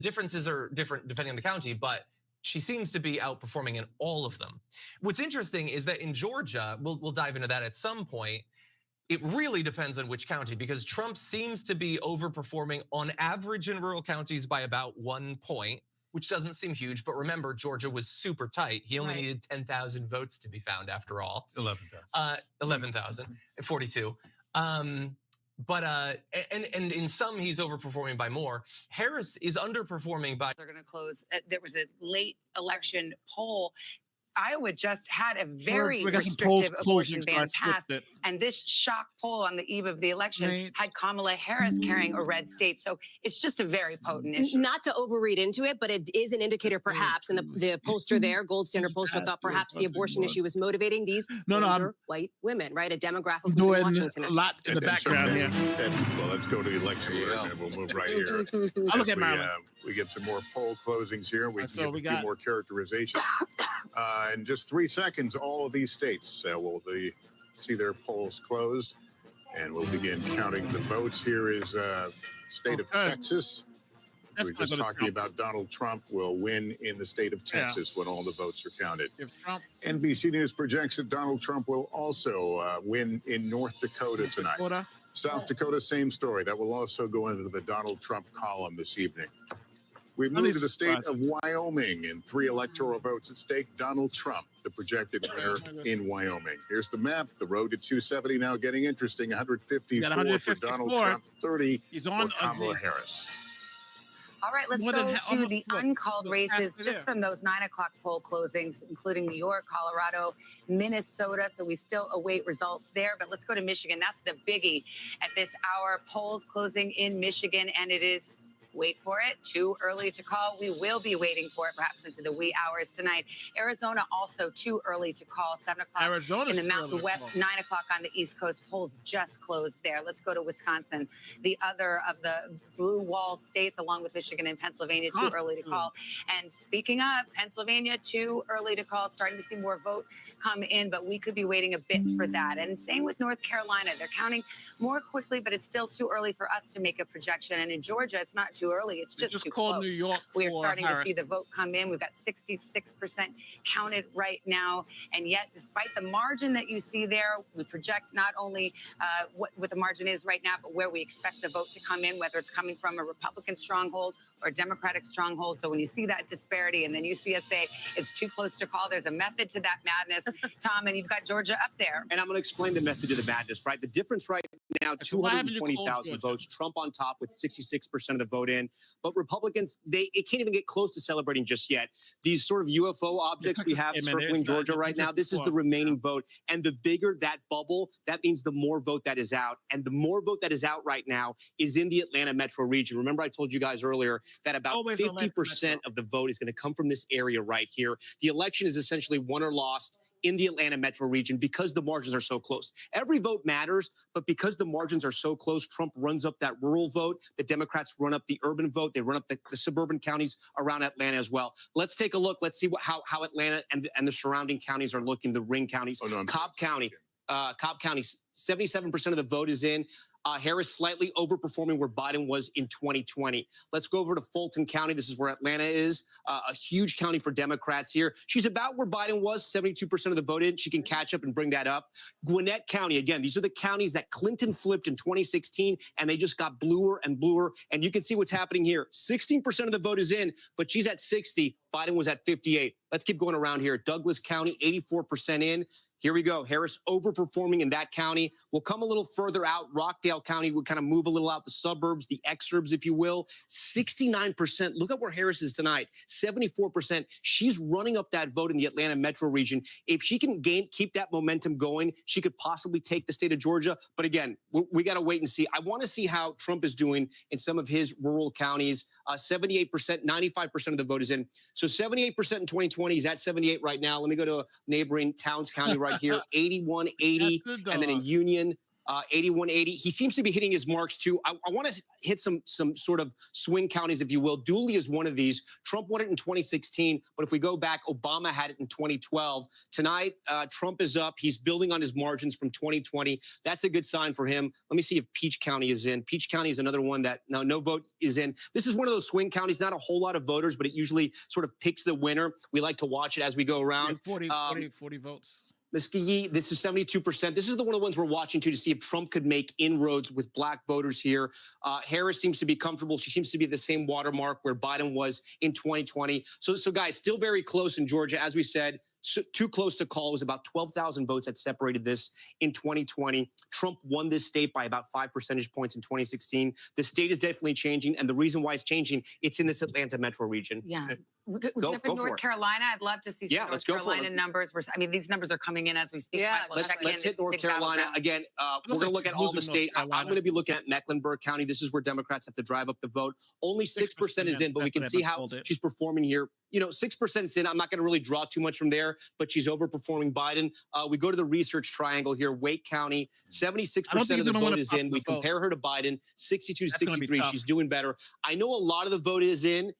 differences are different depending on the county, but she seems to be outperforming in all of them. What's interesting is that in Georgia, we'll dive into that at some point. It really depends on which county, because Trump seems to be overperforming on average in rural counties by about 1 point, which doesn't seem huge. But remember, Georgia was super tight. He only needed 10,000 votes to be found after all. 11,000. 11,000, 42. But and in some he's overperforming by more. Harris is underperforming by. They're going to close. There was a late election poll. Iowa just had a very restrictive abortion ban passed, and this shock poll on the eve of the election had Kamala Harris carrying a red state. So it's just a very potent issue. Not to overread into it, but it is an indicator, perhaps. And the pollster there, Gold Standard pollster, thought perhaps the abortion issue was motivating these older white women, right? A demographic doing watching tonight. A lot in the background here. Well, let's go to the election and we'll move right here. I look at Maryland. We get some more poll closings here. We can get a few more characterizations. In just 3 seconds, all of these states will see their polls closed, and we'll begin counting the votes. Here is state of Texas. We're just talking about Donald Trump will win in the state of Texas when all the votes are counted. NBC News projects that Donald Trump will also win in North Dakota tonight. South Dakota, same story. That will also go into the Donald Trump column this evening. We move to the state of Wyoming, and 3 electoral votes at stake. Donald Trump, the projected winner in Wyoming. Here's the map. The road to 270 now getting interesting. 154 for Donald Trump, 30 for Kamala Harris. All right, let's go to the uncalled races just from those 9 o'clock poll closings, including New York, Colorado, Minnesota. So we still await results there. But let's go to Michigan. That's the biggie at this hour. Polls closing in Michigan, and it is, wait for it, too early to call. We will be waiting for it perhaps into the wee hours tonight. Arizona also too early to call. 7 o'clock in the Mountain West, 9 o'clock on the East Coast. Polls just closed there. Let's go to Wisconsin, the other of the blue wall states, along with Michigan and Pennsylvania, too early to call. And speaking of Pennsylvania, too early to call. Starting to see more vote come in, but we could be waiting a bit for that. And same with North Carolina. They're counting more quickly, but it's still too early for us to make a projection. And in Georgia, it's not too early. It's just too close. New York. We are starting to see the vote come in. We've got 66% counted right now. And yet, despite the margin that you see there, we project not only what the margin is right now, but where we expect the vote to come in, whether it's coming from a Republican stronghold or a Democratic stronghold. So when you see that disparity and then you see us say it's too close to call, there's a method to that madness, Tom, and you've got Georgia up there. And I'm going to explain the method to the madness, right? The difference right now, 220,000 votes, Trump on top with 66% of the vote in. But Republicans, it can't even get close to celebrating just yet. These sort of UFO objects we have circling Georgia right now, this is the remaining vote. And the bigger that bubble, that means the more vote that is out. And the more vote that is out right now is in the Atlanta metro region. Remember, I told you guys earlier that about 50% of the vote is going to come from this area right here. The election is essentially won or lost in the Atlanta metro region because the margins are so close. Every vote matters, but because the margins are so close, Trump runs up that rural vote. The Democrats run up the urban vote. They run up the suburban counties around Atlanta as well. Let's take a look. Let's see how Atlanta and the surrounding counties are looking, the ring counties. Cobb County, 77% of the vote is in. Harris slightly overperforming where Biden was in 2020. Let's go over to Fulton County. This is where Atlanta is, a huge county for Democrats here. She's about where Biden was, 72% of the vote in. She can catch up and bring that up. Gwinnett County, again, these are the counties that Clinton flipped in 2016, and they just got bluer and bluer. And you can see what's happening here. 16% of the vote is in, but she's at 60. Biden was at 58. Let's keep going around here. Douglas County, 84% in. Here we go. Harris overperforming in that county. We'll come a little further out. Rockdale County will kind of move a little out the suburbs, the exurbs, if you will. 69%. Look at where Harris is tonight. 74%. She's running up that vote in the Atlanta metro region. If she can keep that momentum going, she could possibly take the state of Georgia. But again, we got to wait and see. I want to see how Trump is doing in some of his rural counties. 78%, 95% of the vote is in. So 78% in 2020. He's at 78 right now. Let me go to neighboring Towns County right here, 81, 80, and then in Union, 8180. He seems to be hitting his marks too. I want to hit some sort of swing counties, if you will. Dooley is one of these. Trump won it in 2016, but if we go back, Obama had it in 2012. Tonight, Trump is up. He's building on his margins from 2020. That's a good sign for him. Let me see if Peach County is in. Peach County is another one that no vote is in. This is one of those swing counties, not a whole lot of voters, but it usually sort of picks the winner. We like to watch it as we go around. Yeah, 40 votes. This is 72%. This is one of the ones we're watching to see if Trump could make inroads with black voters here. Harris seems to be comfortable. She seems to be at the same watermark where Biden was in 2020. So guys, still very close in Georgia. As we said, too close to call. It was about 12,000 votes that separated this in 2020. Trump won this state by about 5 percentage points in 2016. The state is definitely changing. And the reason why it's changing, it's in this Atlanta metro region. Yeah. Would you have in North Carolina? I'd love to see some North Carolina numbers. I mean, these numbers are coming in as we speak. Yeah, let's hit North Carolina. Again, we're going to look at all the state. I'm going to be looking at Mecklenburg County. This is where Democrats have to drive up the vote. Only 6% is in, but we can see how she's performing here. 6% is in. I'm not going to really draw too much from there, but she's overperforming Biden. We go to the research triangle here. Wake County, 76% of the vote is in. We compare her to Biden, 62 to 63. She's doing better. I know a lot of the vote is in.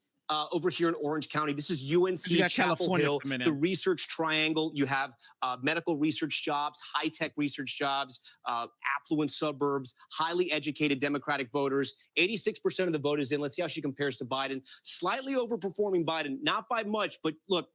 Over here in Orange County. This is UNC Chapel Hill, the research triangle. You have medical research jobs, high-tech research jobs, affluent suburbs, highly educated Democratic voters. 86% of the vote is in. Let's see how she compares to Biden. Slightly overperforming Biden, not by much, but look,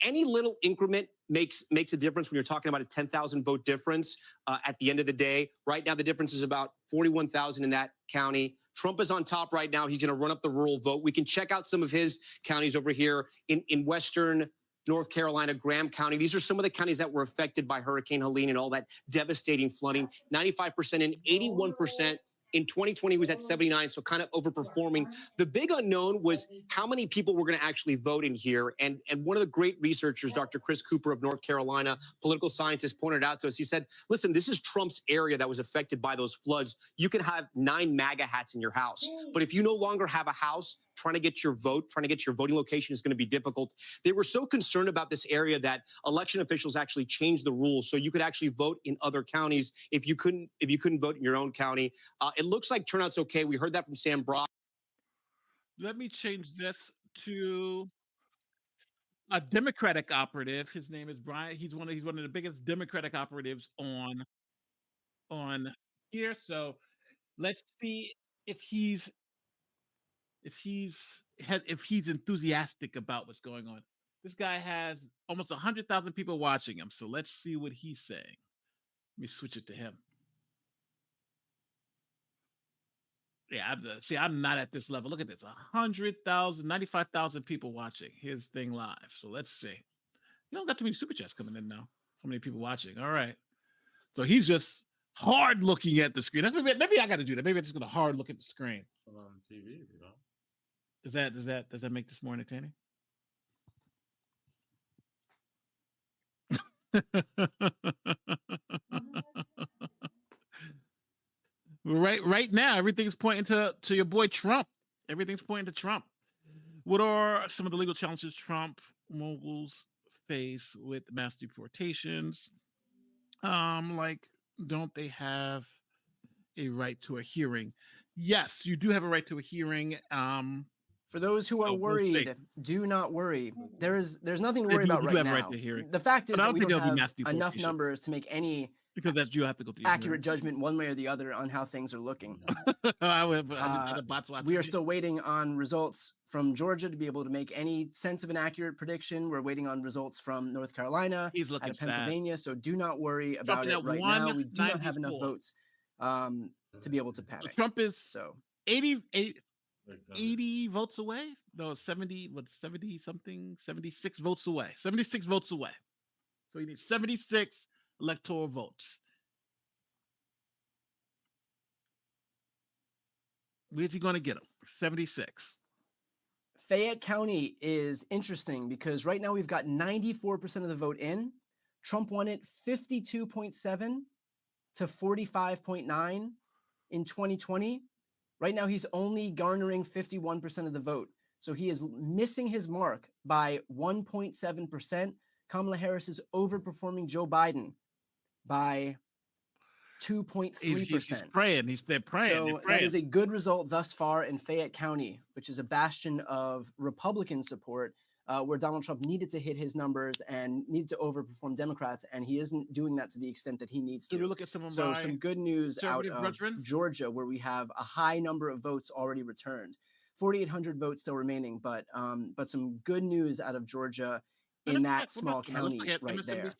any little increment makes a difference when you're talking about a 10,000 vote difference at the end of the day. Right now, the difference is about 41,000 in that county. Trump is on top right now. He's going to run up the rural vote. We can check out some of his counties over here in Western North Carolina, Graham County. These are some of the counties that were affected by Hurricane Helene and all that devastating flooding. 95% and 81%. In 2020, he was at 79, so kind of overperforming. The big unknown was how many people were going to actually vote in here. And one of the great researchers, Dr. Chris Cooper of North Carolina, political scientist, pointed out to us. He said, listen, this is Trump's area that was affected by those floods. You can have 9 MAGA hats in your house. But if you no longer have a house, trying to get your vote, trying to get your voting location is going to be difficult. They were so concerned about this area that election officials actually changed the rules so you could actually vote in other counties if you couldn't vote in your own county. It looks like turnout's okay. We heard that from Sam Brock. Let me change this to a Democratic operative. His name is Brian. He's one of the biggest Democratic operatives on here. So let's see if he's enthusiastic about what's going on. This guy has almost 100,000 people watching him. So let's see what he's saying. Let me switch it to him. Yeah, I'm not at this level. Look at this, 100,000, 95,000 people watching his thing live. So let's see. You don't got too many super chats coming in now. So many people watching. All right. So he's just hard looking at the screen. Maybe I got to do that. Maybe I'm just going to hard look at the screen. On TV, you know. Does that make this more entertaining? Right now, everything's pointing to your boy Trump. Everything's pointing to Trump. What are some of the legal challenges Trump moguls face with mass deportations? Don't they have a right to a hearing? Yes, you do have a right to a hearing. For those who are worried, do not worry. There's nothing to worry about right now. Right to hearing. The fact is that we don't have be enough numbers to make any because you have to go to accurate judgment one way or the other on how things are looking. We are still waiting on results from Georgia to be able to make any sense of an accurate prediction. We're waiting on results from North Carolina and Pennsylvania. So do not worry about it right now. We do not have enough votes to be able to panic. Trump is 80 votes away. No, 76 votes away. 76 votes away. So he needs 76 electoral votes. Where's he going to get them? 76. Fayette County is interesting because right now we've got 94% of the vote in. Trump won it 52.7 to 45.9 in 2020. Right now, he's only garnering 51% of the vote. So he is missing his mark by 1.7%. Kamala Harris is overperforming Joe Biden by 2.3%. He's praying. They're praying. So that is a good result thus far in Fayette County, which is a bastion of Republican support, where Donald Trump needed to hit his numbers and needed to overperform Democrats, and he isn't doing that to the extent that he needs to. We look at some good news out of Georgia, where we have a high number of votes already returned. 4,800 votes still remaining, but some good news out of Georgia in that small county right there.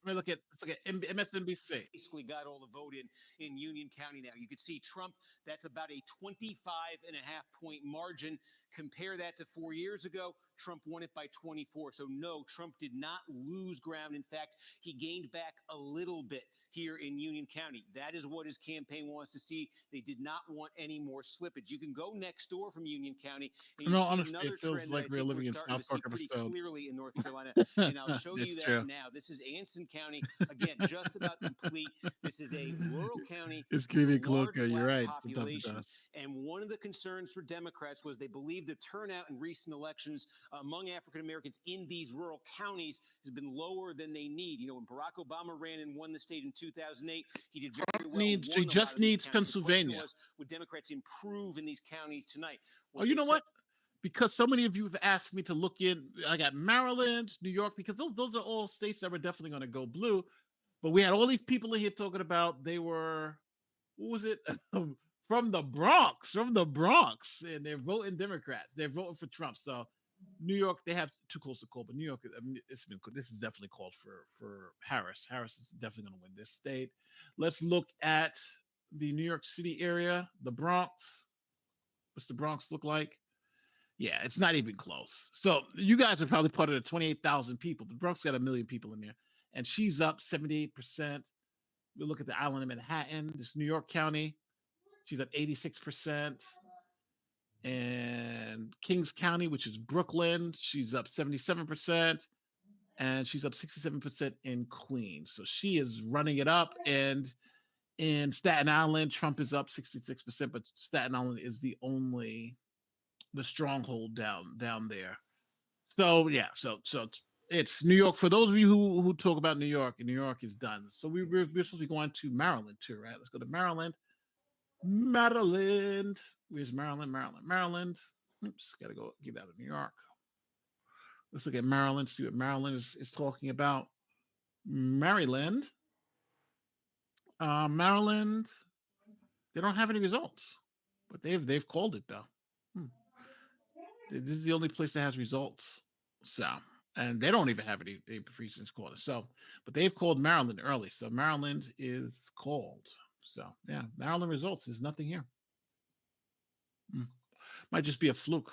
Let's look at MSNBC. Basically got all the vote in Union County now. You can see Trump, that's about a 25.5-point margin. Compare that to 4 years ago, Trump won it by 24. So no, Trump did not lose ground. In fact, he gained back a little bit here in Union County. That is what his campaign wants to see. They did not want any more slippage. You can go next door from Union County and you see honestly, another it feels trend like we're living in South Park pretty episode. Clearly in North Carolina, and I'll show you that now. This is Anson County, again, just about complete. This is a rural county. It's creepy, Cloaca. You're right. And one of the concerns for Democrats was they believe the turnout in recent elections among African Americans in these rural counties has been lower than they need. You know, when Barack Obama ran and won the state in 2008, he did very well. He just needs Pennsylvania. Would Democrats improve in these counties tonight? You know what? Because so many of you have asked me to look in, I got Maryland, New York, because those are all states that were definitely going to go blue. But we had all these people in here talking about they were, what was it? from the Bronx, and they're voting Democrats. They're voting for Trump. So New York, they have too close to call, but New York, this is definitely called for Harris. Harris is definitely going to win this state. Let's look at the New York City area, the Bronx. What's the Bronx look like? Yeah, it's not even close. So you guys are probably part of the 28,000 people, but Bronx got 1 million people in there, and she's up 78%. We look at the island of Manhattan, this New York County, she's up 86%. And Kings County, which is Brooklyn, she's up 77%, and she's up 67% in Queens. So she is running it up. And in Staten Island, Trump is up 66%, but Staten Island is the stronghold down there. So yeah, so it's New York. For those of you who talk about New York is done. So we're supposed to be going to Maryland too, right? Let's go to Maryland. Where's Maryland? Oops, gotta go get out of New York. Let's look at Maryland, see what Maryland is talking about. Maryland, they don't have any results, but they've called it though. This is the only place that has results. So, and they don't even have any precincts called. So, but they've called Maryland early. So Maryland is called. So yeah, Maryland results. There's nothing here. Might just be a fluke.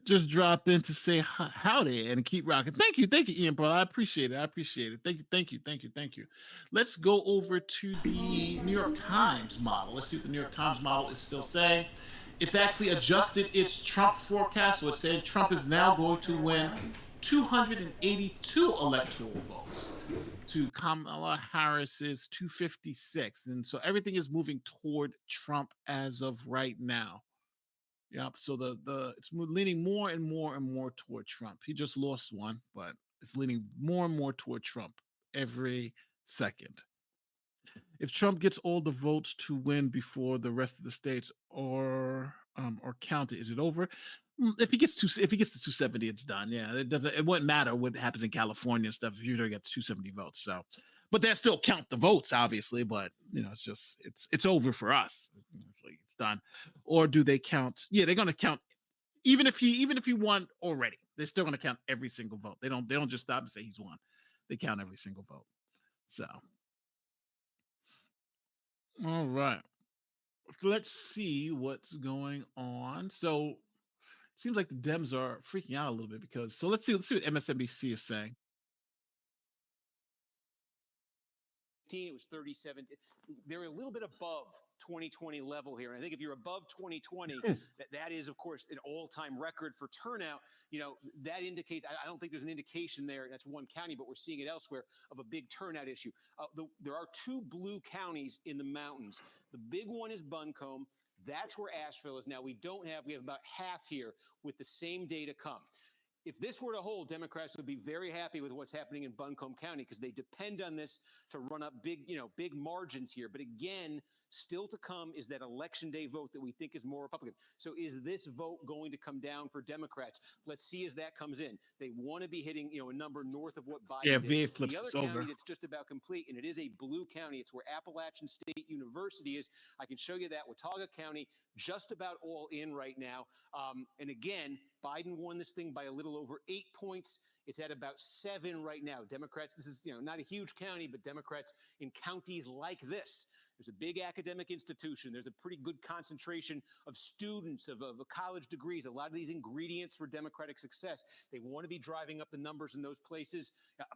Just drop in to say howdy and keep rocking. Thank you, Ian, bro. I appreciate it. Thank you. Let's go over to the New York Times model. Let's see what the New York Times model is still saying. It's actually adjusted its Trump forecast. So it's saying Trump is now going to win 282 electoral votes to Kamala Harris's 256. And so everything is moving toward Trump as of right now. Yep. So it's leaning more and more toward Trump. He just lost one, but it's leaning more and more toward Trump every second. If Trump gets all the votes to win before the rest of the states or counted, is it over? If he gets to 270, it's done. Yeah, it wouldn't matter what happens in California and stuff if you don't get 270 votes. So, but they still count the votes, obviously. But it's over for us. It's done. Or do they count? Yeah, they're going to count. Even if he won already, they're still going to count every single vote. They don't just stop and say he's won. They count every single vote. So, all right. Let's see what's going on. So. Seems like the Dems are freaking out a little bit because let's see what MSNBC is saying. It was 37. They're a little bit above 2020 level here. And I think if you're above 2020, that is, of course, an all-time record for turnout. You know, that indicates, I don't think there's an indication there, that's one county, but we're seeing it elsewhere, of a big turnout issue. There are 2 blue counties in the mountains. The big one is Buncombe. That's where Asheville is now. We have about half here with the same data come. If this were to hold, Democrats would be very happy with what's happening in Buncombe County because they depend on this to run up big margins here. But again, still to come is that election day vote that we think is more Republican. So is this vote going to come down for Democrats? Let's see as that comes in. They want to be hitting, a number north of what Biden did. flips The other over. county that's just about complete, and it is a blue county. It's where Appalachian State University is. I can show you that. Watauga County, just about all in right now. And again, Biden won this thing by a little over 8 points. It's at about 7 right now. Democrats, this is, not a huge county, but Democrats in counties like this, there's a big academic institution. There's a pretty good concentration of students, of college degrees, a lot of these ingredients for Democratic success. They want to be driving up the numbers in those places.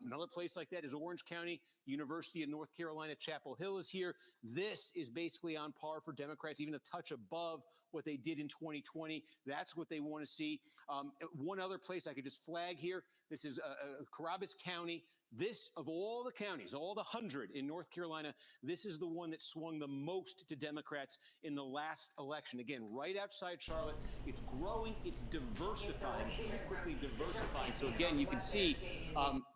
Another place like that is Orange County. University of North Carolina, Chapel Hill is here. This is basically on par for Democrats, even a touch above what they did in 2020. That's what they want to see. One other place I could just flag here, this is Carrabas County. This, of all the counties, all the 100 in North Carolina, this is the one that swung the most to Democrats in the last election. Again, right outside Charlotte, it's growing, it's diversifying, it's pretty quickly diversifying. So again, you can see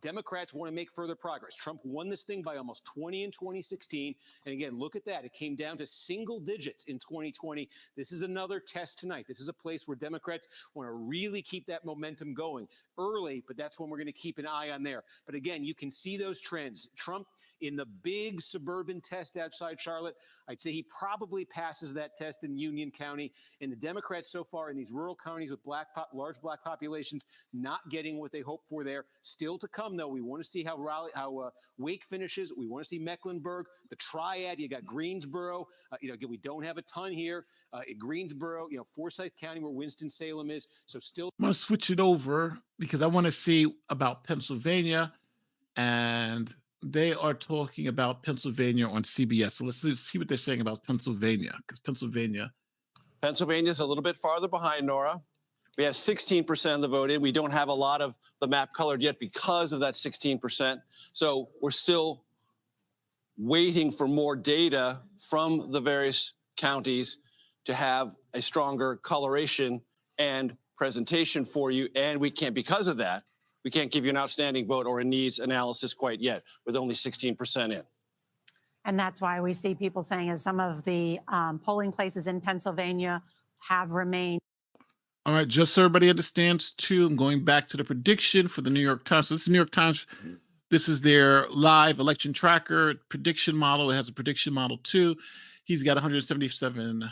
Democrats want to make further progress. Trump won this thing by almost 20 in 2016. And again, look at that. It came down to single digits in 2020. This is another test tonight. This is a place where Democrats want to really keep that momentum going early, but that's when we're going to keep an eye on there. But again, you can see those trends. Trump in the big suburban test outside Charlotte, I'd say he probably passes that test in Union County. And the Democrats so far in these rural counties with large black populations, not getting what they hope for there. Still to come, though. We want to see how Wake finishes. We want to see Mecklenburg, the triad. You got Greensboro. Again, we don't have a ton here. Greensboro, Forsyth County, where Winston-Salem is. So still. I'm going to switch it over because I want to see about Pennsylvania. And they are talking about Pennsylvania on CBS. So let's see what they're saying about Pennsylvania, because Pennsylvania is a little bit farther behind, Nora. We have 16% of the vote in. We don't have a lot of the map colored yet because of that 16%. So we're still waiting for more data from the various counties to have a stronger coloration and presentation for you. And we can't, because of that, we can't give you an outstanding vote or a needs analysis quite yet, with only 16% in. And that's why we see people saying, as some of the polling places in Pennsylvania have remained. All right, just so everybody understands, too, I'm going back to the prediction for the New York Times. So this is New York Times. This is their live election tracker prediction model. It has a prediction model, too. He's got 177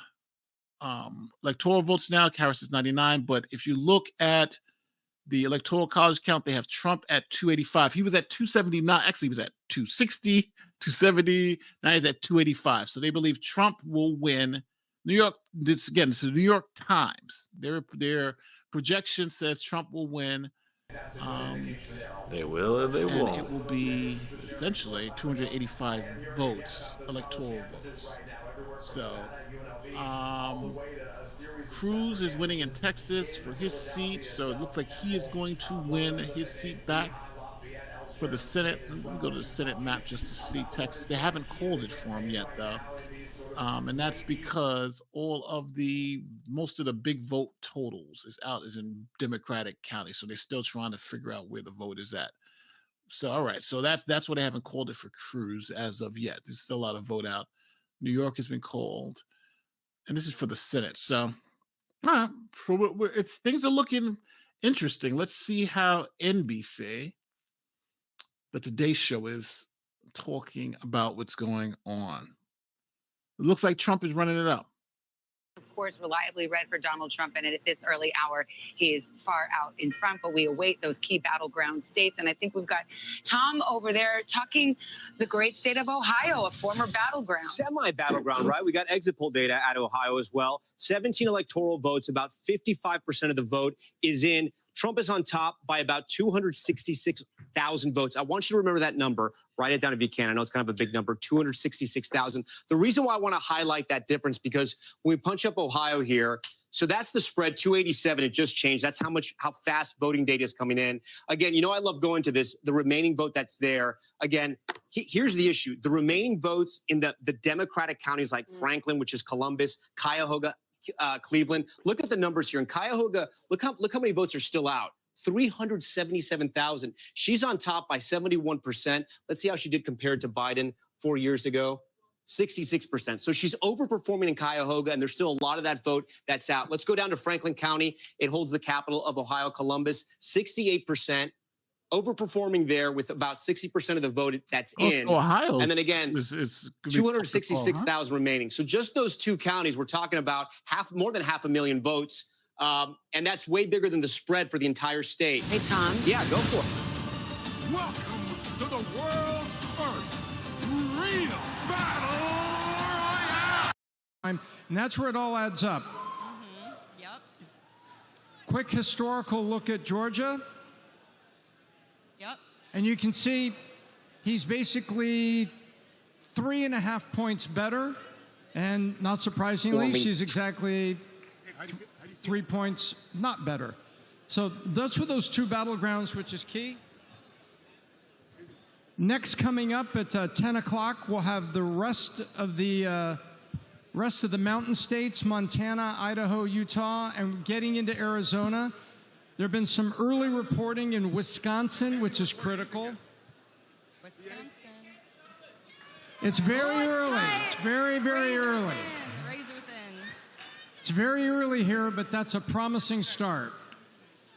electoral votes now. Harris is 99. But if you look at the Electoral College count, they have Trump at 285. He was at 279. Actually, he was at 260, 270. Now he's at 285. So they believe Trump will win. New York, this is the New York Times. Their projection says Trump will win. They will or they won't. It will be essentially 285 votes, electoral votes. So, Cruz is winning in Texas for his seat, so it looks like he is going to win his seat back for the Senate. Let me go to the Senate map just to see Texas. They haven't called it for him yet, though, and that's because most of the big vote totals is in Democratic counties, so they're still trying to figure out where the vote is at. So, all right, so that's why they haven't called it for Cruz as of yet. There's still a lot of vote out. New York has been called, and this is for the Senate. So. Things are looking interesting. Let's see how NBC, the Today Show, is talking about what's going on. It looks like Trump is running it up. Of course, reliably read for Donald Trump, and at this early hour, he is far out in front, but we await those key battleground states. And I think we've got Tom over there talking the great state of Ohio, a former battleground. Semi-battleground, right? We got exit poll data out of Ohio as well. 17 electoral votes, about 55% of the vote is in. Trump is on top by about 266,000 votes. I want you to remember that number. Write it down if you can. I know it's kind of a big number, 266,000. The reason why I want to highlight that difference, because when we punch up Ohio here, so that's the spread, 287. It just changed. That's how fast voting data is coming in. Again, I love going to this, the remaining vote that's there. Again, here's the issue. The remaining votes in the Democratic counties like Franklin, which is Columbus, Cuyahoga, Cleveland. Look at the numbers here. In Cuyahoga, look how many votes are still out. 377,000. She's on top by 71%. Let's see how she did compared to Biden 4 years ago. 66%. So she's overperforming in Cuyahoga, and there's still a lot of that vote that's out. Let's go down to Franklin County. It holds the capital of Ohio, Columbus, 68%. Overperforming there with about 60% of the vote that's in. Ohio. And then again, it's 266,000 remaining. So just those two counties, we're talking about more than 500,000 votes. And that's way bigger than the spread for the entire state. Hey, Tom. Yeah, go for it. Welcome to the world's first real battle royale. And that's where it all adds up. Yep. Quick historical look at Georgia. Yep. And you can see he's basically 3.5 points better. And not surprisingly, she's exactly 3 points not better. So that's for those two battlegrounds, which is key. Next, coming up at 10 o'clock, we'll have the rest of the mountain states, Montana, Idaho, Utah, and getting into Arizona. There have been some early reporting in Wisconsin, which is critical. Wisconsin. It's very early. It's very, very early. Razor thin. It's very early here, but that's a promising start.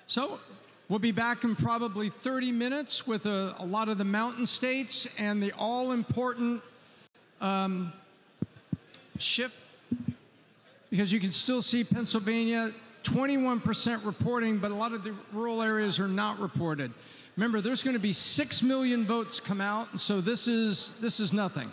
So we'll be back in probably 30 minutes with a lot of the mountain states and the all-important shift, because you can still see Pennsylvania, 21% reporting, but a lot of the rural areas are not reported. Remember, there's going to be 6 million votes come out, and so this is nothing.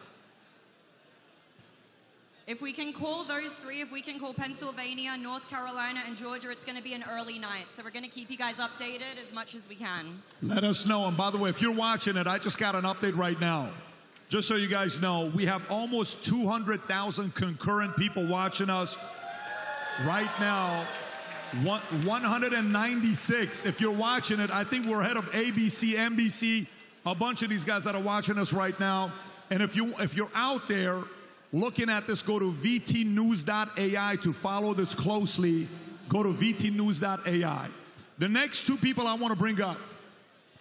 If we can call those three, if we can call Pennsylvania, North Carolina, and Georgia, it's going to be an early night. So we're going to keep you guys updated as much as we can. Let us know. And by the way, if you're watching it, I just got an update right now. Just so you guys know, we have almost 200,000 concurrent people watching us right now. 196. If you're watching it, I think we're ahead of ABC, NBC, a bunch of these guys that are watching us right now. And if you're out there looking at this, go to vtnews.ai to follow this closely. Go to vtnews.ai. The next two people I want to bring up,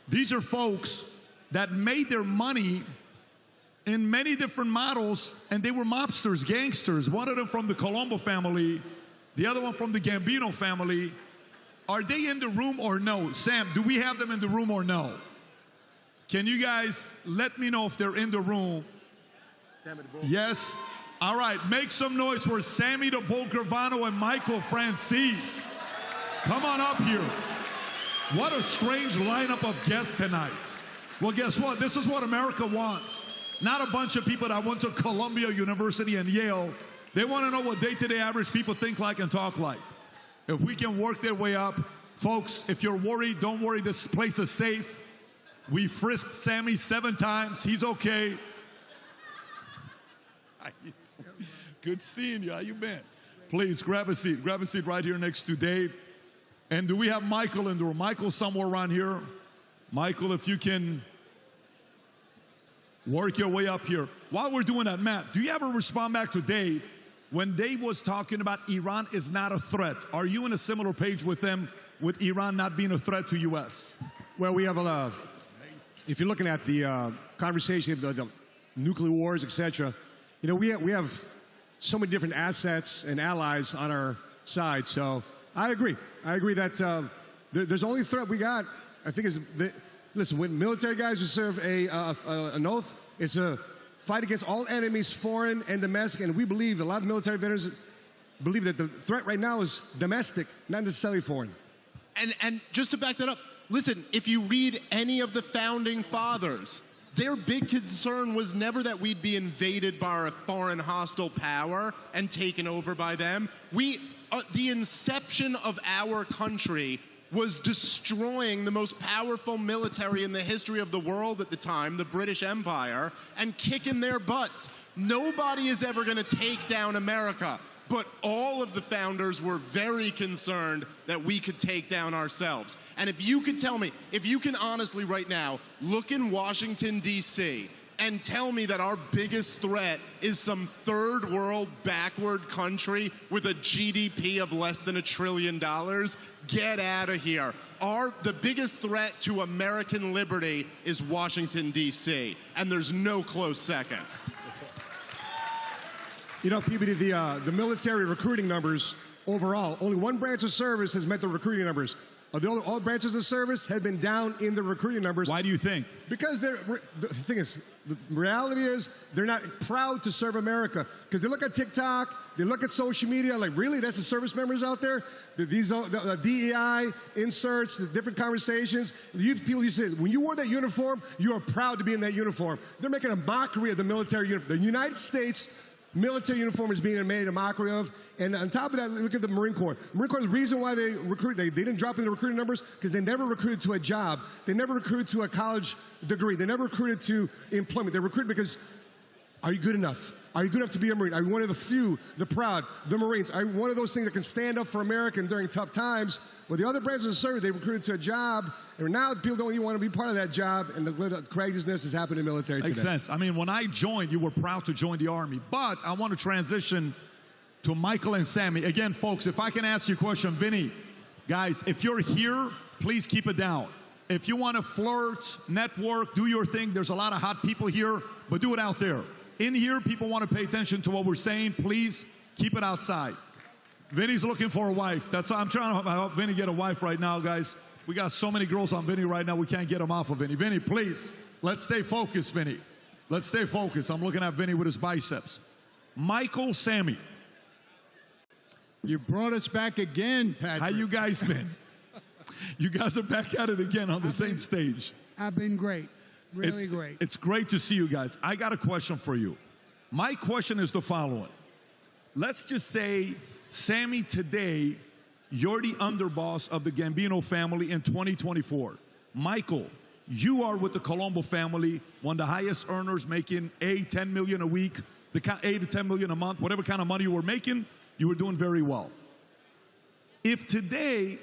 these are folks that made their money in many different models, and they were mobsters, gangsters. One of them from the Colombo family, the other one from the Gambino family. Are they in the room or no? Sam, do we have them in the room or no? Can you guys let me know if they're in the room? Yes? All right, make some noise for Sammy the Bull Gravano and Michael Francis. Come on up here. What a strange lineup of guests tonight. Well, guess what? This is what America wants. Not a bunch of people that went to Columbia University and Yale. They want to know what day-to-day average people think like and talk like. If we can work their way up, folks, if you're worried, don't worry. This place is safe. We frisked Sammy 7 times. He's okay. Good seeing you. How you been? Please grab a seat. Grab a seat right here next to Dave. And do we have Michael in the room? Michael somewhere around here. Michael, if you can work your way up here. While we're doing that, Matt, do you ever respond back to Dave when Dave was talking about Iran is not a threat? Are you on a similar page with them, with Iran not being a threat to U.S.? Well, we have a if you're looking at the conversation of the nuclear wars, etc., you know, we have so many different assets and allies on our side. So I agree. I agree that there's only threat we got, I think, is listen, when military guys who serve an oath, it's a fight against all enemies, foreign and domestic. And we believe, a lot of military veterans believe that the threat right now is domestic, not necessarily foreign. And just to back that up, listen, if you read any of the founding fathers, their big concern was never that we'd be invaded by a foreign hostile power and taken over by them. The inception of our country was destroying the most powerful military in the history of the world at the time, the British Empire, and kicking their butts. Nobody is ever going to take down America, but all of the founders were very concerned that we could take down ourselves. And if you could tell me, if you can honestly right now look in Washington, D.C., and tell me that our biggest threat is some third world backward country with a GDP of less than $1 trillion? Get out of here. The biggest threat to American liberty is Washington, D.C., and there's no close second. You know, PBD, the military recruiting numbers overall, only one branch of service has met the recruiting numbers. All branches of service have been down in the recruiting numbers. Why do you think? Because the thing is, the reality is they're not proud to serve America. Because they look at TikTok, they look at social media, like, really, that's the service members out there? These the DEI inserts, the different conversations. People used to say, when you wore that uniform, you are proud to be in that uniform. They're making a mockery of the military uniform. The United States military uniform is being made a mockery of. And on top of that, look at the Marine Corps. Marine Corps, the reason why they didn't drop in the recruiting numbers, because they never recruited to a job. They never recruited to a college degree. They never recruited to employment. They recruited because, are you good enough? Are you good enough to be a Marine? Are you one of the few, the proud, the Marines? Are you one of those things that can stand up for America during tough times? Well, the other branches of service, they recruited to a job, and now people don't even want to be part of that job, and the courageousness has happened in the military today. Makes sense. I mean, when I joined, you were proud to join the Army, but I want to transition to Michael and Sammy. Again, folks, if I can ask you a question, Vinny, guys, if you're here, please keep it down. If you want to flirt, network, do your thing, there's a lot of hot people here, but do it out there. In here, people want to pay attention to what we're saying. Please keep it outside. Vinny's looking for a wife. That's why I'm trying to help Vinny get a wife right now, guys. We got so many girls on Vinny right now, we can't get him off of Vinny. Vinny, please, let's stay focused, Vinny. Let's stay focused. I'm looking at Vinny with his biceps. Michael, Sammy. You brought us back again, Patrick. How you guys been? You guys are back at it again on the same stage. I've been great. Really great. It's great to see you guys. I got a question for you. My question is the following. Let's just say, Sammy, today, you're the underboss of the Gambino family in 2024. Michael, you are with the Colombo family, one of the highest earners, making $10 million a week, $8 to $10 million a month, whatever kind of money you were making, you were doing very well. If today,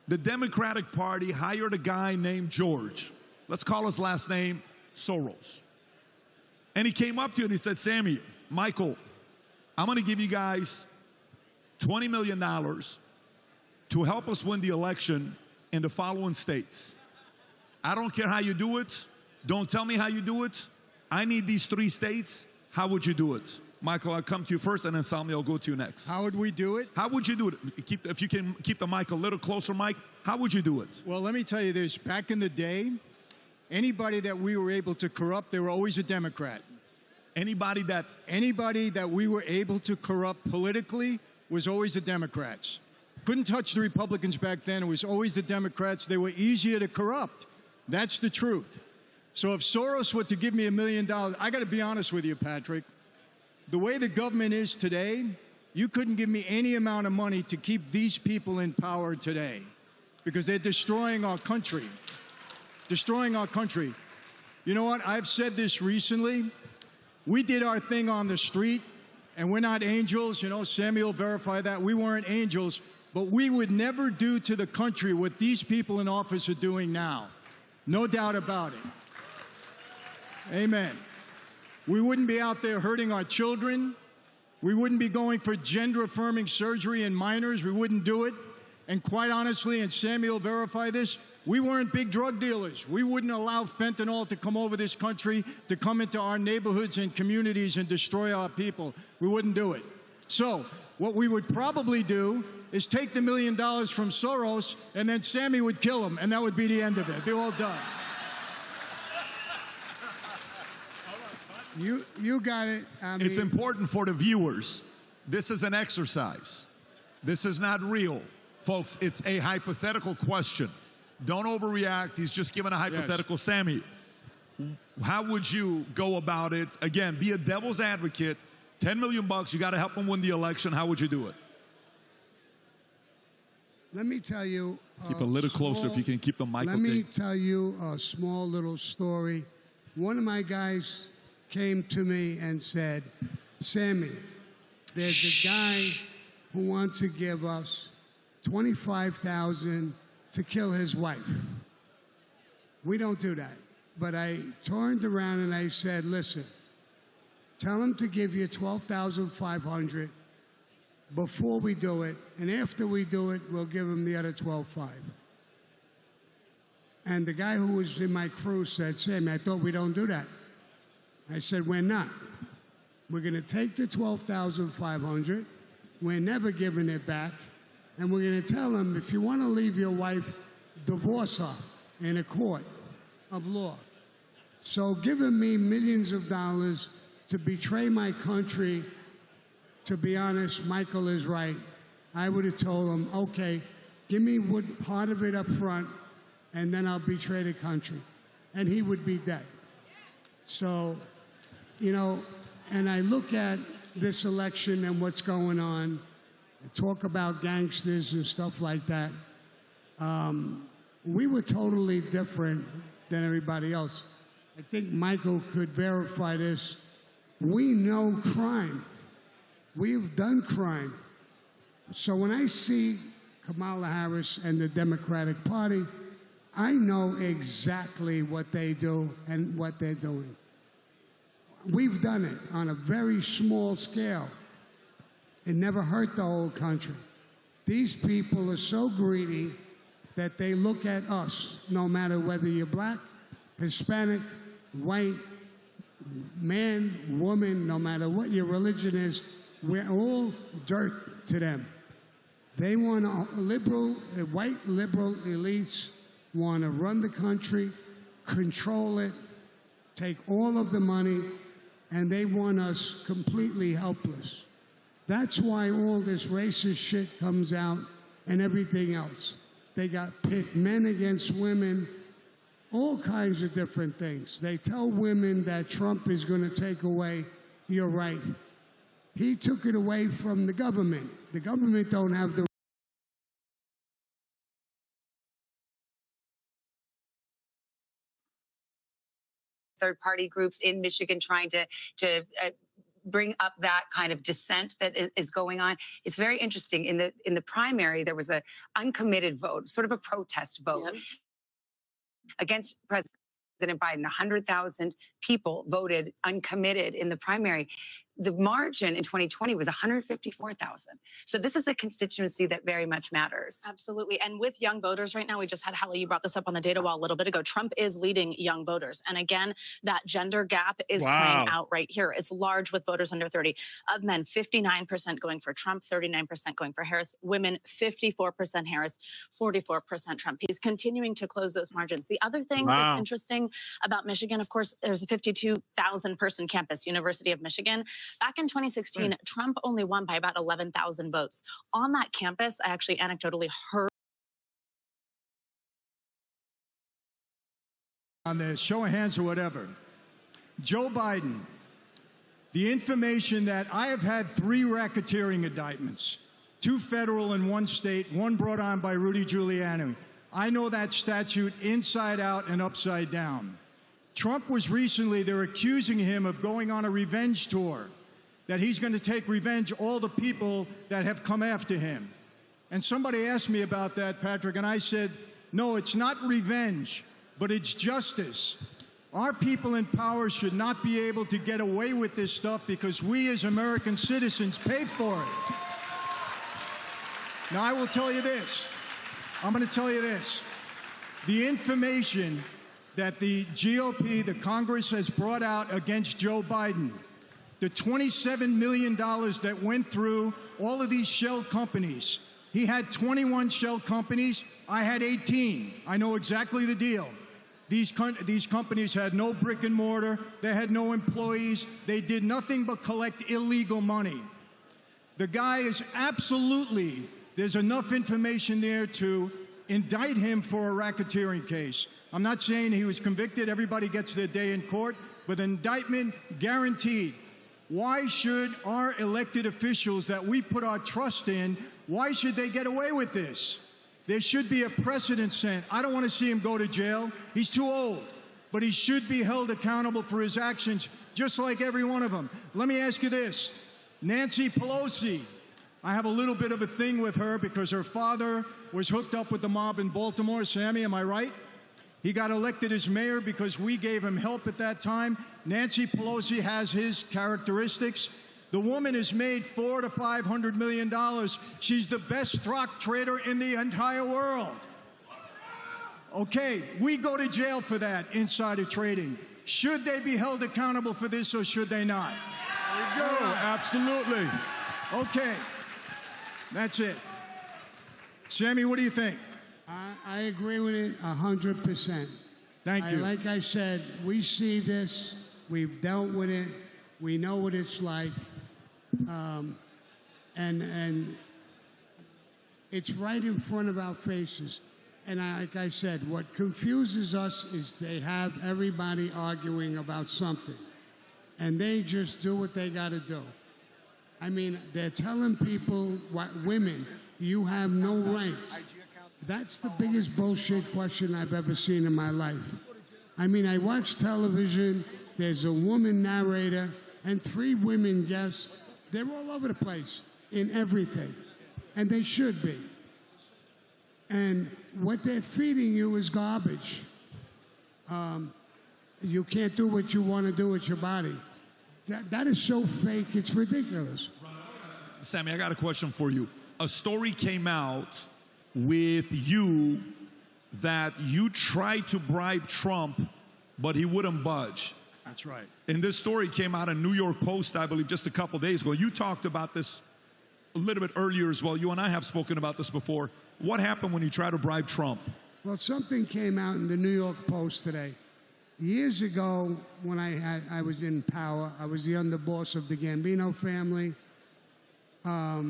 the Democratic Party hired a guy named George, let's call his last name Soros. And he came up to you and he said, Sammy, Michael, I'm going to give you guys $20 million to help us win the election in the following states. I don't care how you do it. Don't tell me how you do it. I need these 3 states. How would you do it? Michael, I'll come to you first, and then Sammy, I'll go to you next. How would we do it? How would you do it? If you can keep the mic a little closer, Mike, how would you do it? Well, let me tell you this. Back in the day, anybody that we were able to corrupt, they were always a Democrat. Anybody that we were able to corrupt politically was always the Democrats. Couldn't touch the Republicans back then. It was always the Democrats. They were easier to corrupt. That's the truth. So if Soros were to give me $1 million, I got to be honest with you, Patrick. The way the government is today, you couldn't give me any amount of money to keep these people in power today because they're destroying our country. Destroying our country. You know what? I've said this recently. We did our thing on the street, and we're not angels. You know, Sammy will verify that. We weren't angels, but we would never do to the country what these people in office are doing now. No doubt about it. Amen. We wouldn't be out there hurting our children. We wouldn't be going for gender-affirming surgery in minors. We wouldn't do it. And quite honestly, and Sammy will verify this, we weren't big drug dealers. We wouldn't allow fentanyl to come over this country, to come into our neighborhoods and communities and destroy our people. We wouldn't do it. So what we would probably do is take the $1 million from Soros, and then Sammy would kill him, and that would be the end of it. It'd be all done. You got it. I mean, it's important for the viewers. This is an exercise. This is not real. Folks, it's a hypothetical question. Don't overreact. He's just giving a hypothetical. Yes. Sammy, how would you go about it? Again, be a devil's advocate. $10 million, you got to help him win the election. How would you do it? Let me tell you. Keep a little closer if you can keep the mic. Let me tell you a small little story. One of my guys came to me and said, Sammy, there's a guy who wants to give us $25,000 to kill his wife. We don't do that. But I turned around and I said, listen, tell him to give you $12,500 before we do it, and after we do it, we'll give him the other $12,500. And the guy who was in my crew said, Sammy, I thought we don't do that. I said, we're not. We're going to take the $12,500. We're never giving it back. And we're going to tell him, if you want to leave your wife, divorce her in a court of law. So giving me millions of dollars to betray my country, to be honest, Michael is right. I would have told him, okay, give me part of it up front, and then I'll betray the country. And he would be dead. So, you know, and I look at this election and what's going on, and talk about gangsters and stuff like that. We were totally different than everybody else. I think Michael could verify this. We know crime. We've done crime. So when I see Kamala Harris and the Democratic Party, I know exactly what they do and what they're doing. We've done it on a very small scale. It never hurt the whole country. These people are so greedy that they look at us, no matter whether you're black, Hispanic, white, man, woman, no matter what your religion is, we're all dirt to them. They want white liberal elites want to run the country, control it, take all of the money, and they want us completely helpless. That's why all this racist shit comes out and everything else. They got pit men against women, all kinds of different things. They tell women that Trump is going to take away your right. He took it away from the government. The government don't have the third-party groups in Michigan trying to bring up that kind of dissent that is going on. It's very interesting. In the primary, there was an uncommitted vote, sort of a protest vote against President Biden. 100,000 people voted uncommitted in the primary. The margin in 2020 was 154,000. So this is a constituency that very much matters. Absolutely. And with young voters right now, we just had Hallie, you brought this up on the data wall a little bit ago. Trump is leading young voters. And again, that gender gap is playing out right here. It's large with voters under 30. Of men, 59% going for Trump, 39% going for Harris. Women, 54% Harris, 44% Trump. He's continuing to close those margins. The other thing that's interesting about Michigan, of course, there's a 52,000 person campus, University of Michigan. Back in 2016, Trump only won by about 11,000 votes. On that campus, I actually anecdotally heard. On the show of hands or whatever, Joe Biden, the information that I have had 3 racketeering indictments, 2 federal and 1 state, 1 brought on by Rudy Giuliani. I know that statute inside out and upside down. Trump was recently, they're accusing him of going on a revenge tour, that he's going to take revenge all the people that have come after him. And somebody asked me about that, Patrick, and I said, no, it's not revenge, but it's justice. Our people in power should not be able to get away with this stuff because we as American citizens pay for it. Now, I will tell you this. I'm going to tell you this. The information that the GOP, the Congress, has brought out against Joe Biden, the $27 million that went through all of these shell companies. He had 21 shell companies. I had 18. I know exactly the deal. These companies had no brick and mortar. They had no employees. They did nothing but collect illegal money. The guy is absolutely, there's enough information there to indict him for a racketeering case. I'm not saying he was convicted. Everybody gets their day in court, but indictment guaranteed. Why should our elected officials that we put our trust in, why should they get away with this? There should be a precedent set. I don't want to see him go to jail. He's too old. But he should be held accountable for his actions, just like every one of them. Let me ask you this. Nancy Pelosi, I have a little bit of a thing with her because her father was hooked up with the mob in Baltimore. Sammy, am I right? He got elected as mayor because we gave him help at that time. Nancy Pelosi has his characteristics. The woman has made $400 to $500 million. She's the best stock trader in the entire world. Okay, we go to jail for that, insider trading. Should they be held accountable for this or should they not? There you go, absolutely. Okay, that's it. Sammy, what do you think? I agree with it 100%. Thank you. Like I said, we see this. We've dealt with it. We know what it's like. And it's right in front of our faces. And like I said, what confuses us is they have everybody arguing about something. And they just do what they got to do. I mean, they're telling people, women, you have no rights. That's the biggest bullshit question I've ever seen in my life. I mean, I watch television, there's a woman narrator, and 3 women guests. They're all over the place in everything. And they should be. And what they're feeding you is garbage. You can't do what you want to do with your body. That is so fake, it's ridiculous. Sammy, I got a question for you. A story came out with you that you tried to bribe Trump, but he wouldn't budge. That's right. And this story came out in New York Post, I believe, just a couple days ago. You talked about this a little bit earlier as well. You and I have spoken about this before. What happened when you tried to bribe Trump? Well, something came out in the New York Post today. Years ago, when I was in power, I was the underboss of the Gambino family. I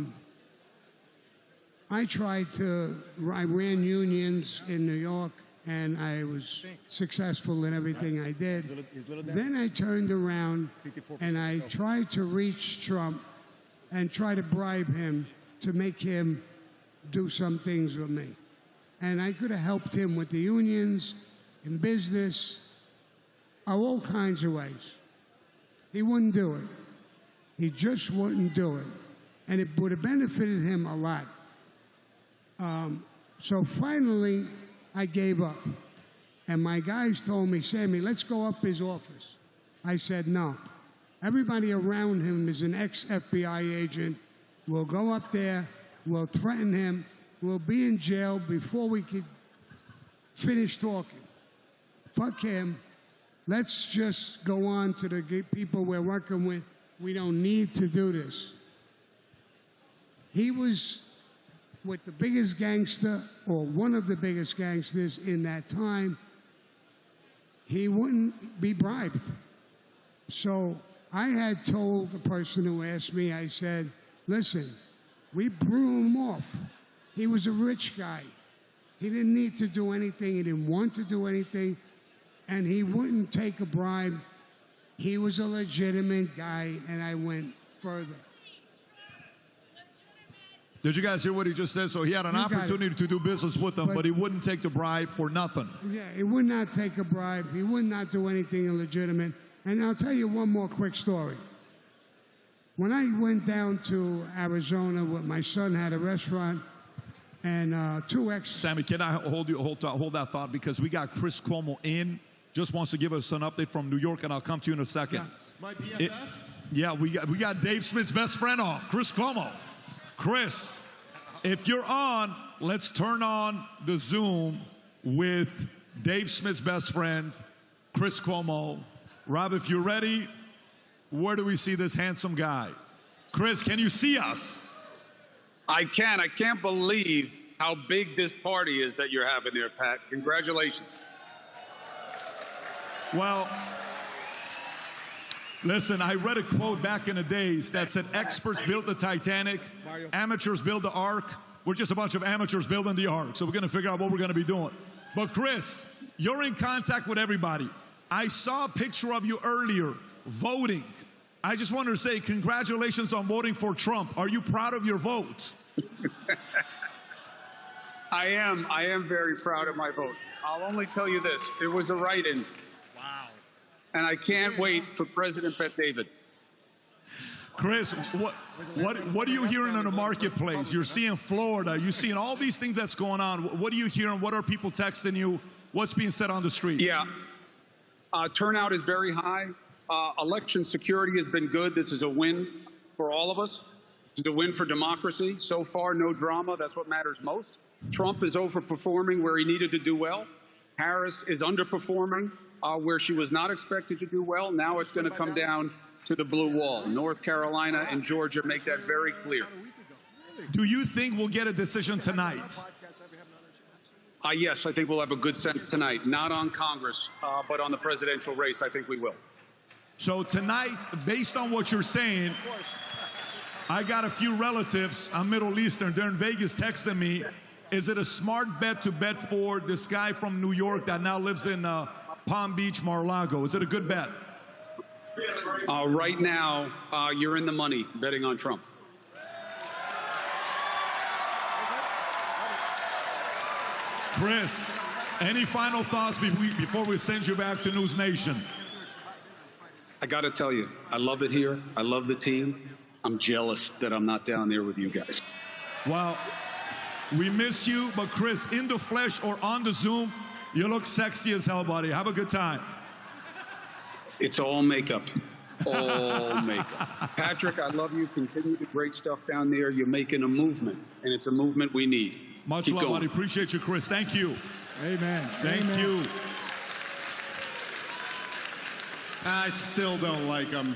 ran unions in New York, and I was successful in everything I did. Then I turned around, and I tried to reach Trump and try to bribe him to make him do some things with me. And I could have helped him with the unions, in business, all kinds of ways. He wouldn't do it. He just wouldn't do it. And it would have benefited him a lot. So finally, I gave up. And my guys told me, Sammy, let's go up his office. I said, no. Everybody around him is an ex-FBI agent. We'll go up there. We'll threaten him. We'll be in jail before we could finish talking. Fuck him. Let's just go on to the people we're working with. We don't need to do this. He was with the biggest gangster, or one of the biggest gangsters in that time. He wouldn't be bribed. So I had told the person who asked me, I said, listen, we blew him off. He was a rich guy. He didn't need to do anything. He didn't want to do anything. And he wouldn't take a bribe. He was a legitimate guy, and I went further. Did you guys hear what he just said? So he had an opportunity to do business with them, but he wouldn't take the bribe for nothing. Yeah, he would not take a bribe. He would not do anything illegitimate. And I'll tell you one more quick story. When I went down to Arizona, with my son had a restaurant, and Sammy, can I hold that thought? Because we got Chris Cuomo in, just wants to give us an update from New York, and I'll come to you in a second. My BFF? We got Dave Smith's best friend on, Chris Cuomo. Chris, if you're on, let's turn on the Zoom with Dave Smith's best friend, Chris Cuomo. Rob, if you're ready, where do we see this handsome guy? Chris, can you see us? I can. I can't believe how big this party is that you're having there, Pat. Congratulations. Well, listen, I read a quote back in the days that said experts built the Titanic, amateurs build the Ark. We're just a bunch of amateurs building the Ark, so we're going to figure out what we're going to be doing. But Chris, you're in contact with everybody. I saw a picture of you earlier voting. I just wanted to say congratulations on voting for Trump. Are you proud of your vote? I am very proud of my vote. I'll only tell you this. It was the write-in. Wow. And I can't wait for President Bet David. Chris, what are you hearing in the marketplace? You're seeing Florida. You're seeing all these things that's going on. What are you hearing? What are people texting you? What's being said on the street? Yeah. Turnout is very high. Election security has been good. This is a win for all of us. It's a win for democracy. So far, no drama. That's what matters most. Trump is overperforming where he needed to do well. Harris is underperforming where she was not expected to do well. Now it's going to come down to the blue wall. North Carolina and Georgia make that very clear. Do you think we'll get a decision tonight? Yes, I think we'll have a good sense tonight. Not on Congress, but on the presidential race, I think we will. So tonight, based on what you're saying, I got a few relatives, I'm Middle Eastern, they're in Vegas texting me, is it a smart bet to bet for this guy from New York that now lives in Palm Beach, Mar-a-Lago? Is it a good bet? Right now, you're in the money betting on Trump. Chris, any final thoughts before we send you back to News Nation? I got to tell you, I love it here. I love the team. I'm jealous that I'm not down there with you guys. Well, we miss you, but Chris, in the flesh or on the Zoom, you look sexy as hell, buddy. Have a good time. It's all makeup. All makeup. Patrick, I love you. Continue the great stuff down there. You're making a movement, and it's a movement we need. Much Keep love, going. buddy. Appreciate you, Chris. Thank you. Amen. Thank Amen. you. I still don't like him.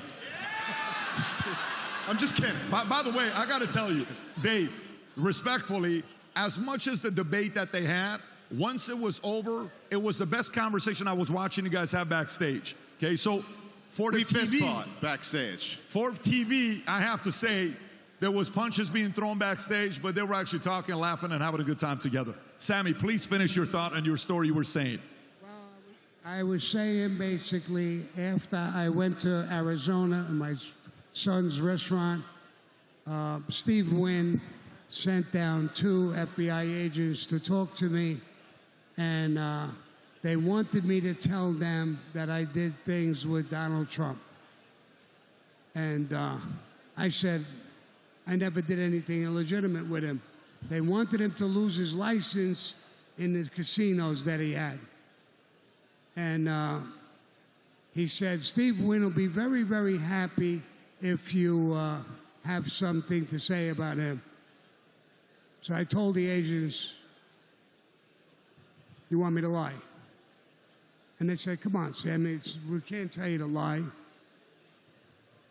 I'm just kidding. By the way, I got to tell you, Dave, respectfully, as much as the debate that they had, once it was over, it was the best conversation I was watching you guys have backstage. Okay, so for the We fist TV, fought backstage. for TV, I have to say, there was punches being thrown backstage, but they were actually talking, laughing, and having a good time together. Sammy, please finish your thought and your story you were saying. I was saying basically after I went to Arizona and my son's restaurant, Steve Wynn sent down 2 FBI agents to talk to me, and they wanted me to tell them that I did things with Donald Trump. And I said, I never did anything illegitimate with him. They wanted him to lose his license in the casinos that he had. And he said, Steve Wynn will be very, very happy if you have something to say about him. So I told the agents, you want me to lie? And they said, come on, Sammy, we can't tell you to lie.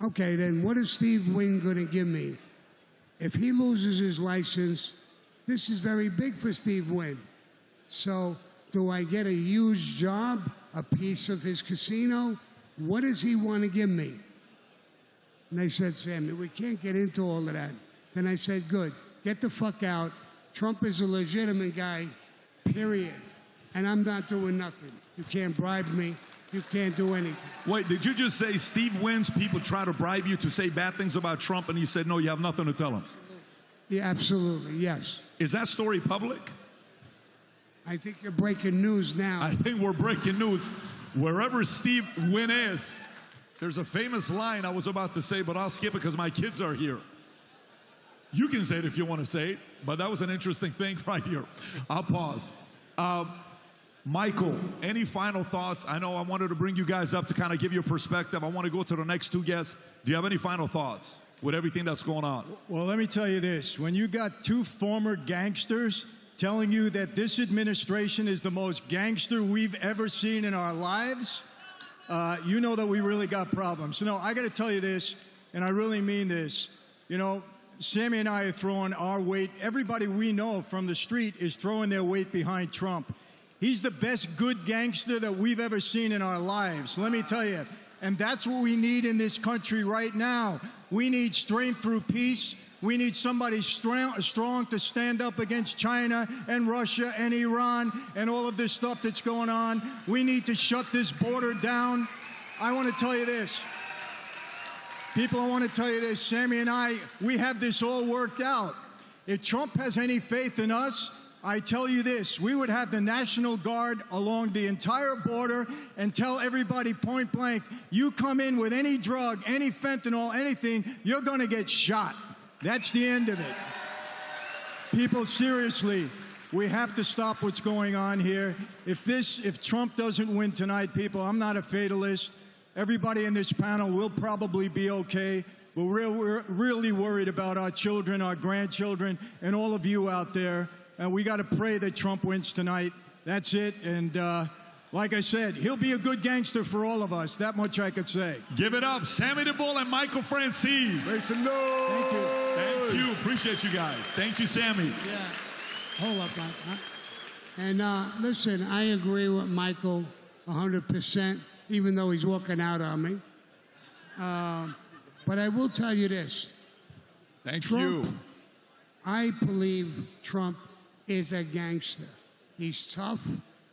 Okay, then what is Steve Wynn going to give me? If he loses his license, this is very big for Steve Wynn. So do I get a huge job, a piece of his casino? What does he want to give me? And they said, Sammy, we can't get into all of that. Then I said, good, get the fuck out. Trump is a legitimate guy, period. And I'm not doing nothing. You can't bribe me. You can't do anything. Wait, did you just say Steve Wynn's people try to bribe you to say bad things about Trump, and he said, no, you have nothing to tell him? Yeah, absolutely, yes. Is that story public? I think you're breaking news now. I think we're breaking news. Wherever Steve Wynn is, there's a famous line I was about to say, but I'll skip it because my kids are here. You can say it if you want to say it, but that was an interesting thing right here. I'll pause. Michael, any final thoughts? I know I wanted to bring you guys up to kind of give you a perspective. I want to go to the next 2 guests. Do you have any final thoughts with everything that's going on? Well, let me tell you this. When you got 2 former gangsters telling you that this administration is the most gangster we've ever seen in our lives, you know that we really got problems. No, I got to tell you this, and I really mean this. You know, Sammy and I are throwing our weight. Everybody we know from the street is throwing their weight behind Trump. He's the best good gangster that we've ever seen in our lives, let me tell you. And that's what we need in this country right now. We need strength through peace. We need somebody strong to stand up against China and Russia and Iran and all of this stuff that's going on. We need to shut this border down. I want to tell you this. People, I want to tell you this. Sammy and I, we have this all worked out. If Trump has any faith in us, I tell you this, we would have the National Guard along the entire border and tell everybody point blank, you come in with any drug, any fentanyl, anything, you're going to get shot. That's the end of it. People, seriously, We have to stop what's going on here. If Trump doesn't win tonight, people, I'm not a fatalist. Everybody in this panel will probably be okay. But we're really worried about our children, our grandchildren, and all of you out there. And we got to pray that Trump wins tonight. That's it. And like I said, he'll be a good gangster for all of us. That much I could say. Give it up, Sammy DeBull and Michael Francis. Make some noise. Thank you. Thank you. Appreciate you guys. Thank you, Sammy. Yeah. Hold up, Mike. And listen, I agree with Michael 100%, even though he's walking out on me. But I will tell you this. Thank Trump, you. I believe Trump is a gangster. He's tough.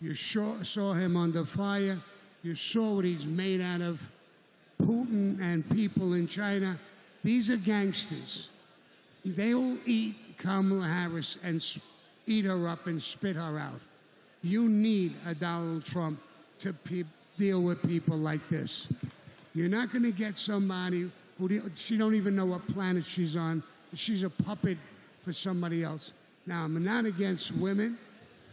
You saw him under fire. You saw what he's made out of. Putin and people in China. These are gangsters. They'll eat Kamala Harris and eat her up and spit her out. You need a Donald Trump to deal with people like this. You're not going to get somebody who she don't even know what planet she's on. She's a puppet for somebody else. Now, I'm not against women.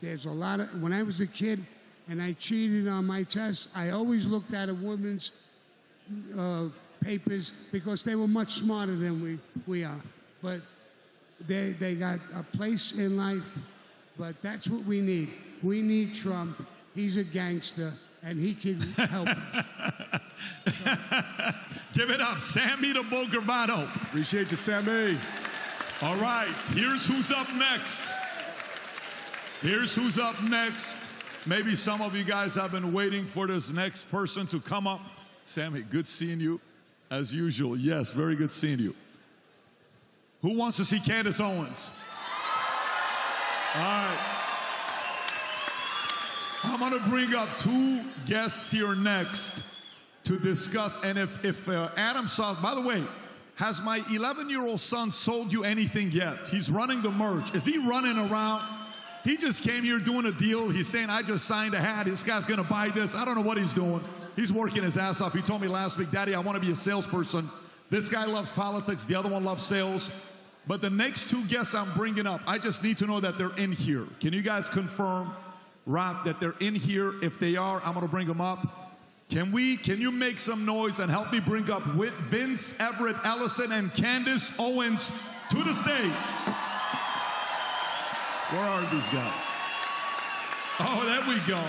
There's a lot of, when I was a kid and I cheated on my tests, I always looked at a woman's papers because they were much smarter than we are. But they got a place in life, but that's what we need. We need Trump. He's a gangster, and he can help. Give it up, Sammy DeBull Gravano. Appreciate you, Sammy. All right, here's who's up next. Here's who's up next. Maybe some of you guys have been waiting for this next person to come up. Sammy, good seeing you, as usual. Yes, very good seeing you. Who wants to see Candace Owens? All right. I'm going to bring up two guests here next to discuss. And if Adam saw, by the way, has my 11-year-old son sold you anything yet? He's running the merch. Is he running around? He just came here doing a deal. He's saying, I just signed a hat. This guy's going to buy this. I don't know what he's doing. He's working his ass off. He told me last week, Daddy, I want to be a salesperson. This guy loves politics. The other one loves sales. But the next two guests I'm bringing up, I just need to know that they're in here. Can you guys confirm, Rob, that they're in here? If they are, I'm going to bring them up. Can you make some noise and help me bring up Vince Everett Ellison and Candace Owens to the stage? Where are these guys? Oh, there we go.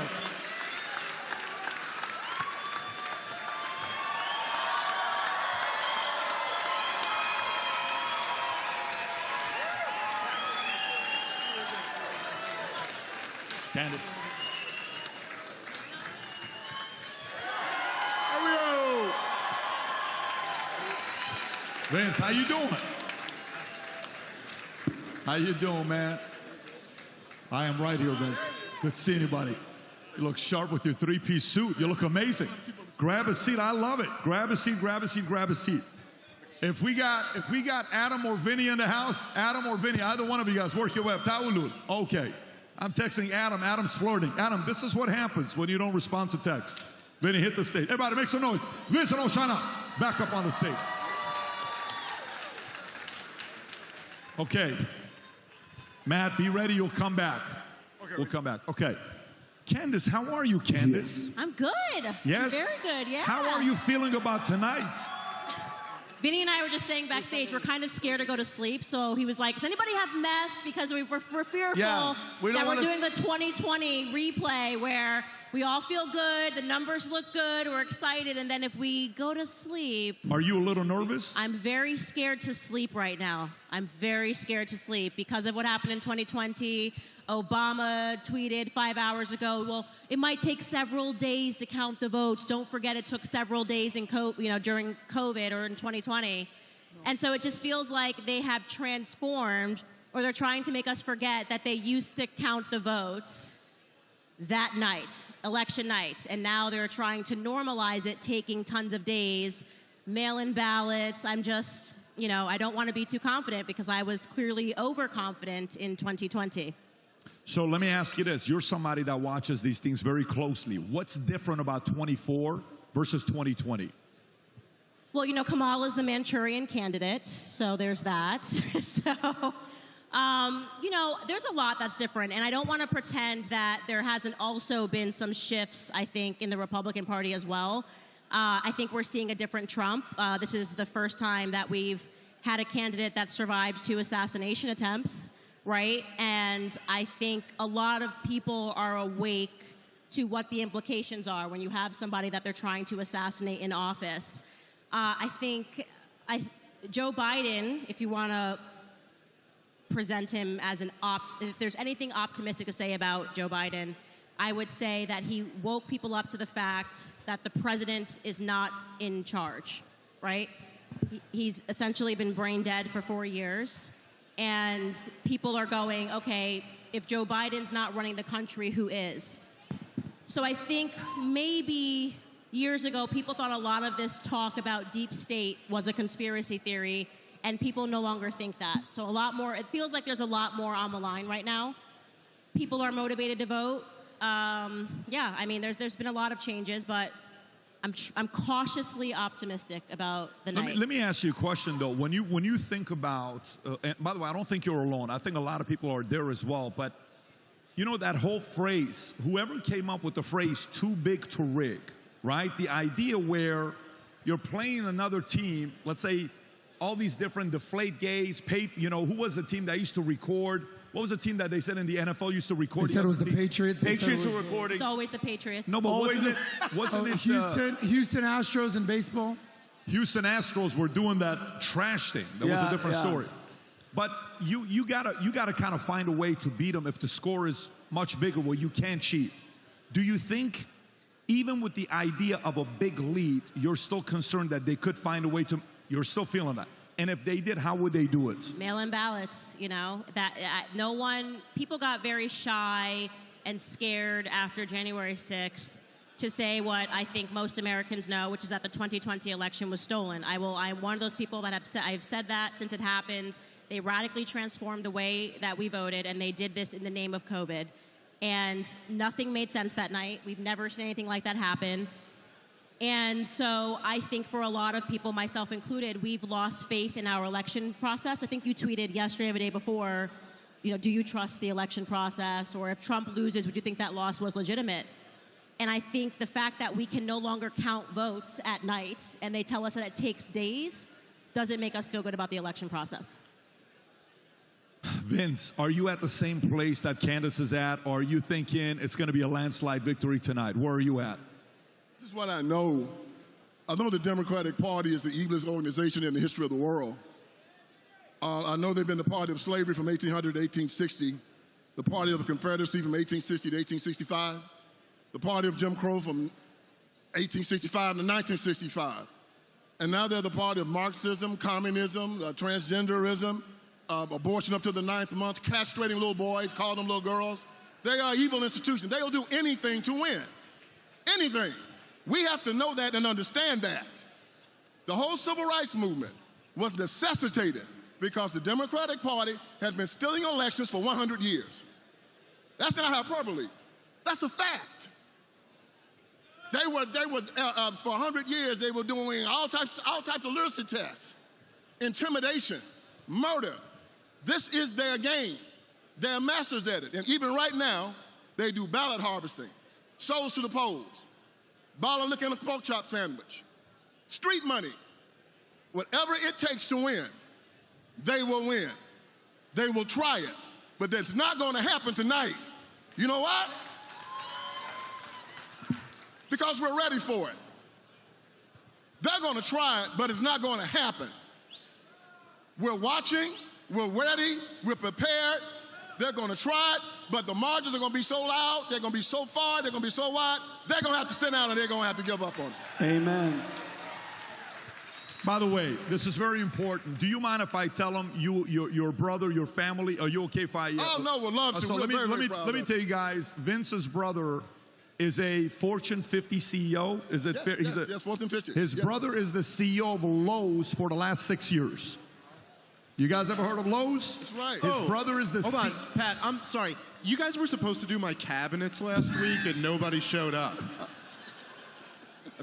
Candace. There we go. Vince, how you doing? How you doing, man? I am right here, Vince. Good to see anybody. You look sharp with your three-piece suit. You look amazing. Grab a seat. I love it. Grab a seat, grab a seat, grab a seat. If we got Adam or Vinny in the house, Adam or Vinny, either one of you guys, work your way up. Taulul. Okay. I'm texting Adam. Adam's flirting. Adam, this is what happens when you don't respond to text. Vinny, hit the stage. Everybody, make some noise. Vincent Oshana, back up on the stage. Okay. Matt, be ready. You'll come back. Okay, we'll come back. Okay. Candace, how are you, Candace? I'm good. Yes? I'm very good, yeah. How are you feeling about tonight? Vinny and I were just saying backstage, we're kind of scared to go to sleep. So he was like, does anybody have meth? Because we're fearful that we're doing the 2020 replay where we all feel good, the numbers look good, we're excited, and then if we go to sleep... Are you a little nervous? I'm very scared to sleep right now. I'm very scared to sleep because of what happened in 2020. Obama tweeted 5 hours ago, well, it might take several days to count the votes. Don't forget it took several days during COVID or in 2020. And so it just feels like they have transformed, or they're trying to make us forget that they used to count the votes that night, election night. And now they're trying to normalize it, taking tons of days, mail-in ballots. I'm just, I don't want to be too confident because I was clearly overconfident in 2020. So let me ask you this. You're somebody that watches these things very closely. What's different about 24 versus 2020? Well, Kamala's the Manchurian candidate, so there's that. So You know, there's a lot that's different, and I don't want to pretend that there hasn't also been some shifts, I think, in the Republican Party as well. I think we're seeing a different Trump. This is the first time that we've had a candidate that survived 2 assassination attempts, right? And I think a lot of people are awake to what the implications are when you have somebody that they're trying to assassinate in office. I think Joe Biden, if you want to present him as if there's anything optimistic to say about Joe Biden, I would say that he woke people up to the fact that the president is not in charge, right? He's essentially been brain dead for 4 years, and people are going, okay, if Joe Biden's not running the country, who is? So I think maybe years ago, people thought a lot of this talk about deep state was a conspiracy theory, and people no longer think that. So a lot more, it feels like there's a lot more on the line right now. People are motivated to vote. Yeah, I mean, there's been a lot of changes, but I'm cautiously optimistic about the night. Let me ask you a question, though. When you think about, and by the way, I don't think you're alone. I think a lot of people are there as well. But you know that whole phrase, whoever came up with the phrase "too big to rig," right? The idea where you're playing another team, let's say all these different deflate gates, you know, who was the team that used to record? What was the team that they said in the NFL used to record? They said it was the Patriots. Patriots were recording. It's always the Patriots. No, but wasn't it Houston Astros in baseball? Houston Astros were doing that trash thing. That was a different story. But you gotta kind of find a way to beat them if the score is much bigger where you can't cheat. Do you think, even with the idea of a big lead, you're still concerned that they could find a way to? You're still feeling that. And if they did, how would they do it? Mail-in ballots, you know, that people got very shy and scared after January 6th to say what I think most Americans know, which is that the 2020 election was stolen. I'm one of those people that I've said that since it happened. They radically transformed the way that we voted, and they did this in the name of COVID. And nothing made sense that night. We've never seen anything like that happen. And so I think for a lot of people, myself included, we've lost faith in our election process. I think you tweeted yesterday or the day before, you know, do you trust the election process? Or if Trump loses, would you think that loss was legitimate? And I think the fact that we can no longer count votes at night and they tell us that it takes days doesn't make us feel good about the election process. Vince, are you at the same place that Candace is at? Or are you thinking it's going to be a landslide victory tonight? Where are you at? This is what I know. I know the Democratic Party is the evilest organization in the history of the world. I know they've been the party of slavery from 1800 to 1860, the party of the Confederacy from 1860 to 1865, the party of Jim Crow from 1865 to 1965. And now they're the party of Marxism, communism, transgenderism, abortion up to the 9th month, castrating little boys, calling them little girls. They are evil institutions. They'll do anything to win. Anything. We have to know that and understand that. The whole civil rights movement was necessitated because the Democratic Party has been stealing elections for 100 years. That's not hyperbole. That's a fact. They were for 100 years, they were doing all types of literacy tests, intimidation, murder. This is their game. They're masters at it. And even right now, they do ballot harvesting, souls to the polls, bottle liquor and a pork chop sandwich, street money. Whatever it takes to win, they will win. They will try it, but that's not going to happen tonight. You know what? Because we're ready for it. They're going to try it, but it's not going to happen. We're watching, we're ready, we're prepared. They're going to try it, but the margins are going to be so loud, they're going to be so far, they're going to be so wide, they're going to have to sit down and they're going to have to give up on it. Amen. By the way, this is very important. Do you mind if I tell them your brother, your family? Are you okay if I? Oh no, we'd love to. So let me tell you guys. Vince's brother is a Fortune 50 CEO. Is it fair? Yes, Fortune 50. His brother is the CEO of Lowe's for the last 6 years. You guys ever heard of Lowe's? That's right. His brother is the Hold on, Pat, I'm sorry. You guys were supposed to do my cabinets last week and nobody showed up.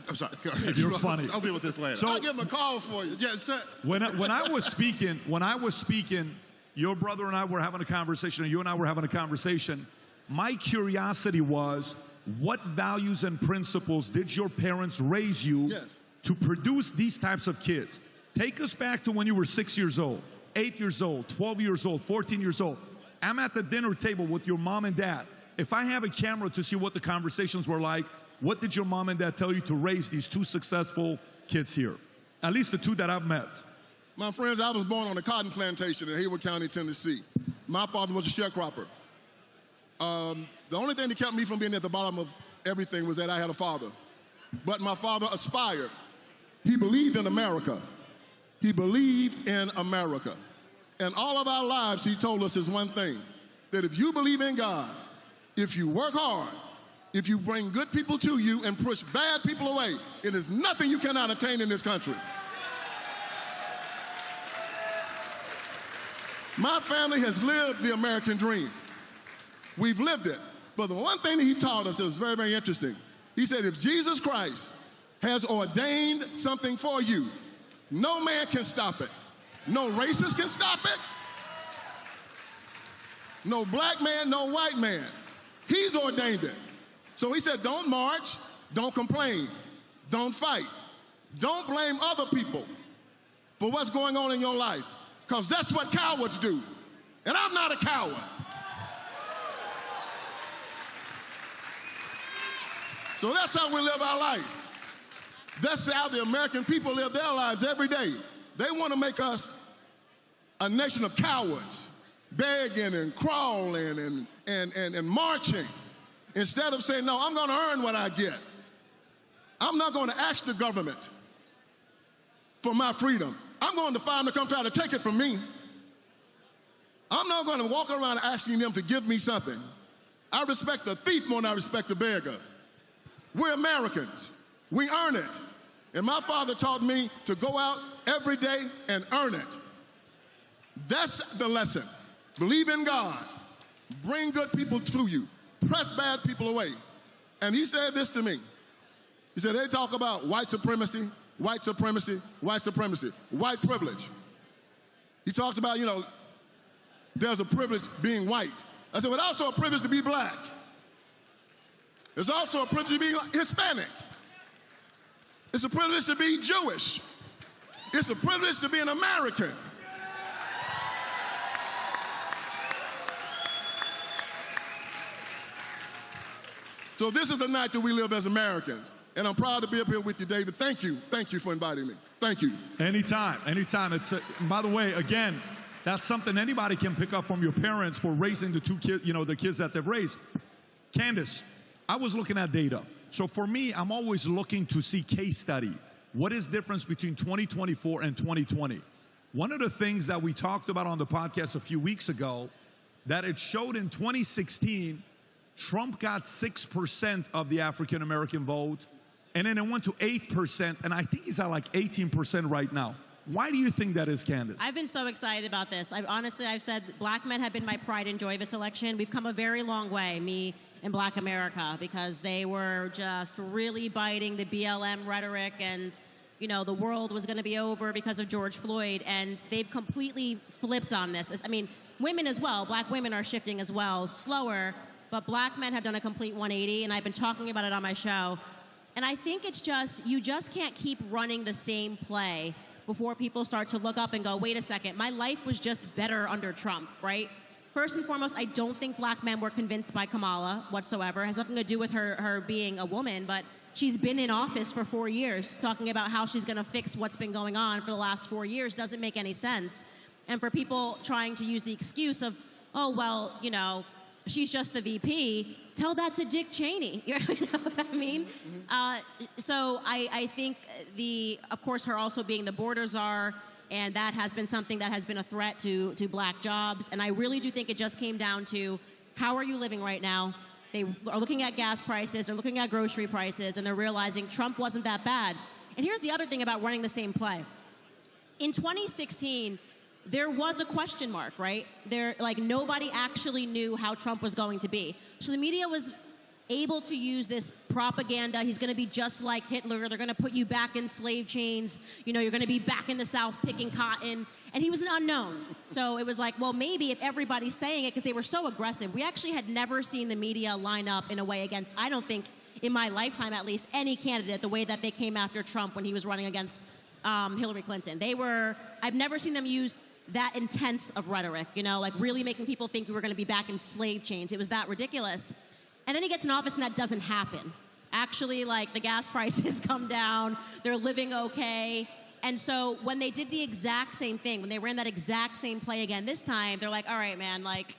I'm sorry. You're funny. I'll deal with this later. So, I'll give him a call for you. Yeah, sir. When I was speaking, your brother and I were having a conversation, or you and I were having a conversation. My curiosity was, what values and principles did your parents raise you to produce these types of kids? Take us back to when you were 6 years old, 8 years old, 12 years old, 14 years old. I'm at the dinner table with your mom and dad. If I have a camera to see what the conversations were like, what did your mom and dad tell you to raise these two successful kids here? At least the two that I've met. My friends, I was born on a cotton plantation in Hayward County, Tennessee. My father was a sharecropper. The only thing that kept me from being at the bottom of everything was that I had a father. But my father aspired. He believed in America. He believed in America. And all of our lives, he told us is one thing, that if you believe in God, if you work hard, if you bring good people to you and push bad people away, it is nothing you cannot attain in this country. My family has lived the American dream. We've lived it. But the one thing that he taught us that was very, very interesting, he said, if Jesus Christ has ordained something for you, no man can stop it. No racist can stop it. No black man, no white man. He's ordained it. So he said, don't march, don't complain, don't fight. Don't blame other people for what's going on in your life, because that's what cowards do. And I'm not a coward. So that's how we live our life. That's how the American people live their lives every day. They want to make us a nation of cowards, begging and crawling and marching, instead of saying, no, I'm going to earn what I get. I'm not going to ask the government for my freedom. I'm going to find them to come try to take it from me. I'm not going to walk around asking them to give me something. I respect the thief more than I respect the beggar. We're Americans. We earn it. And my father taught me to go out every day and earn it. That's the lesson. Believe in God. Bring good people to you. Press bad people away. And he said this to me. He said, they talk about white supremacy, white supremacy, white supremacy, white privilege. He talked about, you know, there's a privilege being white. I said, but also a privilege to be black. There's also a privilege to be Hispanic. It's a privilege to be Jewish. It's a privilege to be an American. So this is the night that we live as Americans. And I'm proud to be up here with you, David. Thank you. Thank you for inviting me. Thank you. Anytime, anytime. By the way, again, that's something anybody can pick up from your parents for raising the two kids, you know, the kids that they've raised. Candace, I was looking at data. So for me, I'm always looking to see case study. What is the difference between 2024 and 2020? One of the things that we talked about on the podcast a few weeks ago, that it showed in 2016, Trump got 6% of the African-American vote, and then it went to 8%, and I think he's at like 18% right now. Why do you think that is, Candace? I've been so excited about this. I've said black men have been my pride and joy of this election. We've come a very long way, me and Black America, because they were just really biting the BLM rhetoric, and you know, the world was going to be over because of George Floyd, and they've completely flipped on this. I mean, women as well, black women are shifting as well, slower, but black men have done a complete 180, and I've been talking about it on my show. And I think it's just, you just can't keep running the same play before people start to look up and go, wait a second, my life was just better under Trump, right? First and foremost, I don't think black men were convinced by Kamala whatsoever. It has nothing to do with her being a woman, but she's been in office for 4 years, talking about how she's going to fix what's been going on for the last 4 years doesn't make any sense. And for people trying to use the excuse of, oh, well, you know, she's just the VP, tell that to Dick Cheney. You know what I mean? So I think of course, her also being the border czar, and that has been something that has been a threat to black jobs. And I really do think it just came down to, how are you living right now? They are looking at gas prices, they're looking at grocery prices, and they're realizing Trump wasn't that bad. And here's the other thing about running the same play. In 2016, there was a question mark, right? Nobody actually knew how Trump was going to be. So the media was able to use this propaganda. He's going to be just like Hitler. They're going to put you back in slave chains. You know, you're going to be back in the South picking cotton. And he was an unknown. So it was like, well, maybe if everybody's saying it, because they were so aggressive. We actually had never seen the media line up in a way against, I don't think, in my lifetime at least, any candidate the way that they came after Trump when he was running against Hillary Clinton. I've never seen them use that intense of rhetoric, you know, like really making people think we were going to be back in slave chains. It was that ridiculous. And then he gets in office and that doesn't happen. Actually, like, the gas prices come down, they're living okay. And so when they did the exact same thing, when they ran that exact same play again this time, they're like, all right, man, like,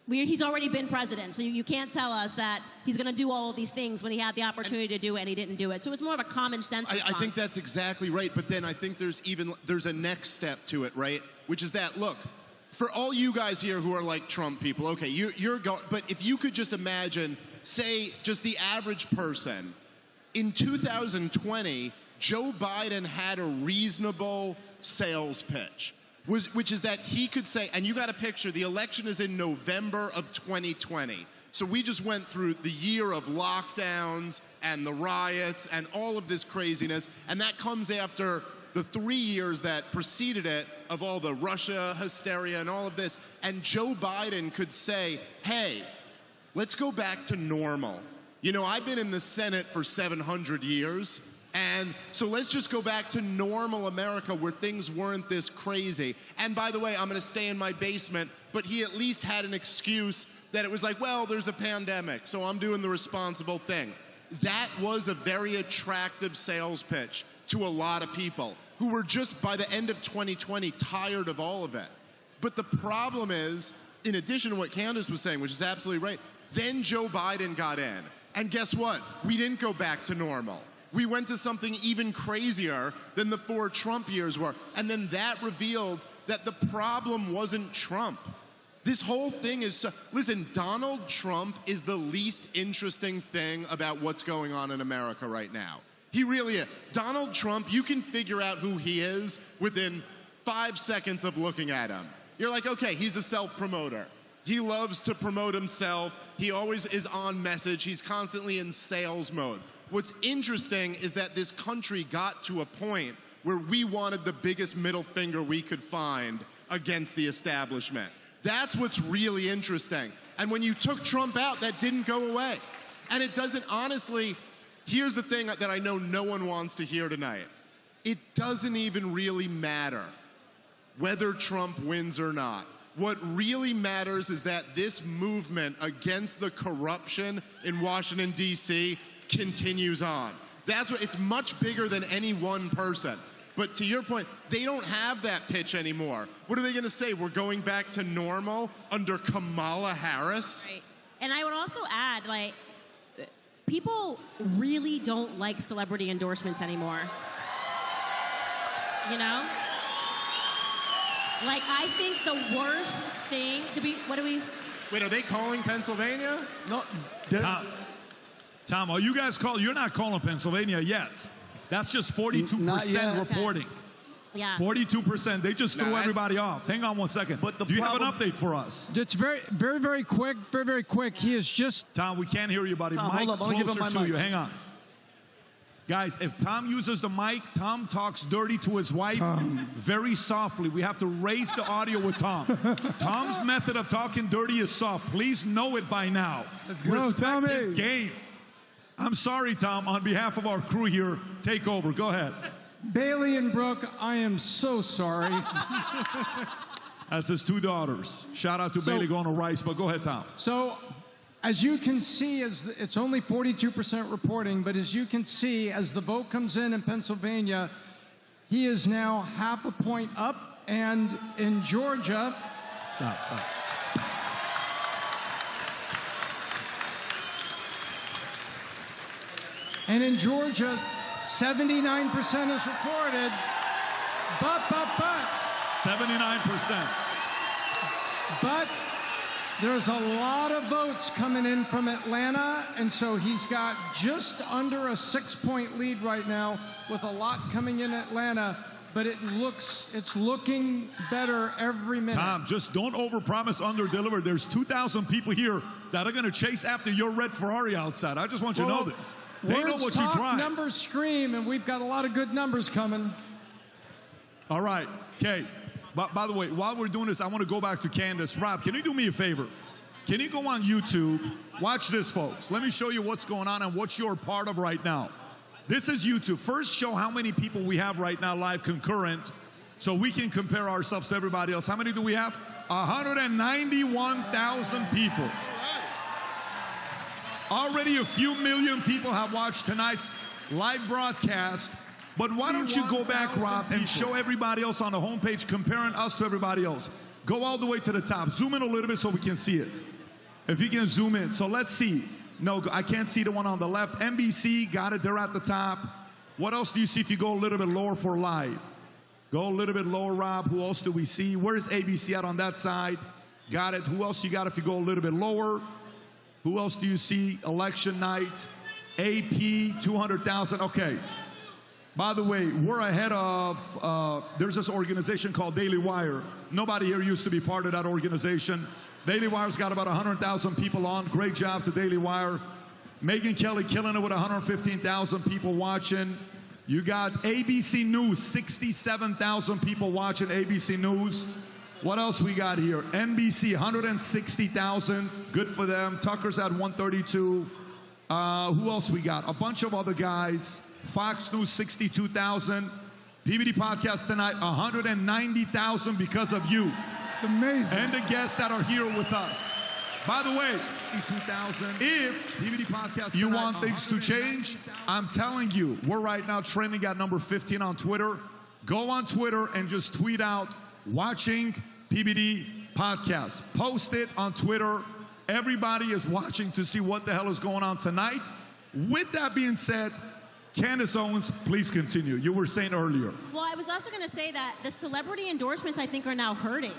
he's already been president, so you can't tell us that he's going to do all of these things when he had the opportunity to do it and he didn't do it. So it's more of a common sense response. I think that's exactly right, but then I think there's a next step to it, right? Which is that, look, for all you guys here who are like Trump people, okay, you're going, but if you could just imagine, say, just the average person, in 2020, Joe Biden had a reasonable sales pitch. Which is that he could say, and you got a picture, the election is in November of 2020. So we just went through the year of lockdowns and the riots and all of this craziness, and that comes after the 3 years that preceded it of all the Russia hysteria and all of this. And Joe Biden could say, hey, let's go back to normal. You know, I've been in the Senate for 700 years. And so let's just go back to normal America where things weren't this crazy. And by the way, I'm going to stay in my basement, but he at least had an excuse that it was like, well, there's a pandemic, so I'm doing the responsible thing. That was a very attractive sales pitch to a lot of people who were just, by the end of 2020, tired of all of it. But the problem is, in addition to what Candace was saying, which is absolutely right, then Joe Biden got in. And guess what? We didn't go back to normal. We went to something even crazier than the 4 Trump years were. And then that revealed that the problem wasn't Trump. This whole thing is, listen, Donald Trump is the least interesting thing about what's going on in America right now. He really is. Donald Trump, you can figure out who he is within 5 seconds of looking at him. You're like, okay, he's a self-promoter. He loves to promote himself. He always is on message. He's constantly in sales mode. What's interesting is that this country got to a point where we wanted the biggest middle finger we could find against the establishment. That's what's really interesting. And when you took Trump out, that didn't go away. And it doesn't, honestly, here's the thing that I know no one wants to hear tonight. It doesn't even really matter whether Trump wins or not. What really matters is that this movement against the corruption in Washington, D.C. continues on. That's what, it's much bigger than any one person. But to your point, they don't have that pitch anymore. What are they going to say? We're going back to normal under Kamala Harris? Right. And I would also add, like, people really don't like celebrity endorsements anymore. You know? Like, I think the worst thing to be, Wait, are they calling Pennsylvania? No. Tom, are you guys you're not calling Pennsylvania yet. That's just 42% reporting. Yeah. 42%. They just threw everybody off. Hang on one second. But do you have an update for us? It's very, very, very quick. Very, very quick. He is just... Tom, we can't hear you, buddy. Tom, Mike, hold up. Give him my closer to mic. you. Hang on. Guys, if Tom uses the mic, Tom talks dirty to his wife very softly. We have to raise the audio with Tom. Tom's method of talking dirty is soft. Please know it by now. Let's go, Tommy. His game. I'm sorry, Tom. On behalf of our crew here, take over. Go ahead. Bailey and Brooke, I am so sorry. That's his 2 daughters. Shout out to Bailey going to Rice, but go ahead, Tom. So, as you can see, it's only 42% reporting, but as you can see, as the vote comes in Pennsylvania, he is now half a point up, and in Georgia... Stop. And in Georgia, 79% is reported, but. 79%. But there's a lot of votes coming in from Atlanta, and so he's got just under a 6-point lead right now with a lot coming in Atlanta. but it's looking better every minute. Tom, just don't overpromise, underdeliver. There's 2,000 people here that are going to chase after your red Ferrari outside. I just want you to know this. They know what you drive. Numbers scream, and we've got a lot of good numbers coming. All right, okay. By the way, while we're doing this, I want to go back to Candace. Rob, can you do me a favor? Can you go on YouTube? Watch this, folks. Let me show you what's going on and what you're part of right now. This is YouTube. First, show how many people we have right now live concurrent so we can compare ourselves to everybody else. How many do we have? 191,000 people. Already a few million people have watched tonight's live broadcast. But why don't you go back, Rob, and show everybody else on the homepage, comparing us to everybody else. Go all the way to the top. Zoom in a little bit so we can see it. If you can zoom in. So let's see. No, I can't see the one on the left. NBC, got it. They're at the top. What else do you see if you go a little bit lower for live? Go a little bit lower, Rob. Who else do we see? Where's ABC at on that side? Got it. Who else you got if you go a little bit lower? Who else do you see? Election night. AP, 200,000. Okay. By the way, we're ahead of, there's this organization called Daily Wire. Nobody here used to be part of that organization. Daily Wire's got about 100,000 people on. Great job to Daily Wire. Megyn Kelly killing it with 115,000 people watching. You got ABC News, 67,000 people watching ABC News. What else we got here? NBC, 160,000. Good for them. Tucker's at 132. Who else we got? A bunch of other guys. Fox News, 62,000. PBD Podcast tonight, 190,000 because of you. It's amazing. And the guests that are here with us. By the way, 62,000. If PBD Podcast you want things to change, I'm telling you, we're right now trending at number 15 on Twitter. Go on Twitter and just tweet out, watching PBD Podcast. Post it on Twitter. Everybody is watching to see what the hell is going on tonight. With that being said, Candace Owens, please continue. You were saying earlier. Well, I was also going to say that the celebrity endorsements, I think, are now hurting.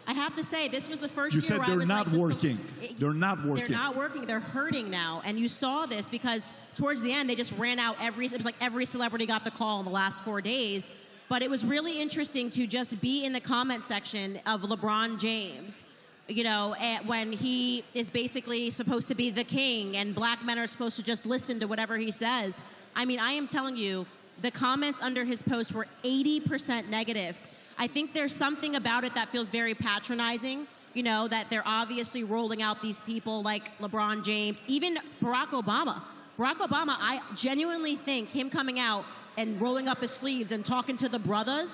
I have to say, this was the first year where I was they're not working. They're not working. They're not working. They're hurting now. And you saw this because towards the end, they just ran out it was like every celebrity got the call in the last 4 days. But it was really interesting to just be in the comment section of LeBron James, you know, when he is basically supposed to be the king and black men are supposed to just listen to whatever he says. I mean, I am telling you, the comments under his post were 80% negative. I think there's something about it that feels very patronizing, you know, that they're obviously rolling out these people like LeBron James, even Barack Obama. Barack Obama, I genuinely think him coming out and rolling up his sleeves and talking to the brothers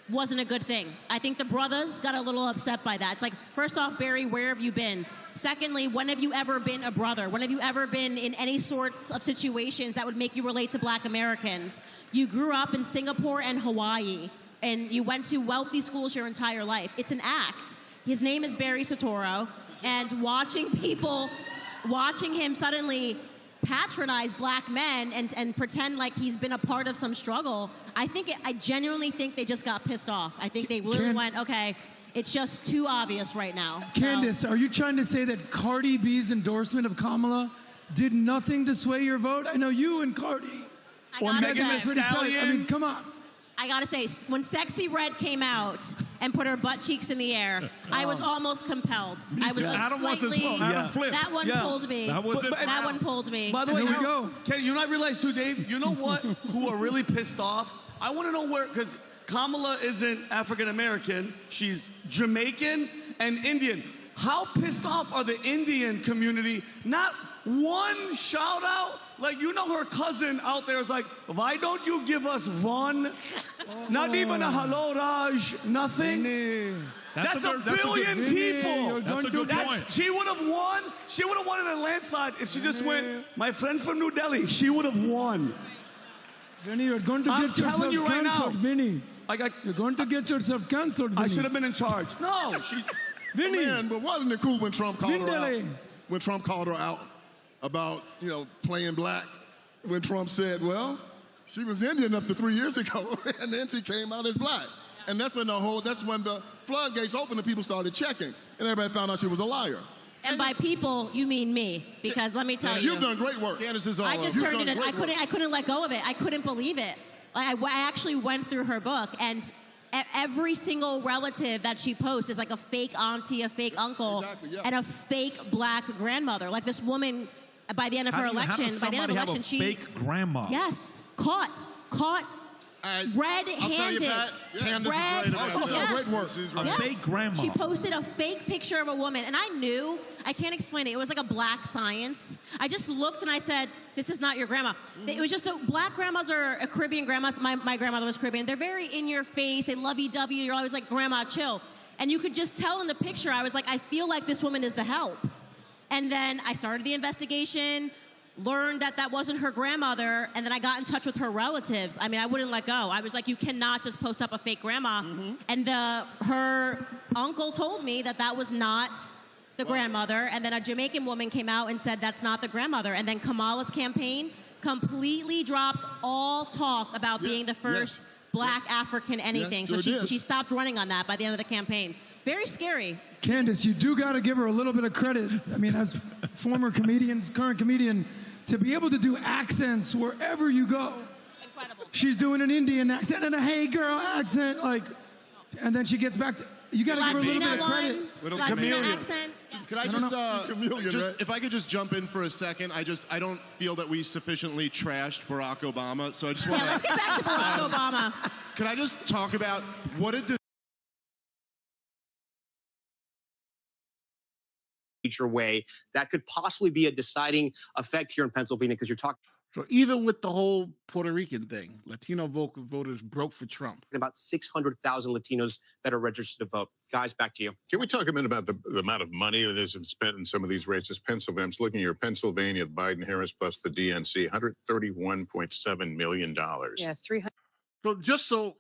wasn't a good thing. I think the brothers got a little upset by that. It's like, first off, Barry, where have you been? Secondly, when have you ever been a brother? When have you ever been in any sorts of situations that would make you relate to black Americans? You grew up in Singapore and Hawaii, and you went to wealthy schools your entire life. It's an act. His name is Barry Soetoro, and watching him suddenly patronize black men and pretend like he's been a part of some struggle, I genuinely think they just got pissed off. I think they really went, okay, it's just too obvious right now. So. Candace, are you trying to say that Cardi B's endorsement of Kamala did nothing to sway your vote? I know you and Cardi. Megan Thee Stallion. I mean, come on. I gotta say, when Sexy Red came out and put her butt cheeks in the air, I was almost compelled. I was like Adam wants his vote. Adam flipped. That one pulled me. That was it. That one pulled me. By the way, Can you not realize too, Dave? You know what? Who are really pissed off? I want to know where, because Kamala isn't African American. She's Jamaican and Indian. How pissed off are the Indian community? Not one shout out. Like, you know, her cousin out there is like, why don't you give us one? Not even a hello, Raj, nothing. That's a billion people. That's a good point. She would have won. She would have won in a landslide if she just went, my friend from New Delhi, she would have won. Vinny, you're going to get yourself cancelled, Vinny. You're going to get yourself cancelled, Vinny. I should have been in charge. No, she... Vinny. Man, but wasn't it cool when Trump called her out? When Trump called her out about, you know, playing black? When Trump said, well, she was Indian up to 3 years ago, and then she came out as black. And that's when the floodgates opened and people started checking, and everybody found out she was a liar. And by people, you mean me, because let me tell you. You've done great work. I just turned it in. I couldn't let go of it. I couldn't believe it. I actually went through her book, and every single relative that she posts is like a fake auntie, a fake uncle, and a fake black grandmother. Like this woman, by the end of her election, How does somebody have a fake grandma? Yes, caught red-handed. Great work. A fake grandma. She posted a fake picture of a woman, and I can't explain it. It was like a black science. I just looked and I said, this is not your grandma. It was just the black grandmas are Caribbean grandmas. My grandmother was Caribbean. They're very in your face. They lovey-dovey. You're always like, grandma, chill. And you could just tell in the picture, I was like, I feel like this woman is the help. And then I started the investigation, learned that wasn't her grandmother, and then I got in touch with her relatives. I mean, I wouldn't let go. I was like, you cannot just post up a fake grandma. And her uncle told me that was not the grandmother, and then a Jamaican woman came out and said that's not the grandmother. And then Kamala's campaign completely dropped all talk about being the first black African anything. So she stopped running on that by the end of the campaign. Very scary. Candace, you do got to give her a little bit of credit. I mean, as former comedians, current comedian, to be able to do accents wherever you go. Incredible. She's doing an Indian accent and a hey girl accent, like, and then she gets back to, you got to give her a little bit of credit. Little chameleon. Accent. Could I just, if I could just jump in for a second, I don't feel that we sufficiently trashed Barack Obama, so I just want to. Let's get back to Barack Obama. Can I just talk about what a way that could possibly be a deciding effect here in Pennsylvania, because you're talking So even with the whole Puerto Rican thing, Latino voters broke for Trump. about 600,000 Latinos that are registered to vote. Guys, back to you. Can we talk a minute about the amount of money that has been spent in some of these races? Pennsylvania, I'm just looking here, Pennsylvania, Biden, Harris, plus the DNC, $131.7 million. Yeah, 300. So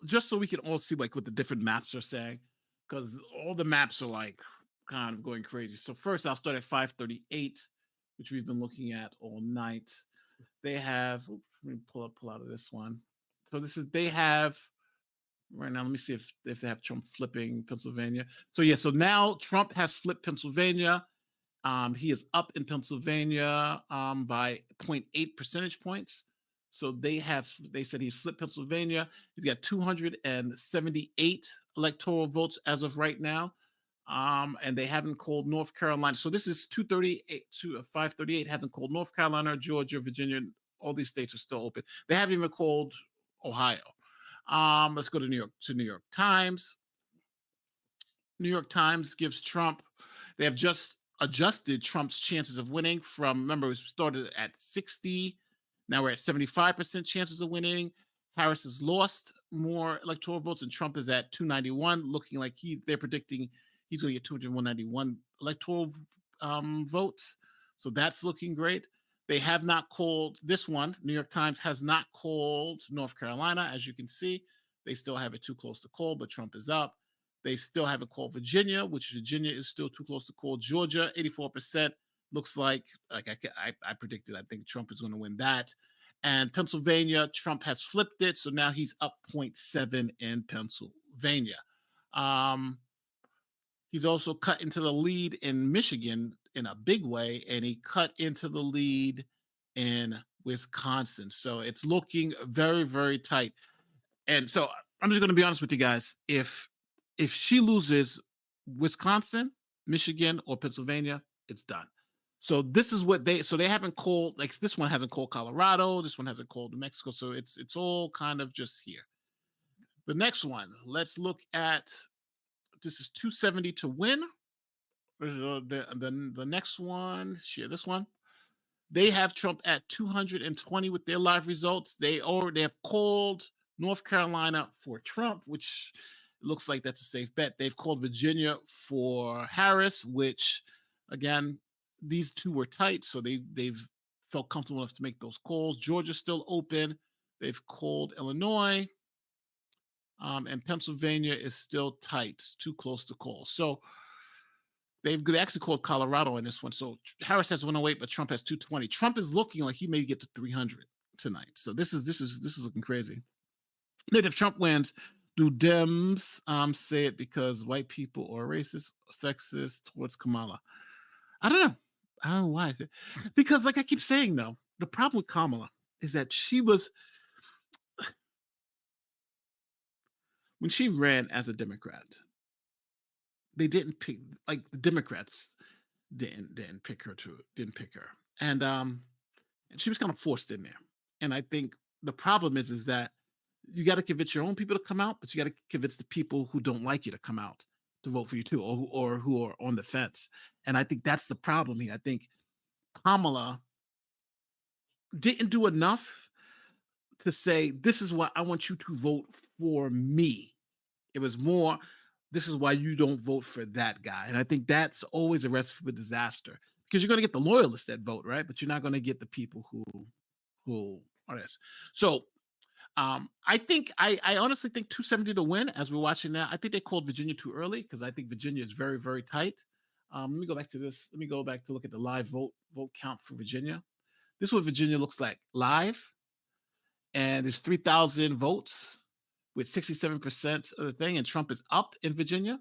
just so we can all see like what the different maps are saying, because all the maps are like kind of going crazy. So first I'll start at 538, which we've been looking at all night. They have, let me pull out of this one. So they have right now, let me see if they have Trump flipping Pennsylvania. So yeah, so now Trump has flipped Pennsylvania. He is up in Pennsylvania by 0.8 percentage points. So they said he's flipped Pennsylvania. He's got 278 electoral votes as of right now. And they haven't called North Carolina. So this is 238 to 538 hasn't called North Carolina, Georgia, Virginia. All these states are still open. They haven't even called Ohio. Let's go to New York Times. New York Times gives Trump, they have just adjusted Trump's chances of winning from, remember, we started at 60. Now we're at 75% chances of winning. Harris has lost more electoral votes and Trump is at 291, looking like they're predicting he's going to get 291 electoral votes. So that's looking great. They have not called this one. New York Times has not called North Carolina, as you can see. They still have it too close to call, but Trump is up. They still haven't called Virginia, which Virginia is still too close to call. Georgia, 84%. Looks like I predicted, I think Trump is going to win that. And Pennsylvania, Trump has flipped it. So now he's up 0.7 in Pennsylvania. He's also cut into the lead in Michigan in a big way, and he cut into the lead in Wisconsin. So it's looking very, very tight. And so I'm just going to be honest with you guys. If she loses Wisconsin, Michigan, or Pennsylvania, it's done. So this is what they haven't called, like this one hasn't called Colorado, this one hasn't called New Mexico. So it's all kind of just here. The next one, let's look at, this is 270 to win. The next one, share this one. They have Trump at 220 with their live results. They have called North Carolina for Trump, which looks like that's a safe bet. They've called Virginia for Harris, which again, these two were tight, so they've felt comfortable enough to make those calls. Georgia's still open. They've called Illinois. And Pennsylvania is still tight, too close to call. So they actually called Colorado in this one. So Harris has 108, but Trump has 220. Trump is looking like he may get to 300 tonight. So this is looking crazy. Then if Trump wins, do Dems say it because white people are racist, sexist towards Kamala? I don't know. I don't know why. Because like I keep saying, though, the problem with Kamala is that she was when she ran as a Democrat, they didn't pick, like the Democrats didn't pick her, and she was kind of forced in there. And I think the problem is that you got to convince your own people to come out, but you got to convince the people who don't like you to come out to vote for you too, or who are on the fence. And I think that's the problem here. I think Kamala didn't do enough to say, this is why I want you to vote for me. It was more, this is why you don't vote for that guy. And I think that's always a recipe for disaster, because you're going to get the loyalists that vote, right? But you're not going to get the people who are this. So I think, I honestly think 270 to win as we're watching that. I think they called Virginia too early, because I think Virginia is very, very tight. Let me go back to this. Let me go back to look at the live vote count for Virginia. This is what Virginia looks like live. And there's 3,000 votes with 67% of the thing. And Trump is up in Virginia.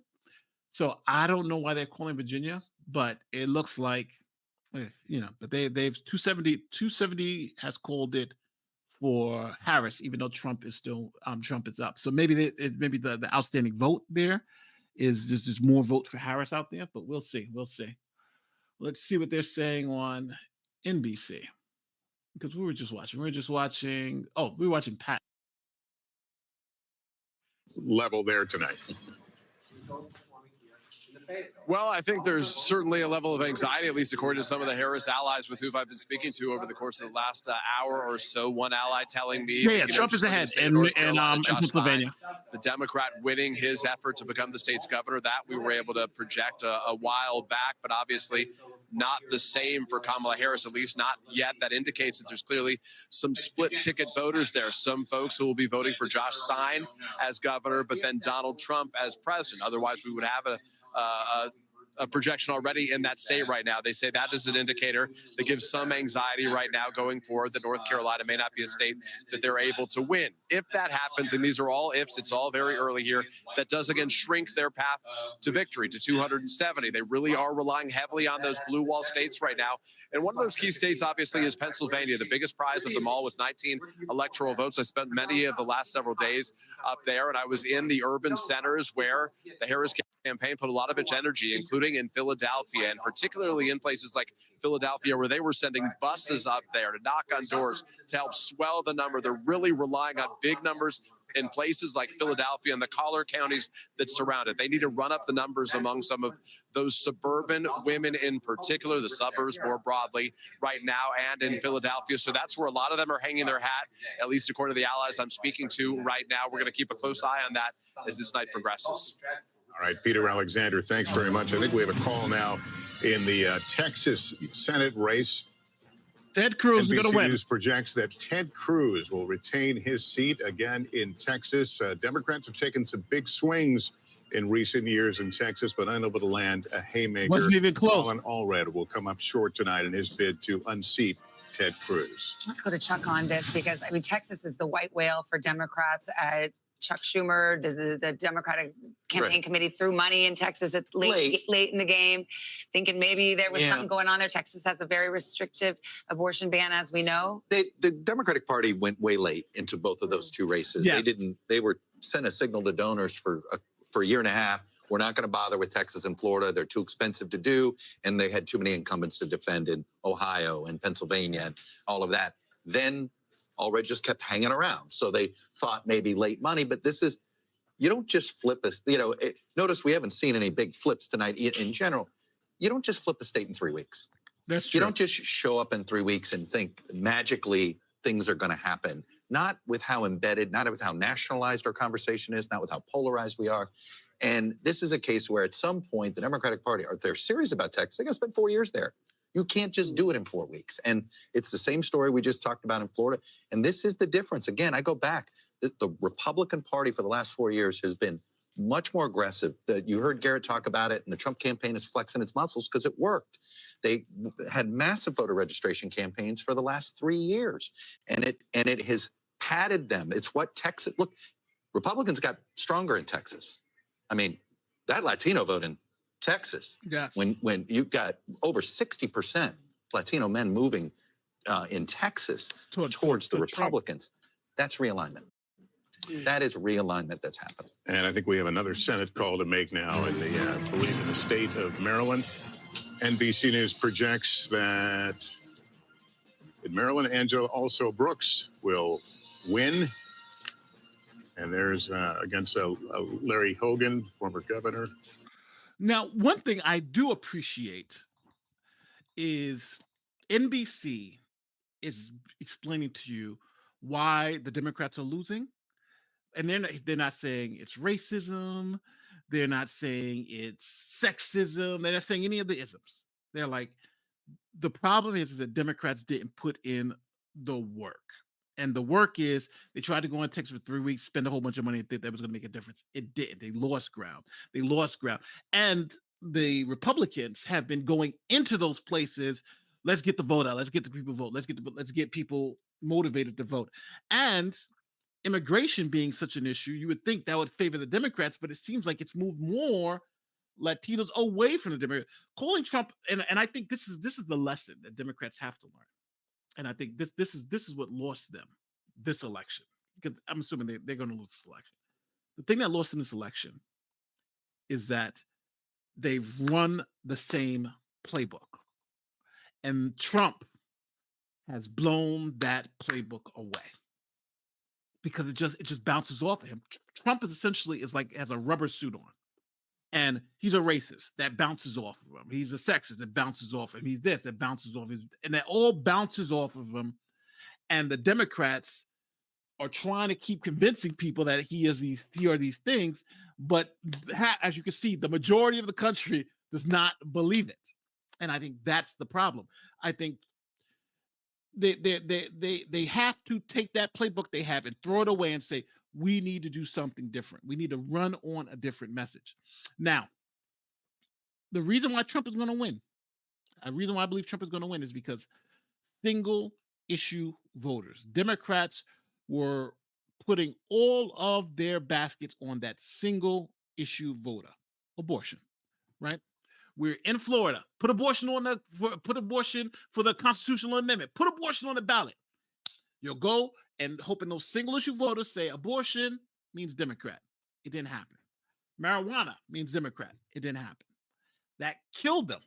So I don't know why they're calling Virginia, but it looks like, but they've 270 has called it for Harris, even though Trump is still, Trump is up. So maybe maybe the outstanding vote there is there's just more vote for Harris out there, but we'll see. We'll see. Let's see what they're saying on NBC. Because we were just watching. We were watching Pat. Level there tonight. Well, I think there's certainly a level of anxiety, at least according to some of the Harris allies with whom I've been speaking to over the course of the last hour or so. One ally telling me, Trump is ahead in Pennsylvania. The Democrat winning his effort to become the state's governor, that we were able to project a while back, but obviously not the same for Kamala Harris, at least not yet. That indicates that there's clearly some split ticket voters there. Some folks who will be voting for Josh Stein as governor, but then Donald Trump as president. Otherwise, we would have a projection already in that state right now. They say that is an indicator that gives some anxiety right now going forward that North Carolina may not be a state that they're able to win. If that happens, and these are all ifs, it's all very early here, that does again shrink their path to victory to 270. They really are relying heavily on those blue wall states right now. And one of those key states obviously is Pennsylvania, the biggest prize of them all with 19 electoral votes. I spent many of the last several days up there, and I was in the urban centers where the Harris campaign put a lot of its energy, including in Philadelphia, and particularly in places like Philadelphia, where they were sending buses up there to knock on doors to help swell the number. They're really relying on big numbers in places like Philadelphia and the collar counties that surround it. They need to run up the numbers among some of those suburban women in particular, the suburbs more broadly right now, and in Philadelphia. So that's where a lot of them are hanging their hat, at least according to the allies I'm speaking to right now. We're going to keep a close eye on that as this night progresses. All right, Peter Alexander, thanks very much. I think we have a call now in the Texas Senate race. Ted Cruz is going to win. News projects that Ted Cruz will retain his seat again in Texas. Democrats have taken some big swings in recent years in Texas, but unable to land a haymaker. Wasn't even close. Colin Allred will come up short tonight in his bid to unseat Ted Cruz. Let's go to Chuck on this, because I mean, Texas is the white whale for Democrats. Chuck Schumer, the Democratic campaign committee, threw money in Texas at late in the game, thinking maybe there was something going on there. Texas has a very restrictive abortion ban, as we know. The Democratic Party went way late into both of those two races. Yes. They were sent a signal to donors for a year and a half. We're not going to bother with Texas and Florida. They're too expensive to do, and they had too many incumbents to defend in Ohio and Pennsylvania and all of that. Then Allred just kept hanging around. So they thought maybe late money, but this is, you don't just flip a, notice we haven't seen any big flips tonight in general. You don't just flip a state in 3 weeks. That's true. You don't just show up in 3 weeks and think magically things are going to happen. Not with how embedded, not with how nationalized our conversation is, not with how polarized we are. And this is a case where at some point the Democratic Party, if they're serious about Texas, they're going to spend 4 years there. You can't just do it in 4 weeks. And it's the same story we just talked about in Florida. And this is the difference. Again, I go back. The Republican Party for the last 4 years has been much more aggressive. You heard Garrett talk about it, and the Trump campaign is flexing its muscles because it worked. They had massive voter registration campaigns for the last 3 years. And it has padded them. It's what Texas, look, Republicans got stronger in Texas. I mean, that Latino vote in Texas, yes. when you've got over 60% Latino men moving in Texas towards the Republicans, that's realignment. That is realignment that's happening. And I think we have another Senate call to make now in the, I believe, in the state of Maryland. NBC News projects that in Maryland, Angela also Brooks will win. And there's against Larry Hogan, former governor. Now, one thing I do appreciate is NBC is explaining to you why the Democrats are losing. And they're not saying it's racism. They're not saying it's sexism. They're not saying any of the isms. They're like, the problem is that Democrats didn't put in the work. And the work is they tried to go in Texas for 3 weeks, spend a whole bunch of money, and think that was going to make a difference. It didn't. They lost ground. They lost ground. And the Republicans have been going into those places. Let's get the vote out. Let's get the people vote. Let's get people motivated to vote. And immigration being such an issue, you would think that would favor the Democrats, but it seems like it's moved more Latinos away from the Democrats. Calling Trump, and I think this is the lesson that Democrats have to learn. And I think this is what lost them this election, because I'm assuming they're going to lose this election. The thing that lost them this election is that they run the same playbook, and Trump has blown that playbook away because it just bounces off of him. Trump is essentially has a rubber suit on. And he's a racist that bounces off of him. He's a sexist that bounces off of him. He's this that bounces off him. And that all bounces off of him. And the Democrats are trying to keep convincing people that he are these things. But as you can see, the majority of the country does not believe it. And I think that's the problem. I think they have to take that playbook they have and throw it away and say, we need to do something different. We need to run on a different message. Now, the reason why Trump is going to win, a reason why I believe Trump is going to win is because single issue voters, Democrats were putting all of their baskets on that single issue voter, abortion, right? We're in Florida. Put abortion for the constitutional amendment. Put abortion on the ballot. You'll go and hoping those single issue voters say abortion means Democrat. It didn't happen. Marijuana means Democrat. It didn't happen. That killed them.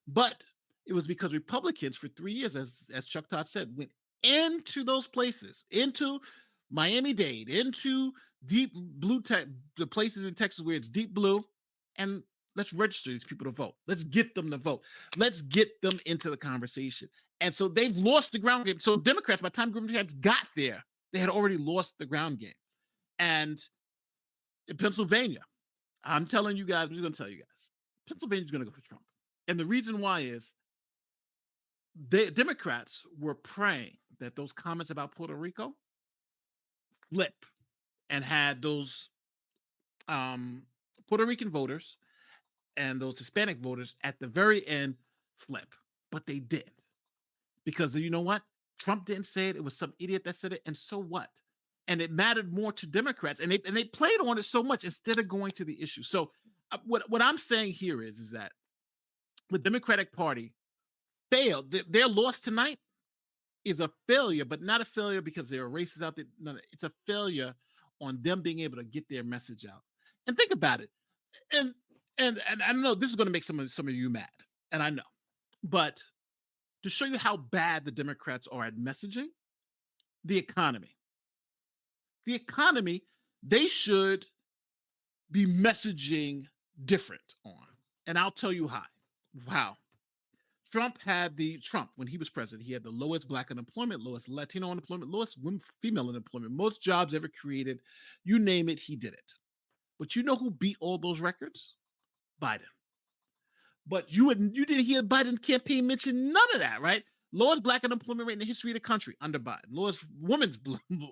But it was because Republicans for 3 years, as Chuck Todd said, went into those places, into Miami-Dade, into deep blue, the places in Texas where it's deep blue, and let's register these people to vote. Let's get them to vote. Let's get them into the conversation. And so they've lost the ground game. So Democrats, by the time Democrats got there, they had already lost the ground game. And in Pennsylvania, I'm telling you guys, I'm just going to tell you guys, Pennsylvania's going to go for Trump. And the reason why is the Democrats were praying that those comments about Puerto Rico flip and had those Puerto Rican voters and those Hispanic voters at the very end flip. But they didn't. Because you know what? Trump didn't say it. It was some idiot that said it. And so what? And it mattered more to Democrats. And they played on it so much instead of going to the issue. So what I'm saying here is that the Democratic Party failed. Their loss tonight is a failure, but not a failure because there are racists out there. No, it's a failure on them being able to get their message out. And think about it. And I know this is going to make some of you mad. And I know. But to show you how bad the Democrats are at messaging, the economy. The economy, they should be messaging different on. And I'll tell you how. Trump, when he was president, he had the lowest Black unemployment, lowest Latino unemployment, lowest female unemployment, most jobs ever created. You name it, he did it. But you know who beat all those records? Biden. But you didn't hear Biden campaign mention none of that, right? Lowest Black unemployment rate in the history of the country, under Biden. Lowest women's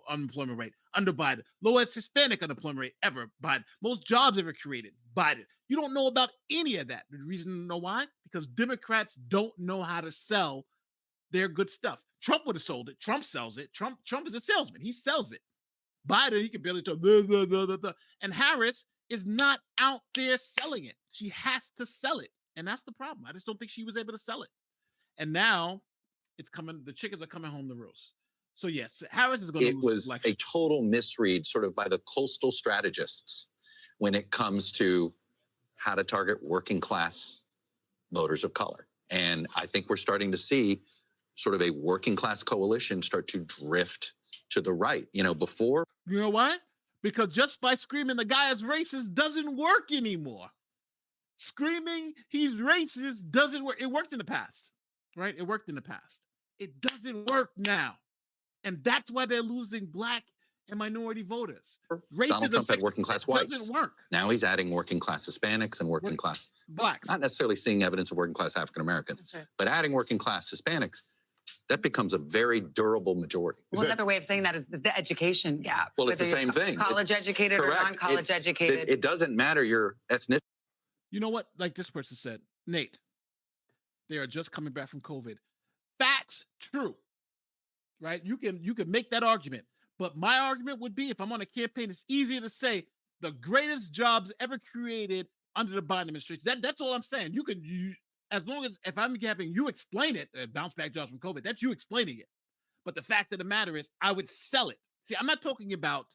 unemployment rate, under Biden. Lowest Hispanic unemployment rate ever, Biden. Most jobs ever created, Biden. You don't know about any of that. The reason you know why? Because Democrats don't know how to sell their good stuff. Trump would have sold it. Trump sells it. Trump is a salesman. He sells it. Biden, he can barely talk. Blah, blah, blah, blah, blah. And Harris is not out there selling it. She has to sell it. And that's the problem. I just don't think she was able to sell it. And now it's coming, the chickens are coming home to roost. So yes, Harris is going to It lose was election. a total misread, sort of by the coastal strategists, when it comes to how to target working class voters of color. And I think we're starting to see sort of a working class coalition start to drift to the right. You know, before. You know why? Because just by screaming the guy is racist doesn't work anymore. Screaming he's racist doesn't work. It worked in the past, right? It worked in the past. It doesn't work now. And that's why they're losing black and minority voters. Donald Trump had working class whites. Doesn't work. Now he's adding working class Hispanics and working class blacks. Not necessarily seeing evidence of working class African Americans, but adding working class Hispanics. That becomes a very durable majority. Well, another way of saying that is the education gap. Well, it's the whether same you're thing. College educated or Correct. non-college educated. It doesn't matter your ethnicity. You know what? Like this person said, Nate, they are just coming back from COVID. Facts, true. Right? You can make that argument. But my argument would be, if I'm on a campaign, it's easier to say the greatest jobs ever created under the Biden administration. That's all I'm saying. As long as if I'm having you explain it, bounce back jobs from COVID, that's you explaining it. But the fact of the matter is, I would sell it. See, I'm talking about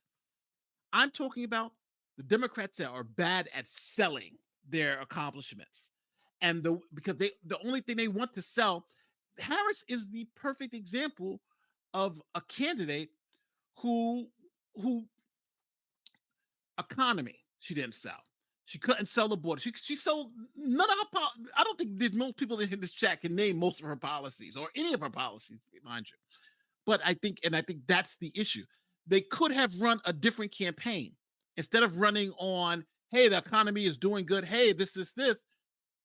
the Democrats that are bad at selling their accomplishments. And because the only thing they want to sell, Harris is the perfect example of a candidate who economy she didn't sell. She couldn't sell the border. She sold none of her. I don't think there's most people in this chat can name most of her policies or any of her policies, mind you. But I think that's the issue. They could have run a different campaign instead of running on, hey, the economy is doing good. Hey, this.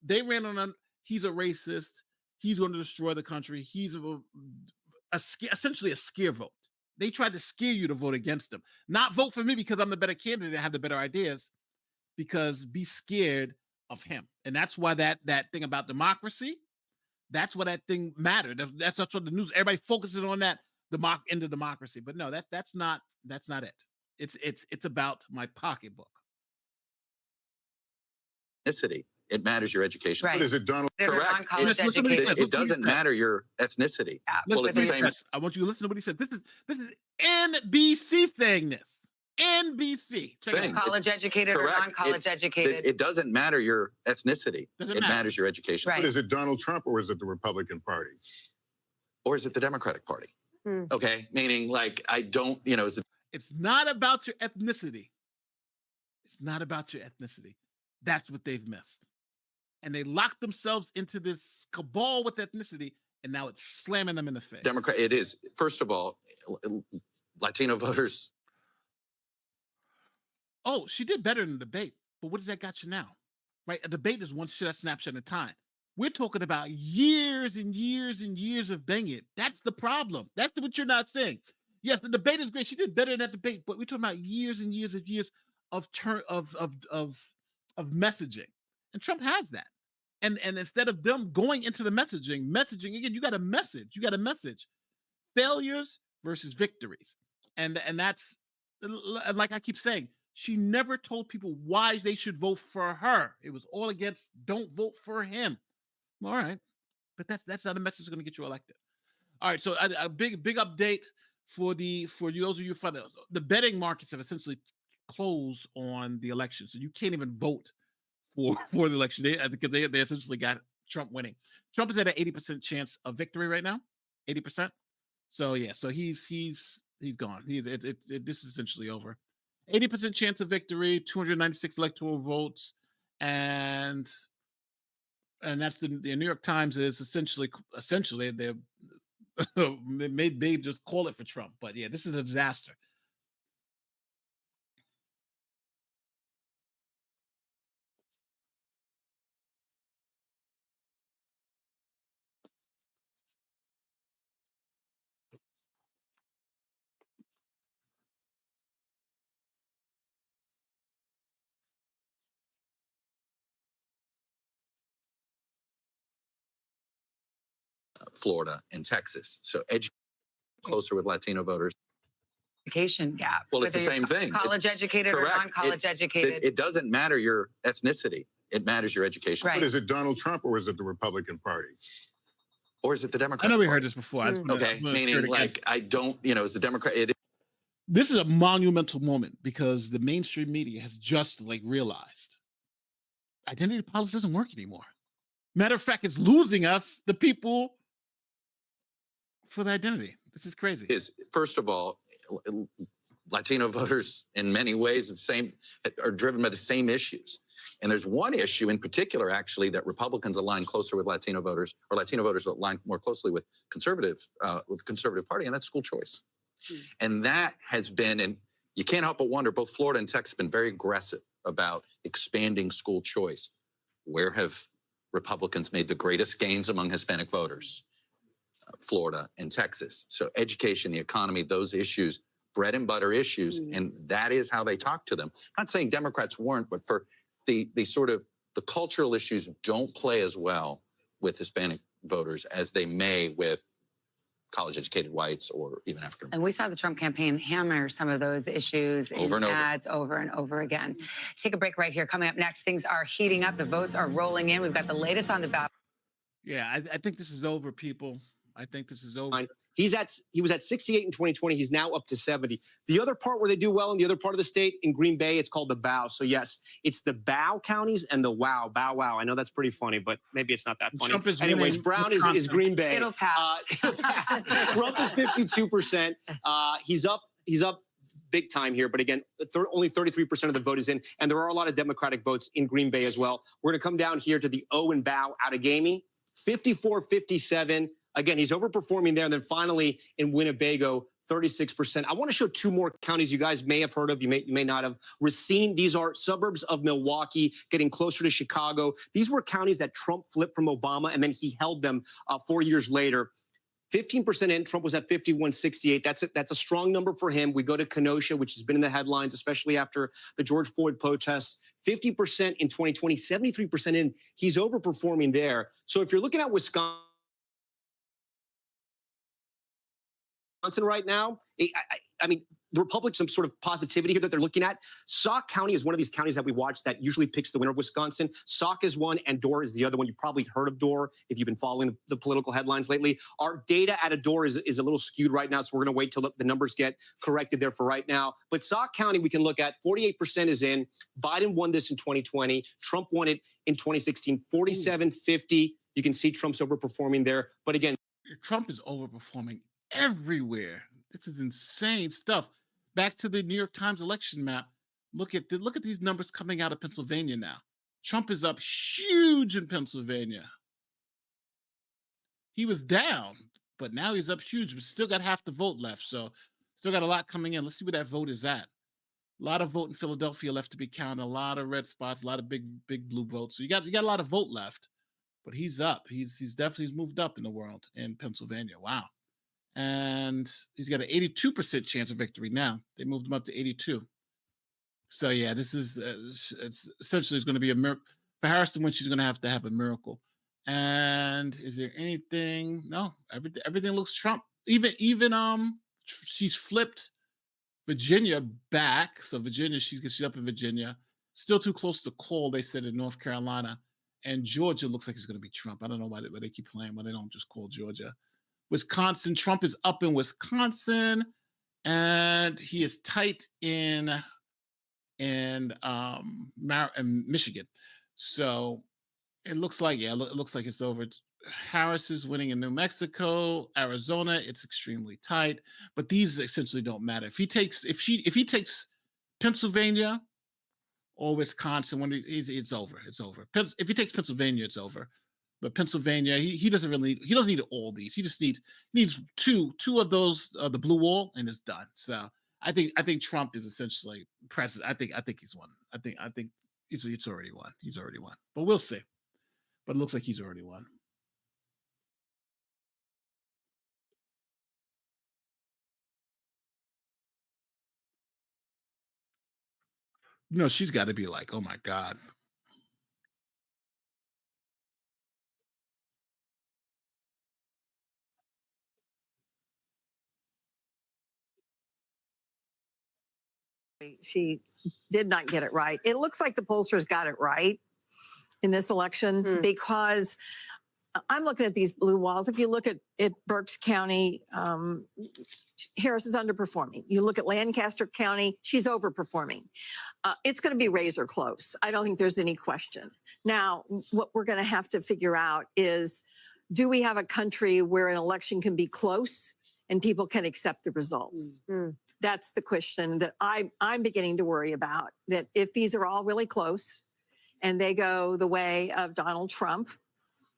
They ran on he's a racist. He's going to destroy the country. He's essentially a scare vote. They tried to scare you to vote against him. Not vote for me because I'm the better candidate and have the better ideas, because be scared of him. And that's why that thing about democracy, that's why that thing mattered. That's what the news, everybody focuses on that, end of democracy. But no, that's not it. It's about my pocketbook. Ethnicity. It matters your education. Right. What is it, Donald? Correct. It doesn't matter your ethnicity. Well, it's the same. I want you to listen to what he said. This is NBC saying this. NBC. College educated or non-college educated. It doesn't matter your ethnicity. It matters your education. Right. What is it, Donald Trump, or is it the Republican Party? Or is it the Democratic Party? Okay, meaning like I don't, it's not about your ethnicity. It's not about your ethnicity. That's what they've missed. And they locked themselves into this cabal with ethnicity, and now it's slamming them in the face. Democrat. It is. First of all, Latino voters. Oh, she did better in the debate, but what does that got you now? Right? A debate is one snapshot at a time. We're talking about years and years and years of banging. That's the problem. That's what you're not saying. Yes, the debate is great. She did better in that debate, but we're talking about years and years of messaging. And Trump has that. And instead of them going into the messaging again, you got a message. Failures versus victories. And that's, like I keep saying, she never told people why they should vote for her. It was all against, don't vote for him. All right. But that's not a message that's going to get you elected. All right. So a big update for those of you the betting markets have essentially closed on the election. So you can't even vote for the election because they essentially got Trump winning. Trump is at an 80% chance of victory right now, 80%. So yeah, so he's gone. This is essentially over. 80% chance of victory, 296 electoral votes, and that's the New York Times is essentially they may just call it for Trump, but yeah, this is a disaster. Florida and Texas. So closer with Latino voters. Education gap. Well, it's the same thing. College educated or non-college educated. It doesn't matter your ethnicity. It matters your education. Right. What is it, Donald Trump, or is it the Republican Party? Or is it the I Democrat? know we Party? heard this before. Okay, meaning like I don't, is the Democrat? This is a monumental moment because the mainstream media has just like realized identity politics doesn't work anymore. Matter of fact, it's losing us, the people, for the identity. This is crazy. Is first of all, Latino voters in many ways are driven by the same issues. And there's one issue in particular, actually, that Republicans align closer with Latino voters, or Latino voters align more closely with the Conservative Party, and that's school choice. And that has been, and you can't help but wonder, both Florida and Texas have been very aggressive about expanding school choice. Where have Republicans made the greatest gains among Hispanic voters? Florida and Texas. So education, the economy, those issues, bread and butter issues, and that is how they talk to them. I'm not saying Democrats weren't, but for the sort of the cultural issues don't play as well with Hispanic voters as they may with college-educated whites or even African Americans. And we saw the Trump campaign hammer some of those issues in ads over and over again. Take a break right here. Coming up next, things are heating up. The votes are rolling in. We've got the latest on the ballot. Yeah, I think this is over, people. I think this is over. He was at 68 in 2020. He's now up to 70. The other part where they do well in the other part of the state, in Green Bay, it's called the Bow. So yes, it's the Bow counties and the Wow. Bow Wow. I know that's pretty funny, but maybe it's not that funny. Trump is Anyways, winning Brown is Green Bay. It'll pass. Trump is 52%. He's up big time here. But again, only 33% of the vote is in. And there are a lot of Democratic votes in Green Bay as well. We're going to come down here to the O and Bow Outagamie, 54-57. Again, he's overperforming there. And then finally in Winnebago, 36%. I want to show two more counties you guys may have heard of. You may not have. Racine, these are suburbs of Milwaukee, getting closer to Chicago. These were counties that Trump flipped from Obama, and then he held them 4 years later. 15% in. Trump was at 51-68. That's a strong number for him. We go to Kenosha, which has been in the headlines, especially after the George Floyd protests. 50% in 2020, 73% in. He's overperforming there. So if you're looking at Wisconsin right now, I mean, the Republicans, some sort of positivity here that they're looking at. Sauk County is one of these counties that we watch that usually picks the winner of Wisconsin. Sauk is one, and Dorr is the other one. You've probably heard of Dorr if you've been following the political headlines lately. Our data at Dorr is a little skewed right now, so we're going to wait till the numbers get corrected there for right now. But Sauk County, we can look at 48% is in. Biden won this in 2020. Trump won it in 2016, 47-50. You can see Trump's overperforming there. But again, Trump is overperforming everywhere. This is insane stuff. Back to the New York Times election map. Look at these numbers coming out of Pennsylvania now. Trump is up huge in Pennsylvania. He was down, but now he's up huge. But still got half the vote left, so still got a lot coming in. Let's see where that vote is at. A lot of vote in Philadelphia left to be counted. A lot of red spots. A lot of big blue votes. So you got a lot of vote left, but he's up. He's definitely moved up in the world in Pennsylvania. Wow. And he's got an 82% chance of victory now. They moved him up to 82. So yeah, this is it's essentially going to be a miracle for Harris to win. She's going to have a miracle. And is there anything? No, everything looks Trump. Even she's flipped Virginia back. So Virginia, she's up in Virginia. Still too close to call. They said in North Carolina, and Georgia looks like it's going to be Trump. I don't know why they keep playing. Why they don't just call Georgia. Wisconsin, Trump is up in Wisconsin, and he is tight in Michigan. So it looks like it looks like it's over. Harris is winning in New Mexico, Arizona. It's extremely tight, but these essentially don't matter. If he takes Pennsylvania or Wisconsin, it's over. It's over. If he takes Pennsylvania, it's over. But Pennsylvania, he doesn't need all these. He just needs two of those, the blue wall, and it's done. So I think Trump is essentially president. I think he's won. I think it's already won. He's already won. But we'll see. But it looks like he's already won. No, she's got to be like, oh my God. She did not get it right. It looks like the pollsters got it right in this election because I'm looking at these blue walls. If you look at Berks County, Harris is underperforming. You look at Lancaster County, she's overperforming. It's going to be razor close. I don't think there's any question. Now, what we're going to have to figure out is, do we have a country where an election can be close and people can accept the results? That's the question that I'm beginning to worry about, that if these are all really close and they go the way of Donald Trump,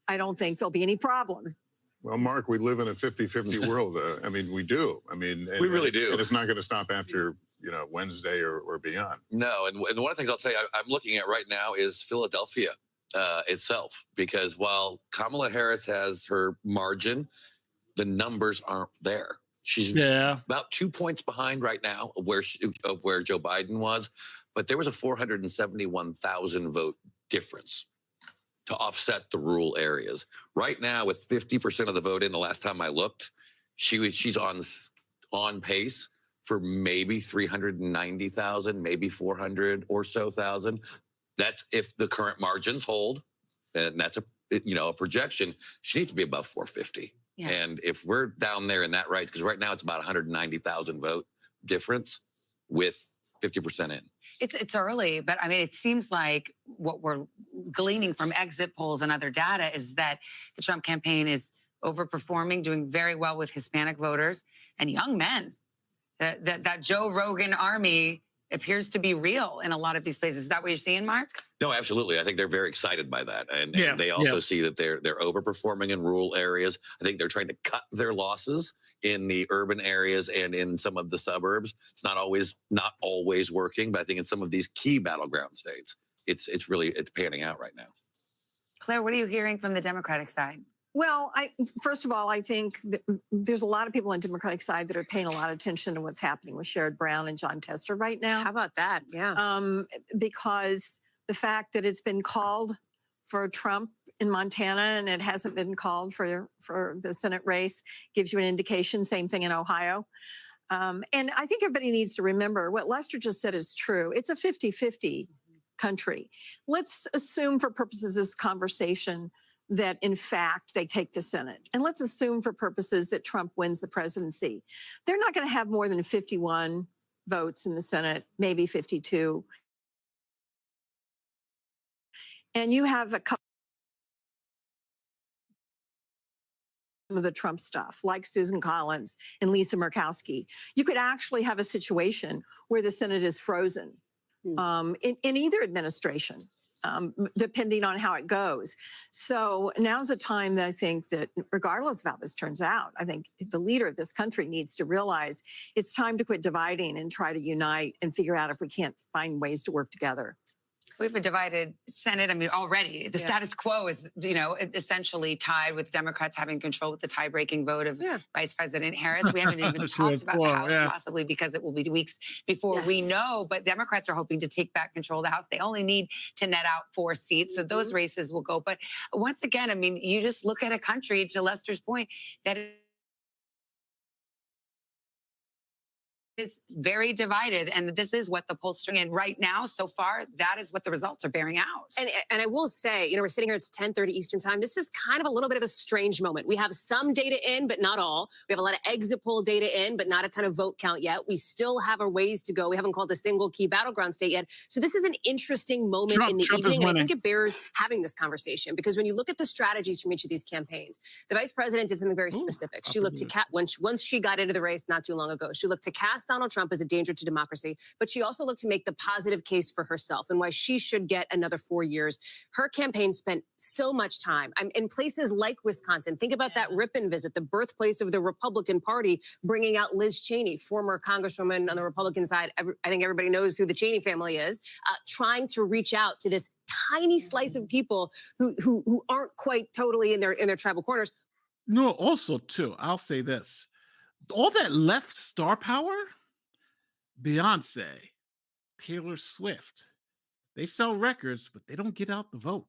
I don't think there'll be any problem. Well, Mark, we live in a 50-50 world. I mean, we do. I mean, We really do. And it's not going to stop after, Wednesday or beyond. No, and one of the things I'll tell you I'm looking at right now is Philadelphia itself, because while Kamala Harris has her margin, the numbers aren't there. She's about 2 points behind right now of where Joe Biden was, but there was a 471,000 vote difference to offset the rural areas. Right now, with 50% of the vote in, the last time I looked, she's on pace for maybe 390,000, maybe 400 or so thousand. That's if the current margins hold, and that's a projection. She needs to be above 450. Yeah. And if we're down there in that right, because right now it's about 190,000 vote difference with 50% in. It's early, but I mean, it seems like what we're gleaning from exit polls and other data is that the Trump campaign is overperforming, doing very well with Hispanic voters and young men. That Joe Rogan army appears to be real in a lot of these places. Is that what you're seeing, Mark? No, absolutely. I think they're very excited by that. And they also see that they're overperforming in rural areas. I think they're trying to cut their losses in the urban areas and in some of the suburbs. It's not always working, but I think in some of these key battleground states, it's panning out right now. Claire, what are you hearing from the Democratic side? Well, first of all, I think there's a lot of people on the Democratic side that are paying a lot of attention to what's happening with Sherrod Brown and Jon Tester right now. How about that? Yeah. Because the fact that it's been called for Trump in Montana and it hasn't been called for the Senate race gives you an indication. Same thing in Ohio. And I think everybody needs to remember what Lester just said is true. It's a 50-50 country. Let's assume for purposes of this conversation that in fact they take the Senate. And let's assume for purposes that Trump wins the presidency. They're not going to have more than 51 votes in the Senate, maybe 52. And you have a couple of the Trump stuff, like Susan Collins and Lisa Murkowski. You could actually have a situation where the Senate is frozen in either administration. Depending on how it goes. So now's a time that I think that regardless of how this turns out, I think the leader of this country needs to realize it's time to quit dividing and try to unite and figure out if we can't find ways to work together. We have a divided Senate. I mean, already the status quo is, essentially tied with Democrats having control with the tie-breaking vote of Vice President Harris. We haven't even talked about the House, possibly because it will be weeks before we know. But Democrats are hoping to take back control of the House. They only need to net out 4 seats, so those races will go. But once again, I mean, you just look at a country, to Lester's point, that is very divided, and this is what the polling and right now so far that is what the results are bearing out. And I will say, we're sitting here, it's 10:30 Eastern time. This is kind of a little bit of a strange moment. We have some data in, but not all. We have a lot of exit poll data in, but not a ton of vote count yet. We still have our ways to go. We haven't called a single key battleground state yet. So this is an interesting moment in the evening, and I think it bears having this conversation, because when you look at the strategies from each of these campaigns, the vice president did something very specific. She looked to once she got into the race not too long ago, she looked to cast Donald Trump as a danger to democracy, but she also looked to make the positive case for herself and why she should get another 4 years. Her campaign spent so much time in places like Wisconsin. Think about that Ripon visit, the birthplace of the Republican Party, bringing out Liz Cheney, former Congresswoman on the Republican side. I think everybody knows who the Cheney family is, trying to reach out to this tiny slice of people who aren't quite totally in their tribal corners. No, also too, I'll say this. All that left star power, Beyonce, Taylor Swift, they sell records, but they don't get out the vote.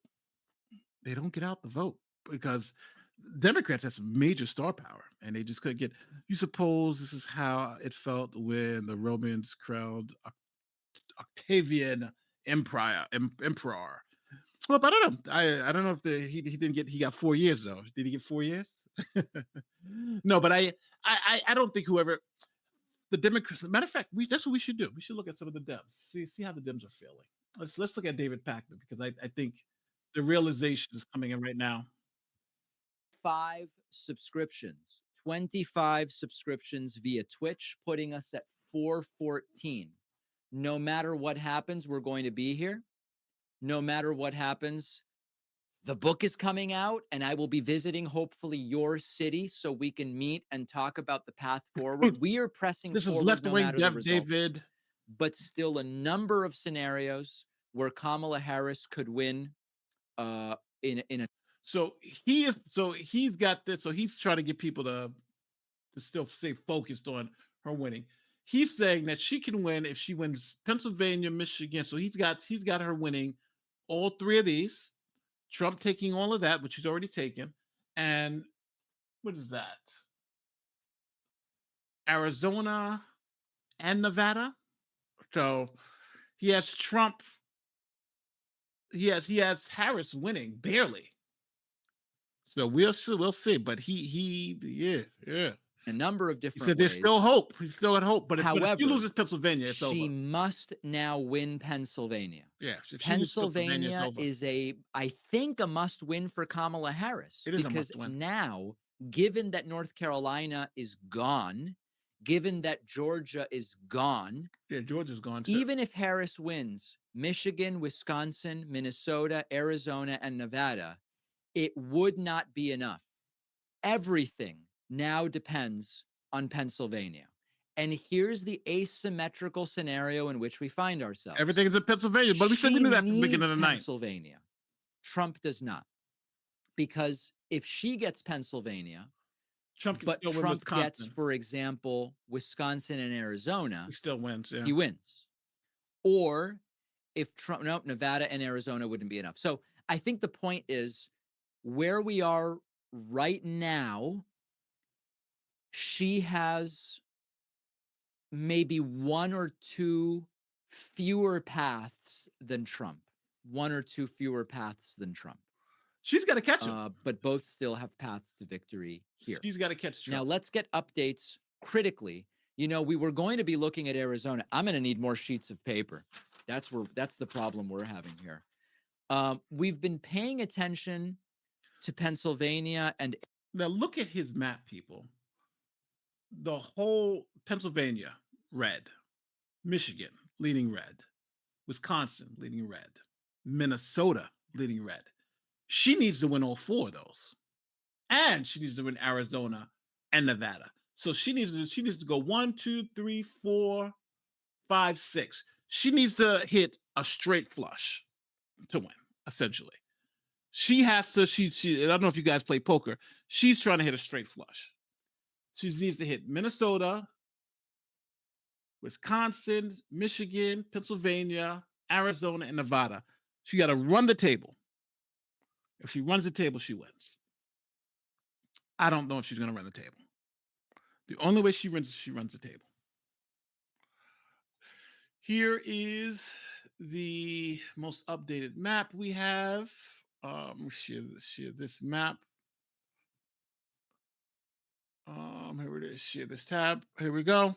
They don't get out the vote because Democrats have some major star power, and they just couldn't get. You suppose this is how it felt when the Romans crowned Octavian emperor. Well, but I don't know. I don't know if he didn't get he got 4 years though. Did he get 4 years? No, but I don't think whoever the Democrats. Matter of fact, that's what we should do. We should look at some of the Dems, see how the Dems are feeling. Let's look at David Packman because I think the realization is coming in right now. 5 subscriptions, 25 subscriptions via Twitch, putting us at 414. No matter what happens, we're going to be here. No matter what happens, the book is coming out, and I will be visiting, hopefully, your city so we can meet and talk about the path forward. We are pressing This is forward left no wing matter the results. David. But still a number of scenarios where Kamala Harris could win in a So he's got this. So he's trying to get people to still stay focused on her winning. He's saying that she can win if she wins Pennsylvania, Michigan. So he's got her winning all 3 of these. Trump taking all of that, which he's already taken. And what is that? Arizona and Nevada. So he has Trump. He has Harris winning barely. So we'll see. But yeah. a number of He different said there's ways. still hope. He's still at hope. But if However, he loses Pennsylvania, it's she over. must now win Pennsylvania. Yeah, if she loses Pennsylvania, it's Pennsylvania over. is I think, a must-win for Kamala Harris. It is a because must-win. now, given that North Carolina is gone, given that Georgia is gone, Yeah, Georgia's gone too. even if Harris wins Michigan, Wisconsin, Minnesota, Arizona, and Nevada, it would not be enough. Everything now depends on Pennsylvania. And here's the asymmetrical scenario in which we find ourselves. Everything is in Pennsylvania, but we said we knew that at the beginning of the needs night. Pennsylvania. Trump does not. Because if she gets Pennsylvania, Trump can but still win Trump gets, Wisconsin. for example, Wisconsin and Arizona, He still wins. Yeah. he wins. Or if Trump, no, Nevada and Arizona wouldn't be enough. So I think the point is where we are right now, she has maybe 1 or 2 fewer paths than Trump. 1 or 2 fewer paths than Trump. She's got to catch him. But both still have paths to victory here. She's got to catch Trump. Now let's get updates critically. You know, we were going to be looking at Arizona. I'm going to need more sheets of paper. That's the problem we're having here. We've been paying attention to Pennsylvania and Now look at his map, people. The whole Pennsylvania, red. Michigan, leading red. Wisconsin, leading red. Minnesota, leading red. She needs to win all 4 of those. And she needs to win Arizona and Nevada. So she needs to go 1, 2, 3, 4, 5, 6. She needs to hit a straight flush to win, essentially. She has to, I don't know if you guys play poker. She's trying to hit a straight flush. She needs to hit Minnesota, Wisconsin, Michigan, Pennsylvania, Arizona, and Nevada. She got to run the table. If she runs the table, she wins. I don't know if she's going to run the table. The only way she runs the table. Here is the most updated map we have. Share this map. Here it is. Share this tab. Here we go.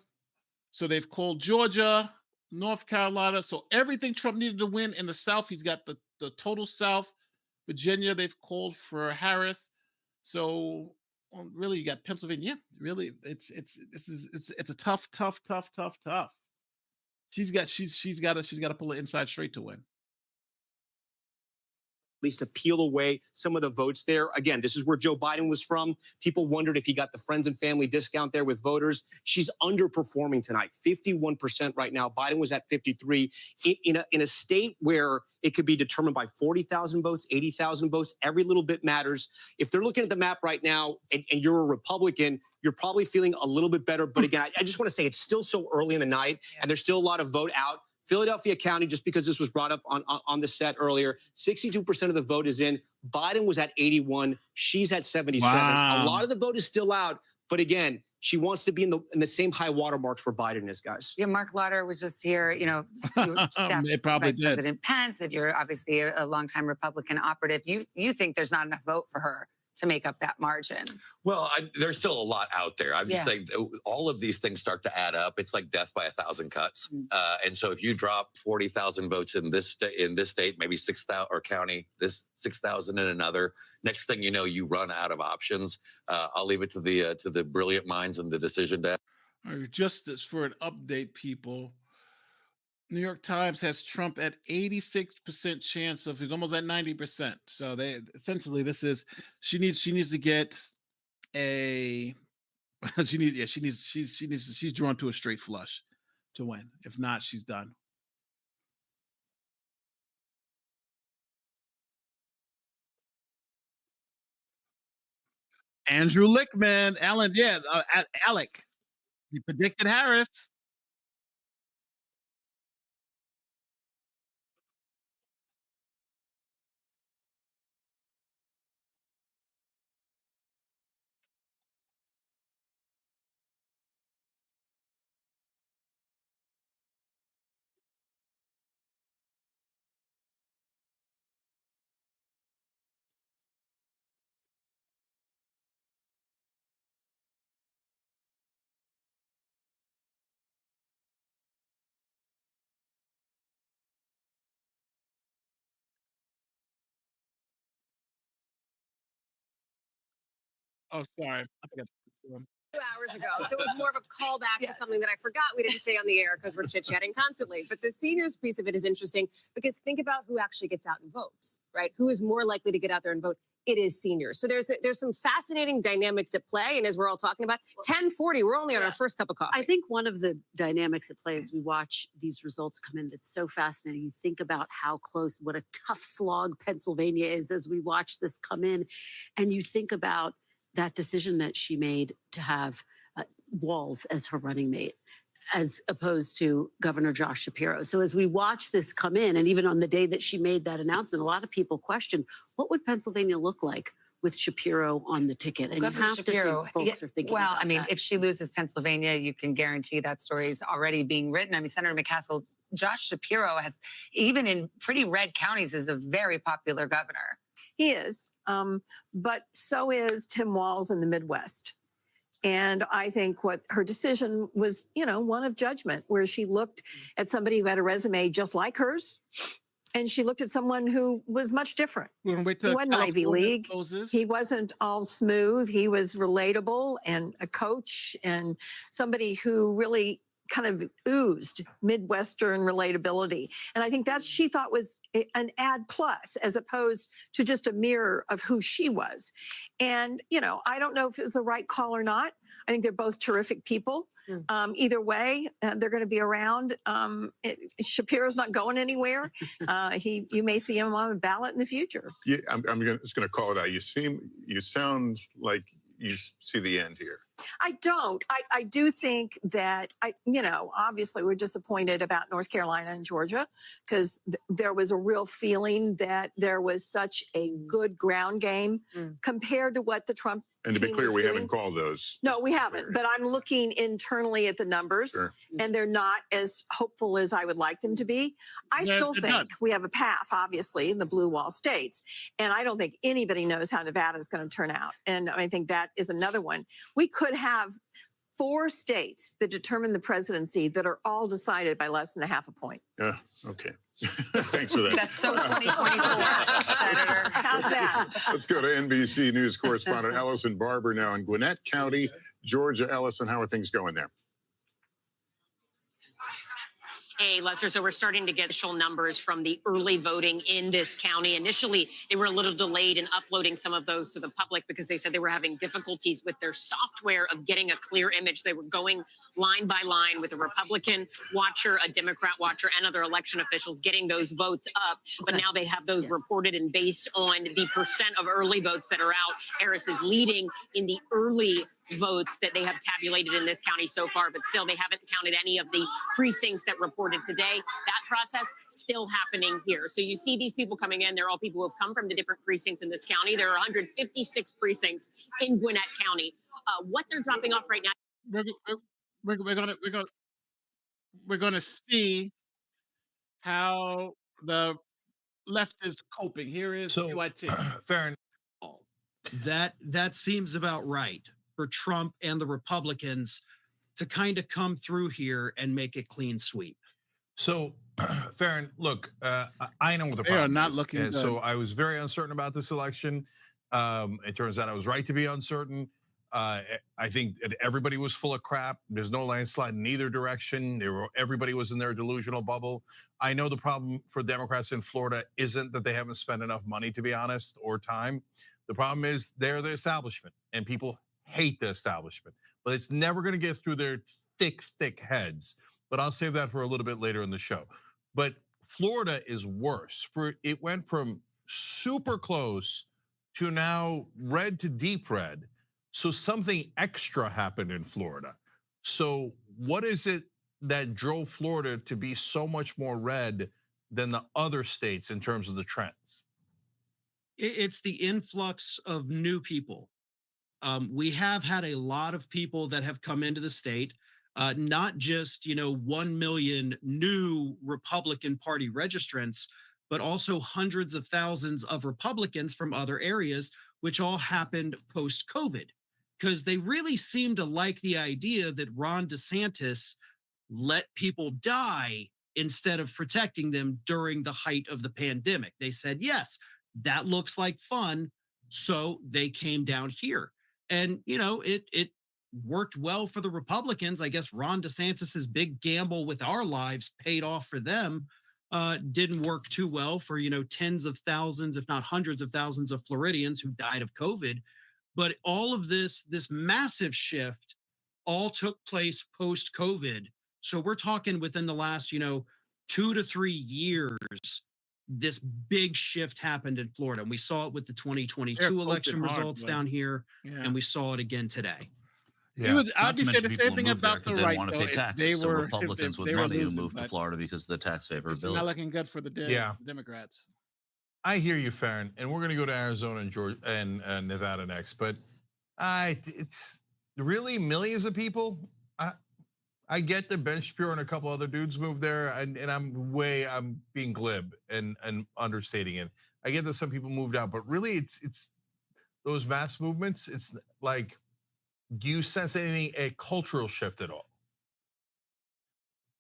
So they've called Georgia, North Carolina. So everything Trump needed to win in the South, he's got the total South. Virginia, they've called for Harris. So really, you got Pennsylvania. Yeah, really, it's a tough. She's got to pull it inside straight to win. At least to peel away some of the votes there. Again, this is where Joe Biden was from. People wondered if he got the friends and family discount there with voters. She's underperforming tonight, 51% right now. Biden was at 53. In a state where it could be determined by 40,000 votes, 80,000 votes, every little bit matters. If they're looking at the map right now and you're a Republican, you're probably feeling a little bit better. But again, I just want to say it's still so early in the night and there's still a lot of vote out. Philadelphia County, just because this was brought up on the set earlier, 62% of the vote is in. Biden was at 81. She's at 77. Wow. A lot of the vote is still out, But again, she wants to be in the same high water marks where Biden is, guys. Yeah, Mark Lauder was just here, you know, staff They probably Vice did. President Pence, and you're obviously a longtime Republican operative. You think there's not enough vote for her to make up that margin? Well, there's still a lot out there. I'm just Yeah. saying all of these things start to add up. It's like death by 1,000 cuts. And so if you drop 40,000 votes in this state, maybe 6,000 or county, this 6,000 in another, next thing you know, you run out of options. I'll leave it to the brilliant minds and the decision desk. Just as for an update, people, New York Times has Trump at 86% chance of, he's almost at 90%. So they essentially, this is, she needs to get a, she's drawn to a straight flush to win. If not, she's done. Andrew Lickman, Alan, Alec, he predicted Harris. Oh, sorry. I forgot. 2 hours ago. So it was more of a callback to something that I forgot we didn't say on the air because we're chit-chatting constantly. But the seniors piece of it is interesting because think about who actually gets out and votes, right? Who is more likely to get out there and vote? It is seniors. So there's some fascinating dynamics at play. And as we're all talking about, 10:40, we're only on our first cup of coffee. I think one of the dynamics at play as we watch these results come in that's so fascinating. You think about how close, what a tough slog Pennsylvania is as we watch this come in. And you think about that decision that she made to have Walz as her running mate, as opposed to Governor Josh Shapiro. So as we watch this come in, and even on the day that she made that announcement, a lot of people questioned, what would Pennsylvania look like with Shapiro on the ticket? And Governor you have Shapiro, to think folks are thinking well, about I mean, that. if she loses Pennsylvania, you can guarantee that story is already being written. I mean, Senator McCaskill, Josh Shapiro has, even in pretty red counties, is a very popular governor. He is, but so is Tim Walz in the Midwest. And I think what her decision was, you know, one of judgment, where she looked at somebody who had a resume just like hers, and she looked at someone who was much different. We're gonna wait till He wasn't Ivy California League. closes. He wasn't all smooth. He was relatable and a coach and somebody who really kind of oozed Midwestern relatability. And I think that's, she thought was an add plus as opposed to just a mirror of who she was. And, you know, I don't know if it was the right call or not. I think they're both terrific people. Either way, they're going to be around. Shapiro's not going anywhere. You may see him on a ballot in the future. Yeah, I'm just going to call it out. You sound like you see the end here. I don't. I do think that obviously we're disappointed about North Carolina and Georgia because there was a real feeling that there was such a good ground game compared to what the Trump And to be team clear, was we doing. haven't called those. No, we haven't. But I'm looking internally at the numbers, Sure. and they're not as hopeful as I would like them to be. I still They're think done. we have a path, obviously, in the blue wall states. And I don't think anybody knows how Nevada is going to turn out. And I think that is another one. We could have 4 states that determine the presidency that are all decided by less than a half a point. Yeah, okay. Thanks for that. That's so 2024, Senator. How's that? Let's go to NBC News correspondent Ellison Barber now in Gwinnett County, Georgia. Ellison, how are things going there? Hey, Lester, so we're starting to get initial numbers from the early voting in this county. Initially, they were a little delayed in uploading some of those to the public because they said they were having difficulties with their software of getting a clear image. They were going line by line with a Republican watcher, a Democrat watcher, and other election officials getting those votes up. But now they have those reported, and based on the percent of early votes that are out, Harris is leading in the early votes that they have tabulated in this county so far, but still they haven't counted any of the precincts that reported today. That process still happening here. So you see these people coming in, they're all people who have come from the different precincts in this county. There are 156 precincts in Gwinnett County. what they're dropping off right now. We're gonna see how the left is coping. Here is PYT. Farron, that seems about right for Trump and the Republicans to kind of come through here and make a clean sweep. So, Farron, look, I know what the They are problem not is. looking And good. so I was very uncertain about this election. It turns out I was right to be uncertain. I think that everybody was full of crap. There's no landslide in either direction. Everybody was in their delusional bubble. I know the problem for Democrats in Florida isn't that they haven't spent enough money, to be honest, or time. The problem is they're the establishment, and people hate the establishment. But it's never going to get through their thick heads. But I'll save that for a little bit later in the show. But Florida is worse. It went from super close to now red to deep red. So something extra happened in Florida. So what is it that drove Florida to be so much more red than the other states in terms of the trends? It's the influx of new people. We have had a lot of people that have come into the state, not just 1 million new Republican Party registrants, but also hundreds of thousands of Republicans from other areas, which all happened post-COVID, because they really seem to like the idea that Ron DeSantis let people die instead of protecting them during the height of the pandemic. They said, yes, that looks like fun, so they came down here. And it worked well for the Republicans. I guess Ron DeSantis's big gamble with our lives paid off for them. Didn't work too well for tens of thousands, if not hundreds of thousands of Floridians who died of COVID. But all of this massive shift all took place post-COVID. So we're talking within the last 2 to 3 years, this big shift happened in Florida. And we saw it with the 2022 election results down here, and we saw it again today. I'd be saying the same thing about the right, want to though. pay If taxes. they So were Republicans if with they were money who losing, moved to but Florida because of the tax it's not favorability. looking good for the Democrats. I hear you, Farron, and we're going to go to Arizona and Georgia and Nevada next. But it's really millions of people. I get that Ben Shapiro and a couple other dudes moved there, and I'm being glib and understating it. I get that some people moved out, but really, it's those mass movements. It's like, do you sense a cultural shift at all?